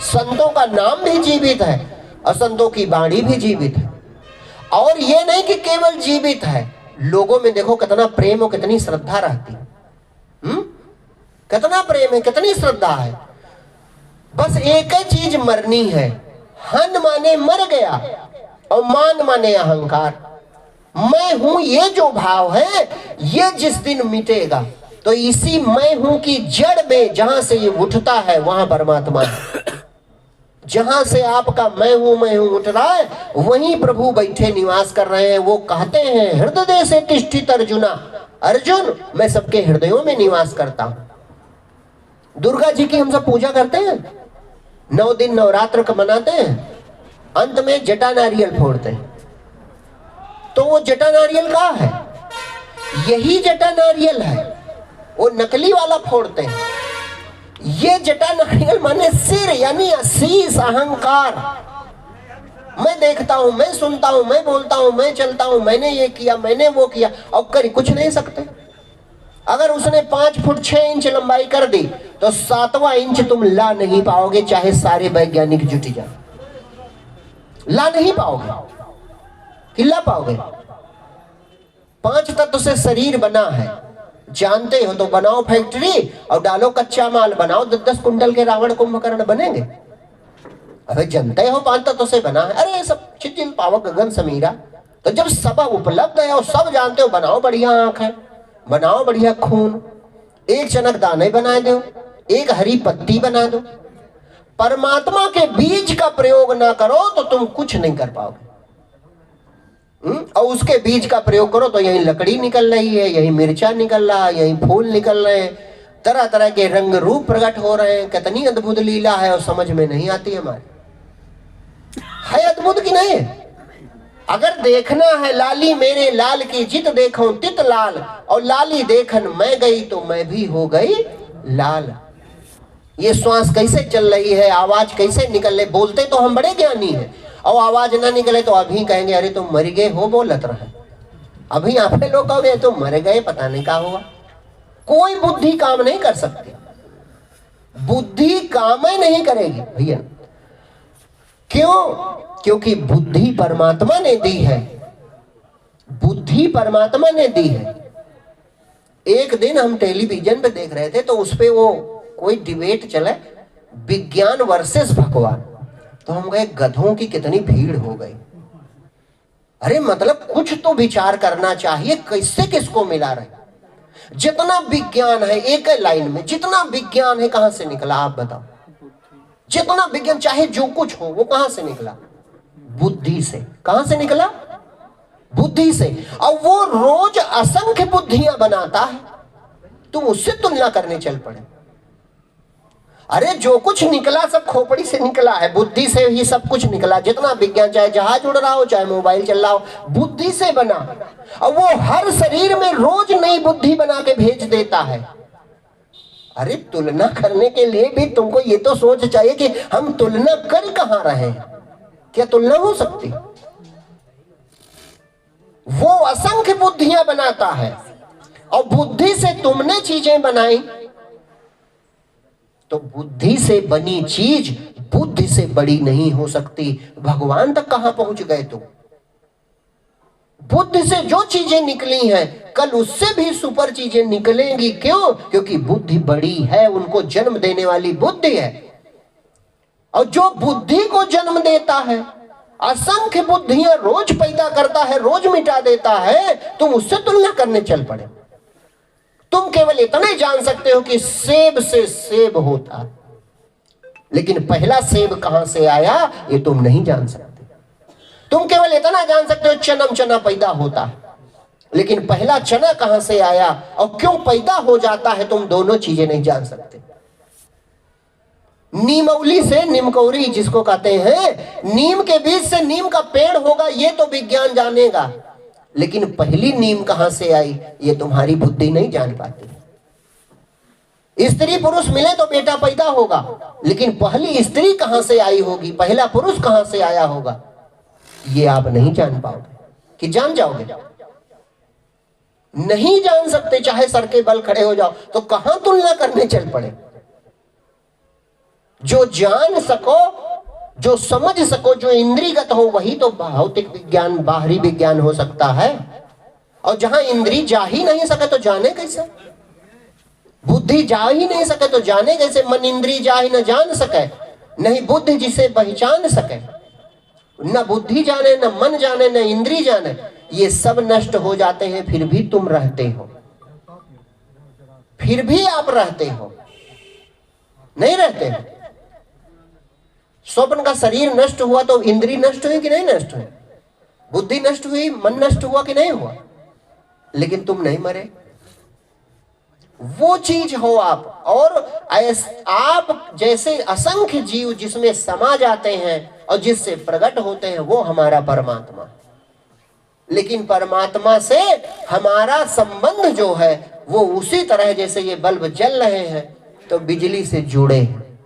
संतों का नाम भी जीवित है, असंतों की वाणी भी जीवित है। और ये नहीं कि केवल जीवित है, लोगों में देखो कितना प्रेम और कितनी श्रद्धा रहती है। कितना प्रेम है, कितनी श्रद्धा है। बस एक ही चीज मरनी है, हन माने मर गया और मान माने अहंकार। मैं हूं ये जो भाव है, ये जिस दिन मिटेगा तो इसी मैं हूं की जड़ में जहां से ये उठता है वहां परमात्मा है। जहां से आपका मैं हूं उठ रहा है, वहीं प्रभु बैठे निवास कर रहे हैं। वो कहते हैं हृदय से तिष्ठित अर्जुना, अर्जुन मैं सबके हृदयों में निवास करता हूं। दुर्गा जी की हम सब पूजा करते हैं, 9 दिन नवरात्र का मनाते हैं, अंत में जटा नारियल फोड़ते हैं। तो वो जटा नारियल का है, यही जटा नारियल है, वो नकली वाला फोड़ते हैं। ये जटा नारियल माने सिर, यानी असीस अहंकार। मैं देखता हूं, मैं सुनता हूं, मैं बोलता हूं, मैं चलता हूं, मैंने ये किया, मैंने वो किया, और कर कुछ नहीं सकते। अगर उसने 5 फुट 6 इंच लंबाई कर दी तो 7वां इंच तुम ला नहीं पाओगे, चाहे सारे वैज्ञानिक जुट जाए, ला नहीं पाओगे। हिला पाओगे? 5 तत्व से शरीर बना है, जानते हो तो बनाओ फैक्ट्री और डालो कच्चा माल, बनाओ 10-10 कुंटल के रावण कुंभकर्ण बनेंगे। अबे जानते हो 5 तत्व से बना है, अरे सब चितिल पावक गगन समीरा। तो जब सब उपलब्ध है और सब जानते हो, बनाओ बढ़िया आंख है, बनाओ बढ़िया खून, एक चनक दाने बना दो, एक हरी पत्ती बना दो। परमात्मा के बीज का प्रयोग ना करो तो तुम कुछ नहीं कर पाओगे। और उसके बीज का प्रयोग करो तो यही लकड़ी निकल रही है, यही मिर्चा निकल रहा है, यही फूल निकल रहे हैं, तरह तरह के रंग रूप प्रकट हो रहे हैं। कितनी अद्भुत लीला है और समझ में नहीं आती हमारी। है अद्भुत कि नहीं? अगर देखना है लाली मेरे लाल की जित देखो तित लाल, और लाली देखन मैं गई तो मैं भी हो गई लाल। ये श्वास कैसे चल रही है, आवाज कैसे निकल रही, बोलते तो हम बड़े ज्ञानी हैं, और आवाज ना निकले तो अभी कहेंगे अरे तुम मर गए हो बोलत रहे। अभी आप लोग कहोगे तुम मर गए, पता नहीं क्या हुआ। कोई बुद्धि काम नहीं कर सकती, बुद्धि काम ही नहीं करेगी भैया। क्यों? क्योंकि बुद्धि परमात्मा ने दी है, बुद्धि परमात्मा ने दी है। एक दिन हम टेलीविजन पे देख रहे थे तो उसपे वो कोई डिबेट चला, विज्ञान वर्सेस भगवान। तो हम गए, गधों की कितनी भीड़ हो गई। अरे मतलब कुछ तो विचार करना चाहिए, कैसे किसको मिला रहे। जितना विज्ञान है एक लाइन में, जितना विज्ञान है कहां से निकला आप बताओ? जितना विज्ञान चाहे जो कुछ हो वो कहां से निकला? बुद्धि से। कहां से निकला? बुद्धि से। और वो रोज असंख्य बुद्धियां बनाता है, तुम उससे तुलना करने चल पड़े। अरे जो कुछ निकला सब खोपड़ी से निकला है, बुद्धि से ही सब कुछ निकला। जितना विज्ञान, चाहे जहाज उड़ रहा हो, चाहे मोबाइल चल रहा हो, बुद्धि से बना। और वो हर शरीर में रोज नई बुद्धि बना के भेज देता है। अरे तुलना करने के लिए भी तुमको ये तो सोच चाहिए कि हम तुलना कर कहां रहे हैं, क्या तुलना हो सकती? वो असंख्य बुद्धियां बनाता है, और बुद्धि से तुमने चीजें बनाई, तो बुद्धि से बनी चीज बुद्धि से बड़ी नहीं हो सकती। भगवान तक कहां पहुंच गए तुम? बुद्धि से जो चीजें निकली हैं, कल उससे भी सुपर चीजें निकलेंगी। क्यों? क्योंकि बुद्धि बड़ी है, उनको जन्म देने वाली बुद्धि है। और जो बुद्धि को जन्म देता है असंख्य बुद्धियां रोज पैदा करता है, रोज मिटा देता है, तुम उससे तुलना करने चल पड़े। तुम केवल इतना ही जान सकते हो कि सेब से सेब होता, लेकिन पहला सेब कहां से आया ये तुम नहीं जान सकते। तुम केवल इतना जान सकते हो चना पैदा होता, लेकिन पहला चना कहां से आया और क्यों पैदा हो जाता है तुम दोनों चीजें नहीं जान सकते। नीमौली से निमकौरी जिसको कहते हैं, नीम के बीज से नीम का पेड़ होगा ये तो विज्ञान जानेगा, लेकिन पहली नीम कहां से आई ये तुम्हारी बुद्धि नहीं जान पाती। स्त्री पुरुष मिले तो बेटा पैदा होगा, लेकिन पहली स्त्री कहां से आई होगी, पहला पुरुष कहां से आया होगा, ये आप नहीं जान पाओगे। कि जान जाओगे? नहीं जान सकते, चाहे सर के बल खड़े हो जाओ। तो कहां तुलना करने चल पड़े? जो जान सको, जो समझ सको, जो इंद्रियगत हो, वही तो भौतिक विज्ञान, बाहरी विज्ञान हो सकता है। और जहां इंद्री जा ही नहीं सके तो जाने कैसे? बुद्धि जा ही नहीं सके तो जाने कैसे? मन इंद्री जा ही न जान सके, नहीं बुद्धि जिसे पहचान सके। न बुद्धि जाने, न मन जाने, न इंद्री जाने, ये सब नष्ट हो जाते हैं, फिर भी तुम रहते हो, फिर भी आप रहते हो, नहीं रहते हो। स्वप्न का शरीर नष्ट हुआ तो इंद्री नष्ट हुई कि नहीं नष्ट हुई? बुद्धि नष्ट हुई, मन नष्ट हुआ कि नहीं हुआ? लेकिन तुम नहीं मरे। वो चीज हो आप। और आप जैसे असंख्य जीव जिसमें समा जाते हैं और जिससे प्रकट होते हैं, वो हमारा परमात्मा। लेकिन परमात्मा से हमारा संबंध जो है वो उसी तरह जैसे ये बल्ब जल रहे हैं तो बिजली से जुड़े हैं,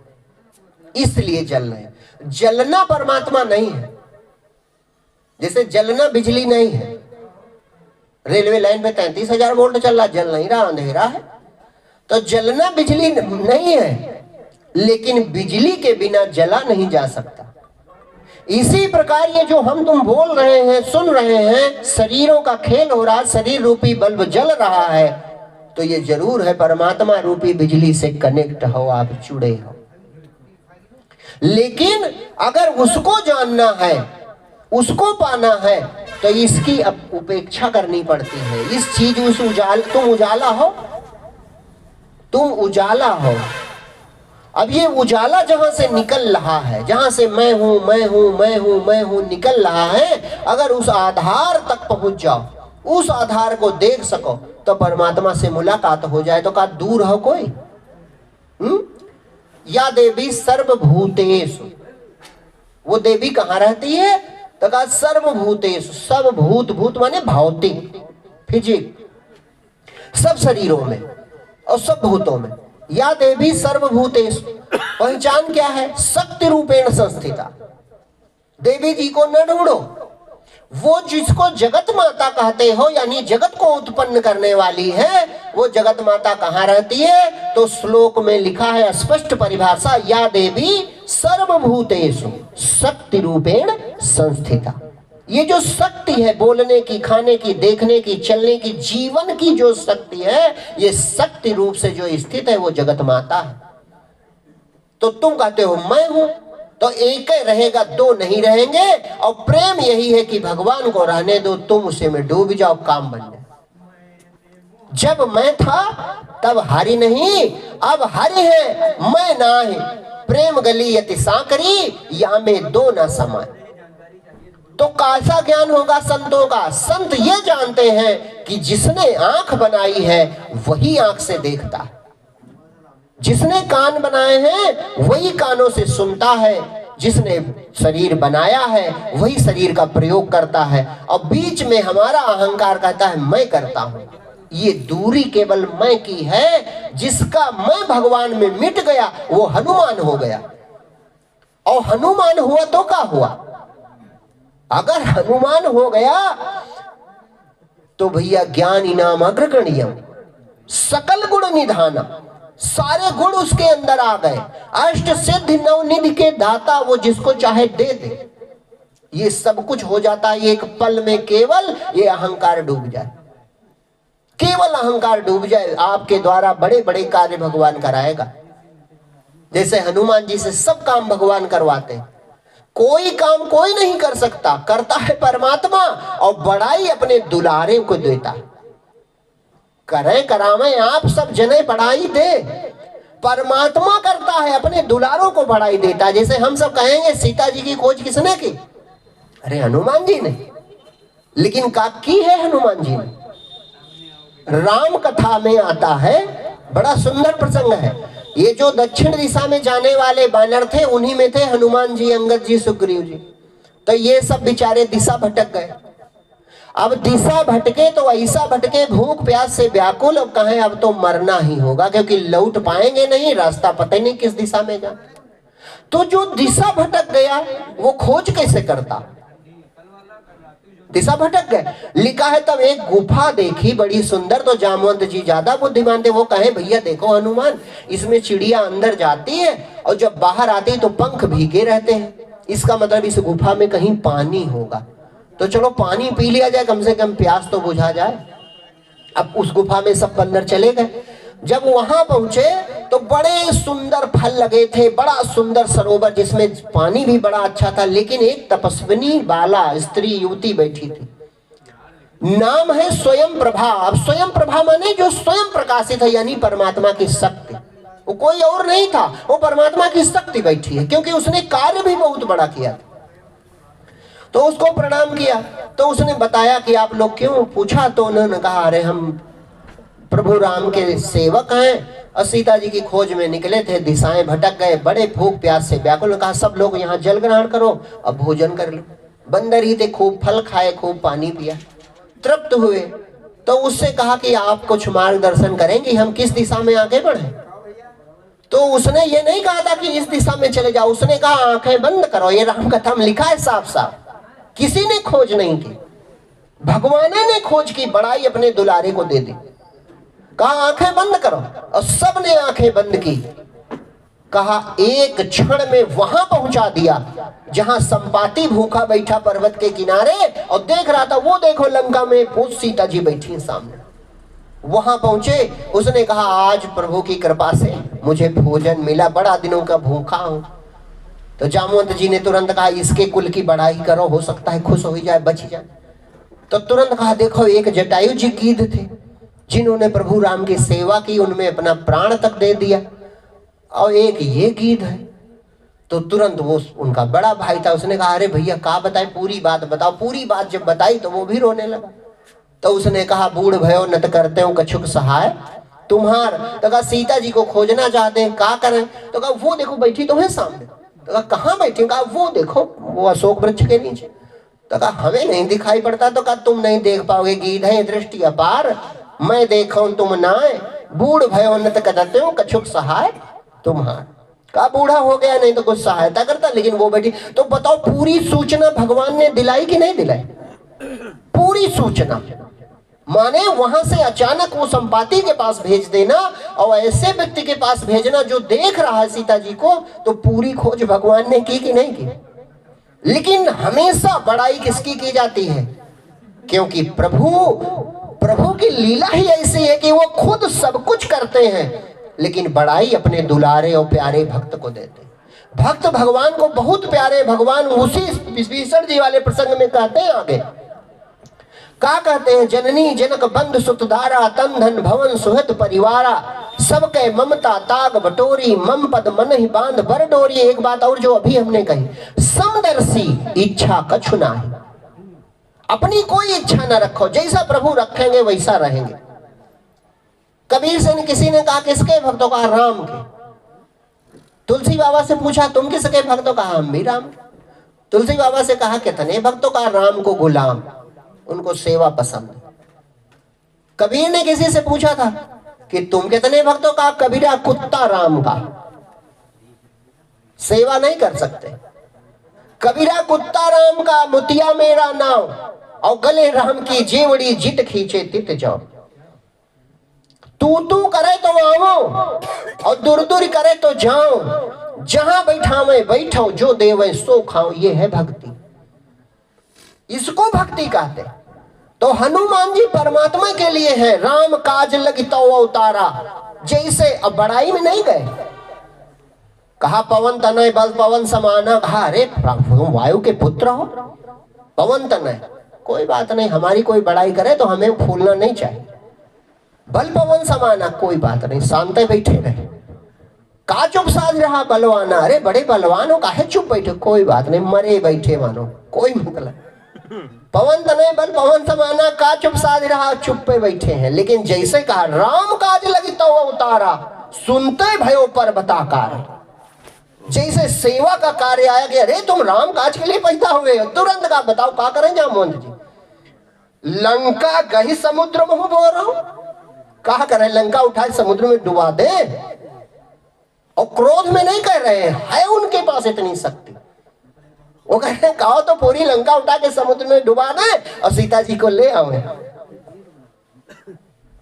इसलिए जल रहे हैं। जलना परमात्मा नहीं है, जैसे जलना बिजली नहीं है। रेलवे लाइन पे 33,000 वोल्ट चल रहा, जल नहीं रहा, अंधेरा है। तो जलना बिजली नहीं है, लेकिन बिजली के बिना जला नहीं जा सकता। इसी प्रकार ये जो हम तुम बोल रहे हैं, सुन रहे हैं, शरीरों का खेल हो रहा, शरीर रूपी बल्ब जल रहा है, तो ये जरूर है परमात्मा रूपी बिजली से कनेक्ट हो, आप जुड़े हो। लेकिन अगर उसको जानना है, उसको पाना है, तो इसकी अब उपेक्षा करनी पड़ती है। इस चीज उस तुम उजाला हो, तुम उजाला हो। अब ये उजाला जहां से निकल रहा है, जहां से मैं हूं मैं हूं मैं हूं मैं हूं निकल रहा है, अगर उस आधार तक पहुंच जाओ, उस आधार को देख सको, तो परमात्मा से मुलाकात हो जाए। तो कहा दूर हो कोई? या देवी सर्वभूतेषु, वो देवी कहां रहती है? तो कहा सर्वभूतेषु, सब भूत, भूत माने भौतिक, फिजिक, सब शरीरों में और सब भूतों में। या देवी सर्वभूतेषु, पहचान क्या है? शक्ति रूपेण संस्थिता। देवी जी को न ढूंढो, वो जिसको जगत माता कहते हो, यानी जगत को उत्पन्न करने वाली है, वो जगत माता कहाँ रहती है? तो श्लोक में लिखा है स्पष्ट परिभाषा, या देवी सर्वभूतेषु शक्ति रूपेण संस्थिता। ये जो शक्ति है, बोलने की, खाने की, देखने की, चलने की, जीवन की जो शक्ति है, ये शक्ति रूप से जो स्थित है वो जगत माता है। तो तुम कहते हो मैं हूं, तो एक ही रहेगा, दो नहीं रहेंगे। और प्रेम यही है कि भगवान को रहने दो, तुम उसे में डूब जाओ, काम बन जाए। जब मैं था तब हरि नहीं, अब हरि है मैं ना है। प्रेम गली यति सांकरी, या में दो ना समाए। तो कैसा ज्ञान होगा संतों का? संत ये जानते हैं कि जिसने आंख बनाई है वही आंख से देखता है, जिसने कान बनाए हैं वही कानों से सुनता है, जिसने शरीर बनाया है वही शरीर का प्रयोग करता है। और बीच में हमारा अहंकार कहता है मैं करता हूं। ये दूरी केवल मैं की है। जिसका मैं भगवान में मिट गया वो हनुमान हो गया। और हनुमान हुआ तो क्या हुआ? अगर हनुमान हो गया तो भैया ज्ञान इनाम अग्रगण्यम, सकल गुण निधाना, सारे गुण उसके अंदर आ गए। अष्ट सिद्धि नवनिधि के दाता, वो जिसको चाहे दे दे। ये सब कुछ हो जाता है एक पल में, केवल ये अहंकार डूब जाए, केवल अहंकार डूब जाए। आपके द्वारा बड़े बड़े कार्य भगवान कराएगा। जैसे हनुमान जी से सब काम भगवान करवाते हैं। कोई काम कोई नहीं कर सकता, करता है परमात्मा, और बड़ाई अपने दुलारे को देता। करें करावे आप सब जने बड़ाई दे, परमात्मा करता है, अपने दुलारों को बड़ाई देता है। जैसे हम सब कहेंगे सीता जी की खोज किसने की? अरे हनुमान जी ने। लेकिन की है हनुमान जी ने? राम कथा में आता है, बड़ा सुंदर प्रसंग है। ये जो दक्षिण दिशा में जाने वाले बानर थे, उन्हीं में थे हनुमान जी, अंगद जी, सुग्रीव जी। तो ये सब बेचारे दिशा भटक गए। अब दिशा भटके तो ऐसा भटके, भूख प्यास से व्याकुल, और कहें अब तो मरना ही होगा, क्योंकि लौट पाएंगे नहीं, रास्ता पता ही नहीं किस दिशा में जा। तो जो दिशा भटक गया वो खोज कैसे करता? दिशा भटक गए। लिखा है तब एक गुफा देखी बड़ी सुंदर, तो जामवंत जी ज्यादा बुद्धिमान थे, वो कहे भैया देखो हनुमान, इसमें चिड़िया अंदर जाती है और जब बाहर आती है तो पंख भीगे रहते हैं, इसका मतलब इस गुफा में कहीं पानी होगा, तो चलो पानी पी लिया जाए, कम से कम प्यास तो बुझा जाए। अब उस गुफा में सब बंदर चले गए। जब वहां पहुंचे तो बड़े सुंदर फल लगे थे, बड़ा सुंदर सरोवर जिसमें पानी भी बड़ा अच्छा था, लेकिन एक तपस्विनी बाला स्त्री युवती बैठी थी, नाम है स्वयं प्रभा। अब स्वयं प्रभा माने जो स्वयं प्रकाशित है, यानी परमात्मा की शक्ति, वो कोई और नहीं था, वो परमात्मा की शक्ति बैठी है, क्योंकि उसने कार्य भी बहुत बड़ा किया था। तो उसको प्रणाम किया, तो उसने बताया कि आप लोग क्यों? पूछा तो उन्होंने कहा अरे हम प्रभु राम के सेवक हैं और सीता जी की खोज में निकले थे, दिशाएं भटक गए, बड़े भूख प्यास से व्याकुल। कहा सब लोग यहाँ जल ग्रहण करो, अब भोजन कर लो। बंदर ही थे, खूब फल खाए, खूब पानी पिया, तृप्त हुए। तो उससे कहा कि आप कुछ मार्गदर्शन करेंगे, हम किस दिशा में आगे बढ़े? तो उसने ये नहीं कहा था कि इस दिशा में चले जाओ, उसने कहा आंखें बंद करो। ये राम कथा में लिखा है साफ साफ, किसी ने खोज नहीं की, भगवान ने खोज की, बड़ाई अपने दुलारे को दे दी। कहा आंखें बंद करो, और सबने आंखें बंद की। कहा एक क्षण में वहां पहुंचा दिया जहां संपाति भूखा बैठा पर्वत के किनारे और देख रहा था, वो देखो लंका में पूछ सीता जी बैठी सामने। वहां पहुंचे, उसने कहा आज प्रभु की कृपा से मुझे भोजन मिला, बड़ा दिनों का भूखा हूं। तो जामवंत जी ने तुरंत कहा इसके कुल की बड़ाई करो, हो सकता है खुश हो जाए, बच जाए। तो तुरंत कहा देखो एक जटायु जी गीध थे जिन्होंने प्रभु राम की सेवा की, उनमें अपना प्राण तक दे दिया, और एक ये गीध है। तो तुरंत वो उनका बड़ा भाई था, उसने कहा अरे भैया का बताए, पूरी बात बताओ। पूरी बात जब बताई तो वो भी रोने लगा। तो उसने कहा बूढ़ भयो नत करते हो कछुक सहाय तुम्हार। तो कहा सीता जी को खोजना चाहते हैं, क्या करें? तो कहा वो देखो बैठी तो है सामने। तो कहा कहाँ बैठी? कहा वो देखो, वो अशोक वृक्ष के नीचे। तो कहा हमें नहीं दिखाई पड़ता। तो कहा तुम नहीं देख पाओगे, गीध है दृष्टि अपार, मैं देखो तुम नाय, बूढ़ भयो नत करते हो कछुक सहाय तुम्हार। कहा बूढ़ा हो गया नहीं तो कुछ सहायता करता, लेकिन वो बैठी। तो बताओ पूरी सूचना भगवान ने दिलाई कि नहीं दिलाई? पूरी सूचना माने वहां से अचानक वो संपाति के पास भेज देना और ऐसे व्यक्ति के पास भेजना जो देख रहा है सीता जी को। तो पूरी खोज भगवान ने की कि नहीं की? लेकिन हमेशा बड़ाई किसकी की जाती है? क्योंकि प्रभु की लीला ही ऐसी है कि वो खुद सब कुछ करते हैं, लेकिन बड़ाई अपने दुलारे और प्यारे भक्त को देते हैं। भक्त भगवान को बहुत प्यारे। भगवान उसी विभीषण जी वाले प्रसंग में कहते हैं, आगे क्या कहते हैं? जननी जनक बंधु सुतधारा, तन धन भवन सुहृद परिवारा, सबके ममता ताग बटोरी, मम पद मन ही बांध बर डोरी। एक बात और जो अभी हमने कही, समदर्शी इच्छा कछु नाही। अपनी कोई इच्छा न रखो, जैसा प्रभु रखेंगे वैसा रहेंगे। कबीर से किसी ने कहा किसके भक्तों? का राम के। तुलसी बाबा से पूछा तुम किसके भक्तों? का हम भी राम के। तुलसी बाबा से कहा कितने भक्तों? का राम को गुलाम, उनको सेवा पसंद। कबीर ने किसी से पूछा था कि तुम कितने भक्तों? का कबीरा कुत्ता राम का, सेवा नहीं कर सकते। कबीरा कुत्ता राम का, मुतिया मेरा नाव, और गले राम की जेवड़ी, जित खींचे तित जाओ। तू करे तो आओ और दूर दूर करे तो जाओ, जहां बैठा मैं बैठो, जो देवे सो खाओ। ये है भक्ति, इसको भक्ति कहते। तो हनुमान जी परमात्मा के लिए है। राम काज लगी तो अवतारा, जैसे अब बड़ाई में नहीं गए, कहा पवन तनय बल पवन समाना। कहा अरे तुम वायु के पुत्र हो, पवन तनय, कोई बात नहीं, हमारी कोई बड़ाई करे तो हमें फूलना नहीं चाहिए। बल पवन समाना, कोई बात नहीं, शांत बैठे रहे। का चुप साध रहा बलवाना, अरे बड़े बलवान हो, काहे चुप बैठे, कोई बात नहीं, मरे बैठे मानो, कोई मतलब। पवन तनय बल पवन समाना, का चुप साध रहा, चुप पे बैठे हैं। लेकिन जैसे कहा राम काज लगी तो उतारा, सुनते भयो पर बताकार। जैसे सेवा का कार्य आया कि अरे तुम राम काज के लिए पैदा हुए हो, तुरंत का बताओ क्या करें जामवंत जी। लंका गही समुद्र में बोल रहा हूं, कहा करें लंका उठाए समुद्र में डुबा दे, और क्रोध में नहीं कह रहे हैं, है उनके पास इतनी शक्ति। वो कह रहे हैं कहो तो पूरी लंका उठा के समुद्र में डुबा दे और सीता जी को ले आओ।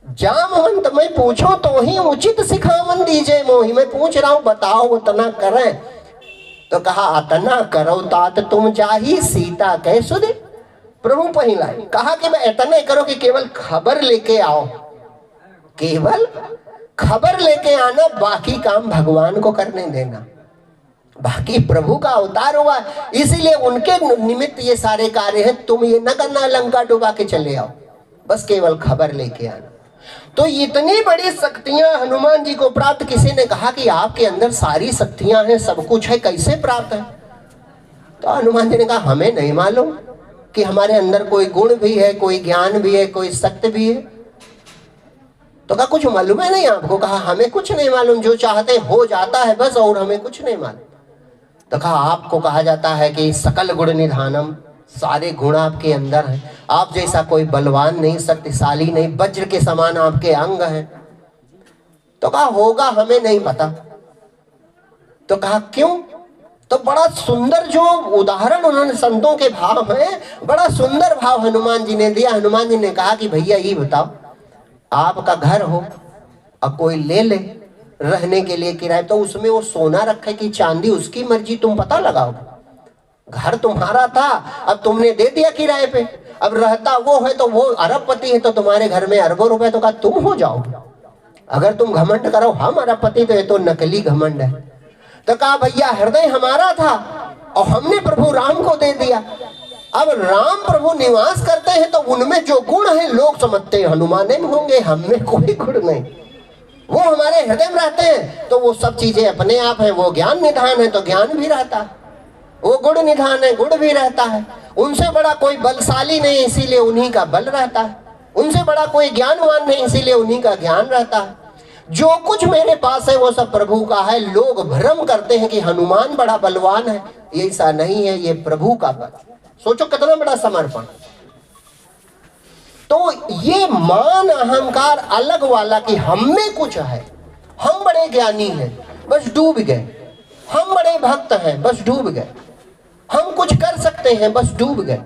जामवंत मैं पूछो तो ही उचित सिखावन दीजिए मोही, मैं पूछ रहा हूं बताओ उतना करें। तो कहा अतना करो तात तुम चाही सीता कह सुधे। प्रभु पहला कहा कि मैं इतने करो कि केवल खबर लेके आओ, केवल खबर लेके आना, बाकी काम भगवान को करने देना। बाकी प्रभु का अवतार हुआ, इसीलिए उनके निमित्त ये सारे कार्य हैं। तुम ये न करना लंका डुबा के चले आओ, बस केवल खबर लेके आना। तो इतनी बड़ी शक्तियां हनुमान जी को प्राप्त, किसी ने कहा कि आपके अंदर सारी शक्तियां हैं, सब कुछ है, कैसे प्राप्त है? तो हनुमान जी ने कहा हमें नहीं मालूम कि हमारे अंदर कोई गुण भी है, कोई ज्ञान भी है, कोई शक्ति भी है। तो कहा कुछ मालूम है नहीं आपको? कहा हमें कुछ नहीं मालूम, जो चाहते हो जाता है बस, और हमें कुछ नहीं मालूम। तो कहा आपको कहा जाता है कि सकल गुण निधानम, सारे गुण आपके अंदर हैं, आप जैसा कोई बलवान नहीं, शक्तिशाली नहीं, वज्र के समान आपके अंग हैं। तो कहा होगा, हमें नहीं पता। तो कहा क्यों? तो बड़ा सुंदर जो उदाहरण उन्होंने, संतों के भाव हैं, बड़ा सुंदर भाव हनुमान जी ने दिया। हनुमान जी ने कहा कि भैया ये बताओ, आपका घर हो और कोई ले ले रहने के लिए किराए, तो उसमें वो सोना रखे कि चांदी, उसकी मर्जी, तुम पता लगाओ। घर तुम्हारा था, अब तुमने दे दिया किराए पे, अब रहता वो है, तो वो अरबपति है, तो तुम्हारे घर में अरबों रुपए, तो कहा तुम हो जाओ। अगर तुम घमंड करो हम अरबपति, तो ये तो नकली घमंड है। तो कहा भैया हृदय हमारा था और हमने प्रभु राम को दे दिया। अब राम प्रभु निवास करते हैं तो उनमें जो गुण है लोग समझते हैं हनुमान में होंगे, हमें कोई गुण नहीं। वो हमारे हृदय में रहते हैं तो वो सब चीजें अपने आप है। वो ज्ञान निधान है तो ज्ञान भी रहता है, वो गुण निधान है, गुण भी रहता है। उनसे बड़ा कोई बलशाली नहीं, इसीलिए उन्हीं का बल रहता है। उनसे बड़ा कोई ज्ञानवान नहीं, इसीलिए उन्हीं का ज्ञान रहता है। जो कुछ मेरे पास है वो सब प्रभु का है। लोग भ्रम करते हैं कि हनुमान बड़ा बलवान है, ये ऐसा नहीं है, ये प्रभु का बल। सोचो कितना बड़ा समर्पण। तो ये मान अहंकार अलग वाला कि हम में कुछ है, हम बड़े ज्ञानी हैं, बस डूब गए, हम बड़े भक्त हैं, बस डूब गए, हम कुछ कर सकते हैं, बस डूब गए।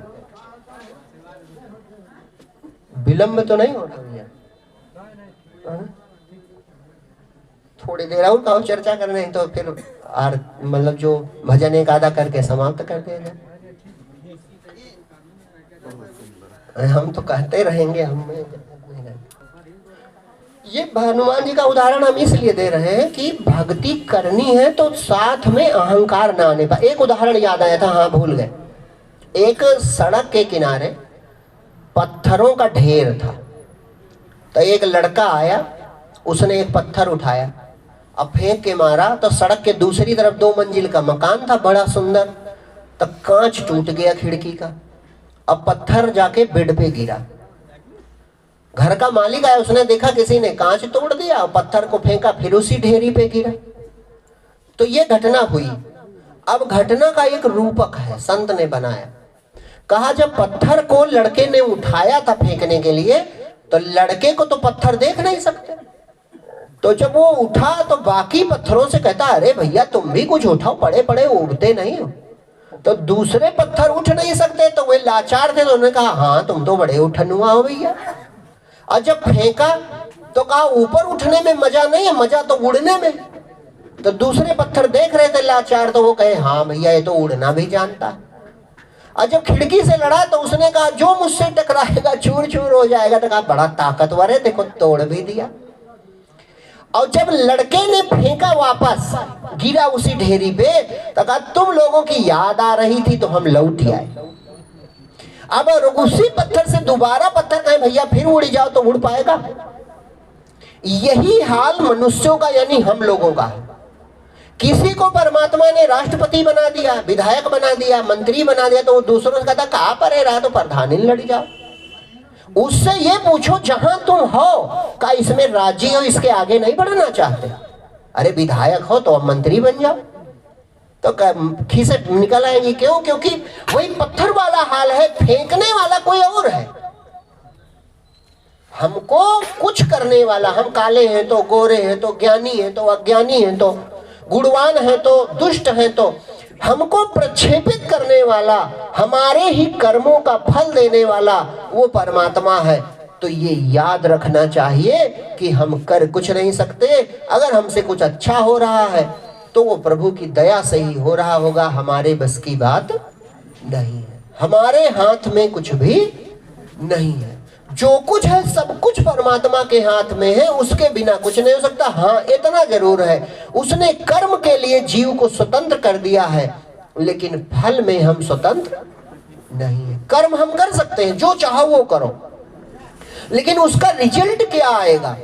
विलंब तो नहीं होना भैया, थोड़ी देर और कहो चर्चा करने, तो फिर मतलब जो भजन एक आधा करके समाप्त कर देना। हम तो कहते रहेंगे, हम ये हनुमान जी का उदाहरण हम इसलिए दे रहे हैं कि भक्ति करनी है तो साथ में अहंकार ना आने पाए। एक उदाहरण याद आया था, हाँ भूल गए। एक सड़क के किनारे पत्थरों का ढेर था, तो एक लड़का आया, उसने एक पत्थर उठाया, अब फेंक के मारा तो सड़क के दूसरी तरफ 2 मंजिल का मकान था बड़ा सुंदर, तो कांच टूट गया खिड़की का। अब पत्थर जाके बेड पे गिरा। घर का मालिक आया, उसने देखा किसी ने कांच तोड़ दिया और पत्थर को फेंका, फिर उसी ढेरी पे गिरा। तो ये घटना हुई। अब घटना का एक रूपक है, संत ने बनाया। कहा जब पत्थर को लड़के ने उठाया था फेंकने के लिए, तो लड़के को तो पत्थर देख नहीं सकते, तो जब वो उठा तो बाकी पत्थरों से कहता अरे भैया तुम भी कुछ उठाओ, पड़े पड़े उड़ते नहीं हो। तो दूसरे पत्थर उठ नहीं सकते, तो वे लाचार थे, तो उन्होंने कहा हाँ तुम तो बड़े उठनुआ हो भैया। और जब फेंका तो कहा ऊपर उठने में मजा नहीं है, मजा तो उड़ने में। तो दूसरे पत्थर देख रहे थे लाचार, तो वो कहे हाँ भैया ये तो उड़ना भी जानता है। और जब खिड़की से लड़ा तो उसने कहा जो मुझसे टकराएगा चूर चूर हो जाएगा। तो कहा बड़ा ताकतवर है, देखो तोड़ भी दिया। और जब लड़के ने फेंका वापस, गिरा उसी ढेरी पे, तो कहा तुम लोगों की याद आ रही थी तो हम लौट आए। अब उसी पत्थर से दोबारा पत्थर कहे भैया फिर उड़ जाओ तो उड़ पाएगा? यही हाल मनुष्यों का यानी हम लोगों का। किसी को परमात्मा ने राष्ट्रपति बना दिया, विधायक बना दिया, मंत्री बना दिया, तो वो दूसरों से कहता कहाँ पर रहा तो प्रधानी लड़ जाओ। उससे ये पूछो जहां तुम हो का इसमें राजी हो, इसके आगे नहीं बढ़ना चाहते? अरे विधायक हो तो अब मंत्री बन जाओ, तो खीसे निकल आएंगी। क्यों? क्योंकि वही पत्थर वाला हाल है, फेंकने वाला कोई और है। हमको कुछ करने वाला, हम काले हैं तो गोरे हैं तो ज्ञानी हैं तो अज्ञानी हैं तो गुणवान हैं तो दुष्ट हैं, तो हमको प्रक्षेपित करने वाला, हमारे ही कर्मों का फल देने वाला वो परमात्मा है। तो ये याद रखना चाहिए कि हम कर कुछ नहीं सकते। अगर हमसे कुछ अच्छा हो रहा है तो वो प्रभु की दया से ही हो रहा होगा, हमारे बस की बात नहीं है। हमारे हाथ में कुछ भी नहीं है। जो कुछ है सब कुछ परमात्मा के हाथ में है, उसके बिना कुछ नहीं हो सकता। हाँ, इतना जरूर है, उसने कर्म के लिए जीव को स्वतंत्र कर दिया है, लेकिन फल में हम स्वतंत्र नहीं है। कर्म हम कर सकते हैं, जो चाहो वो करो, लेकिन उसका रिजल्ट क्या आएगा?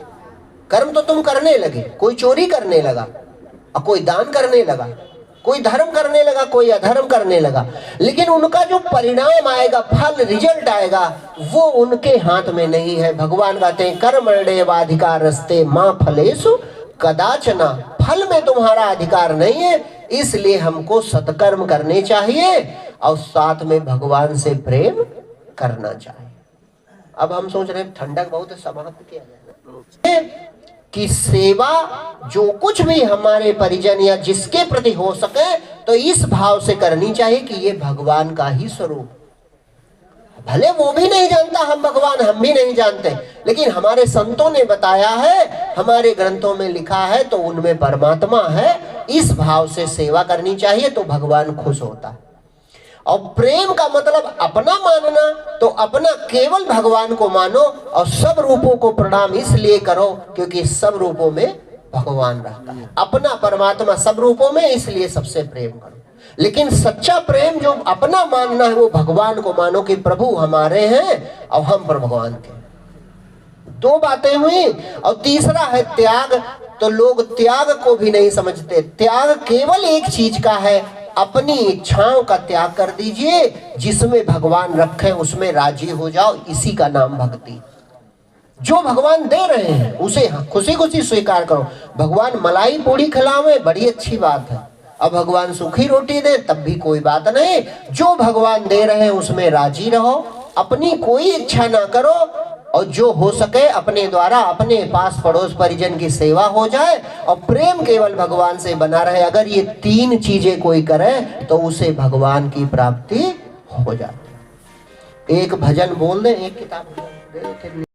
कर्म तो तुम करने लगे, कोई चोरी करने लगा और कोई दान करने लगा, कोई धर्म करने लगा, कोई अधर्म करने लगा, लेकिन उनका जो परिणाम आएगा, फल रिजल्ट आएगा, वो उनके हाथ में नहीं है। भगवान कहते हैं कर्मण्येवाधिकारस्ते मा फलेषु कदाचन, फल में तुम्हारा अधिकार नहीं है, इसलिए हमको सत्कर्म करने चाहिए और साथ में भगवान से प्रेम करना चाहिए। अब हम सोच रहे हैं ठंडक बहुत समाप्त किया जाए कि सेवा जो कुछ भी हमारे परिजन या जिसके प्रति हो सके तो इस भाव से करनी चाहिए कि ये भगवान का ही स्वरूप। भले वो भी नहीं जानता हम भगवान, हम भी नहीं जानते, लेकिन हमारे संतों ने बताया है, हमारे ग्रंथों में लिखा है, तो उनमें परमात्मा है। इस भाव से सेवा करनी चाहिए तो भगवान खुश होता है। और प्रेम का मतलब अपना मानना, तो अपना केवल भगवान को मानो और सब रूपों को प्रणाम इसलिए करो क्योंकि सब रूपों में भगवान रहता है। अपना परमात्मा सब रूपों में, इसलिए सबसे प्रेम करो। लेकिन सच्चा प्रेम जो अपना मानना है वो भगवान को मानो कि प्रभु हमारे हैं और हम पर भगवान के। दो बातें हुई। और तीसरा है त्याग। तो लोग त्याग को भी नहीं समझते। त्याग केवल एक चीज का है, अपनी इच्छाओं का त्याग कर दीजिए, जिसमें भगवान रखे उसमें राजी हो जाओ, इसी का नाम भक्ति। जो भगवान दे रहे हैं उसे खुशी खुशी स्वीकार करो। भगवान मलाई पूड़ी खिलावे, बड़ी अच्छी बात है। अब भगवान सूखी रोटी दे तब भी कोई बात नहीं। जो भगवान दे रहे हैं उसमें राजी रहो, अपनी कोई इच्छा ना करो, और जो हो सके अपने द्वारा अपने पास पड़ोस परिजन की सेवा हो जाए और प्रेम केवल भगवान से बना रहे। अगर ये तीन चीजें कोई करे तो उसे भगवान की प्राप्ति हो जाती है। एक भजन बोल दे, एक किताब दे।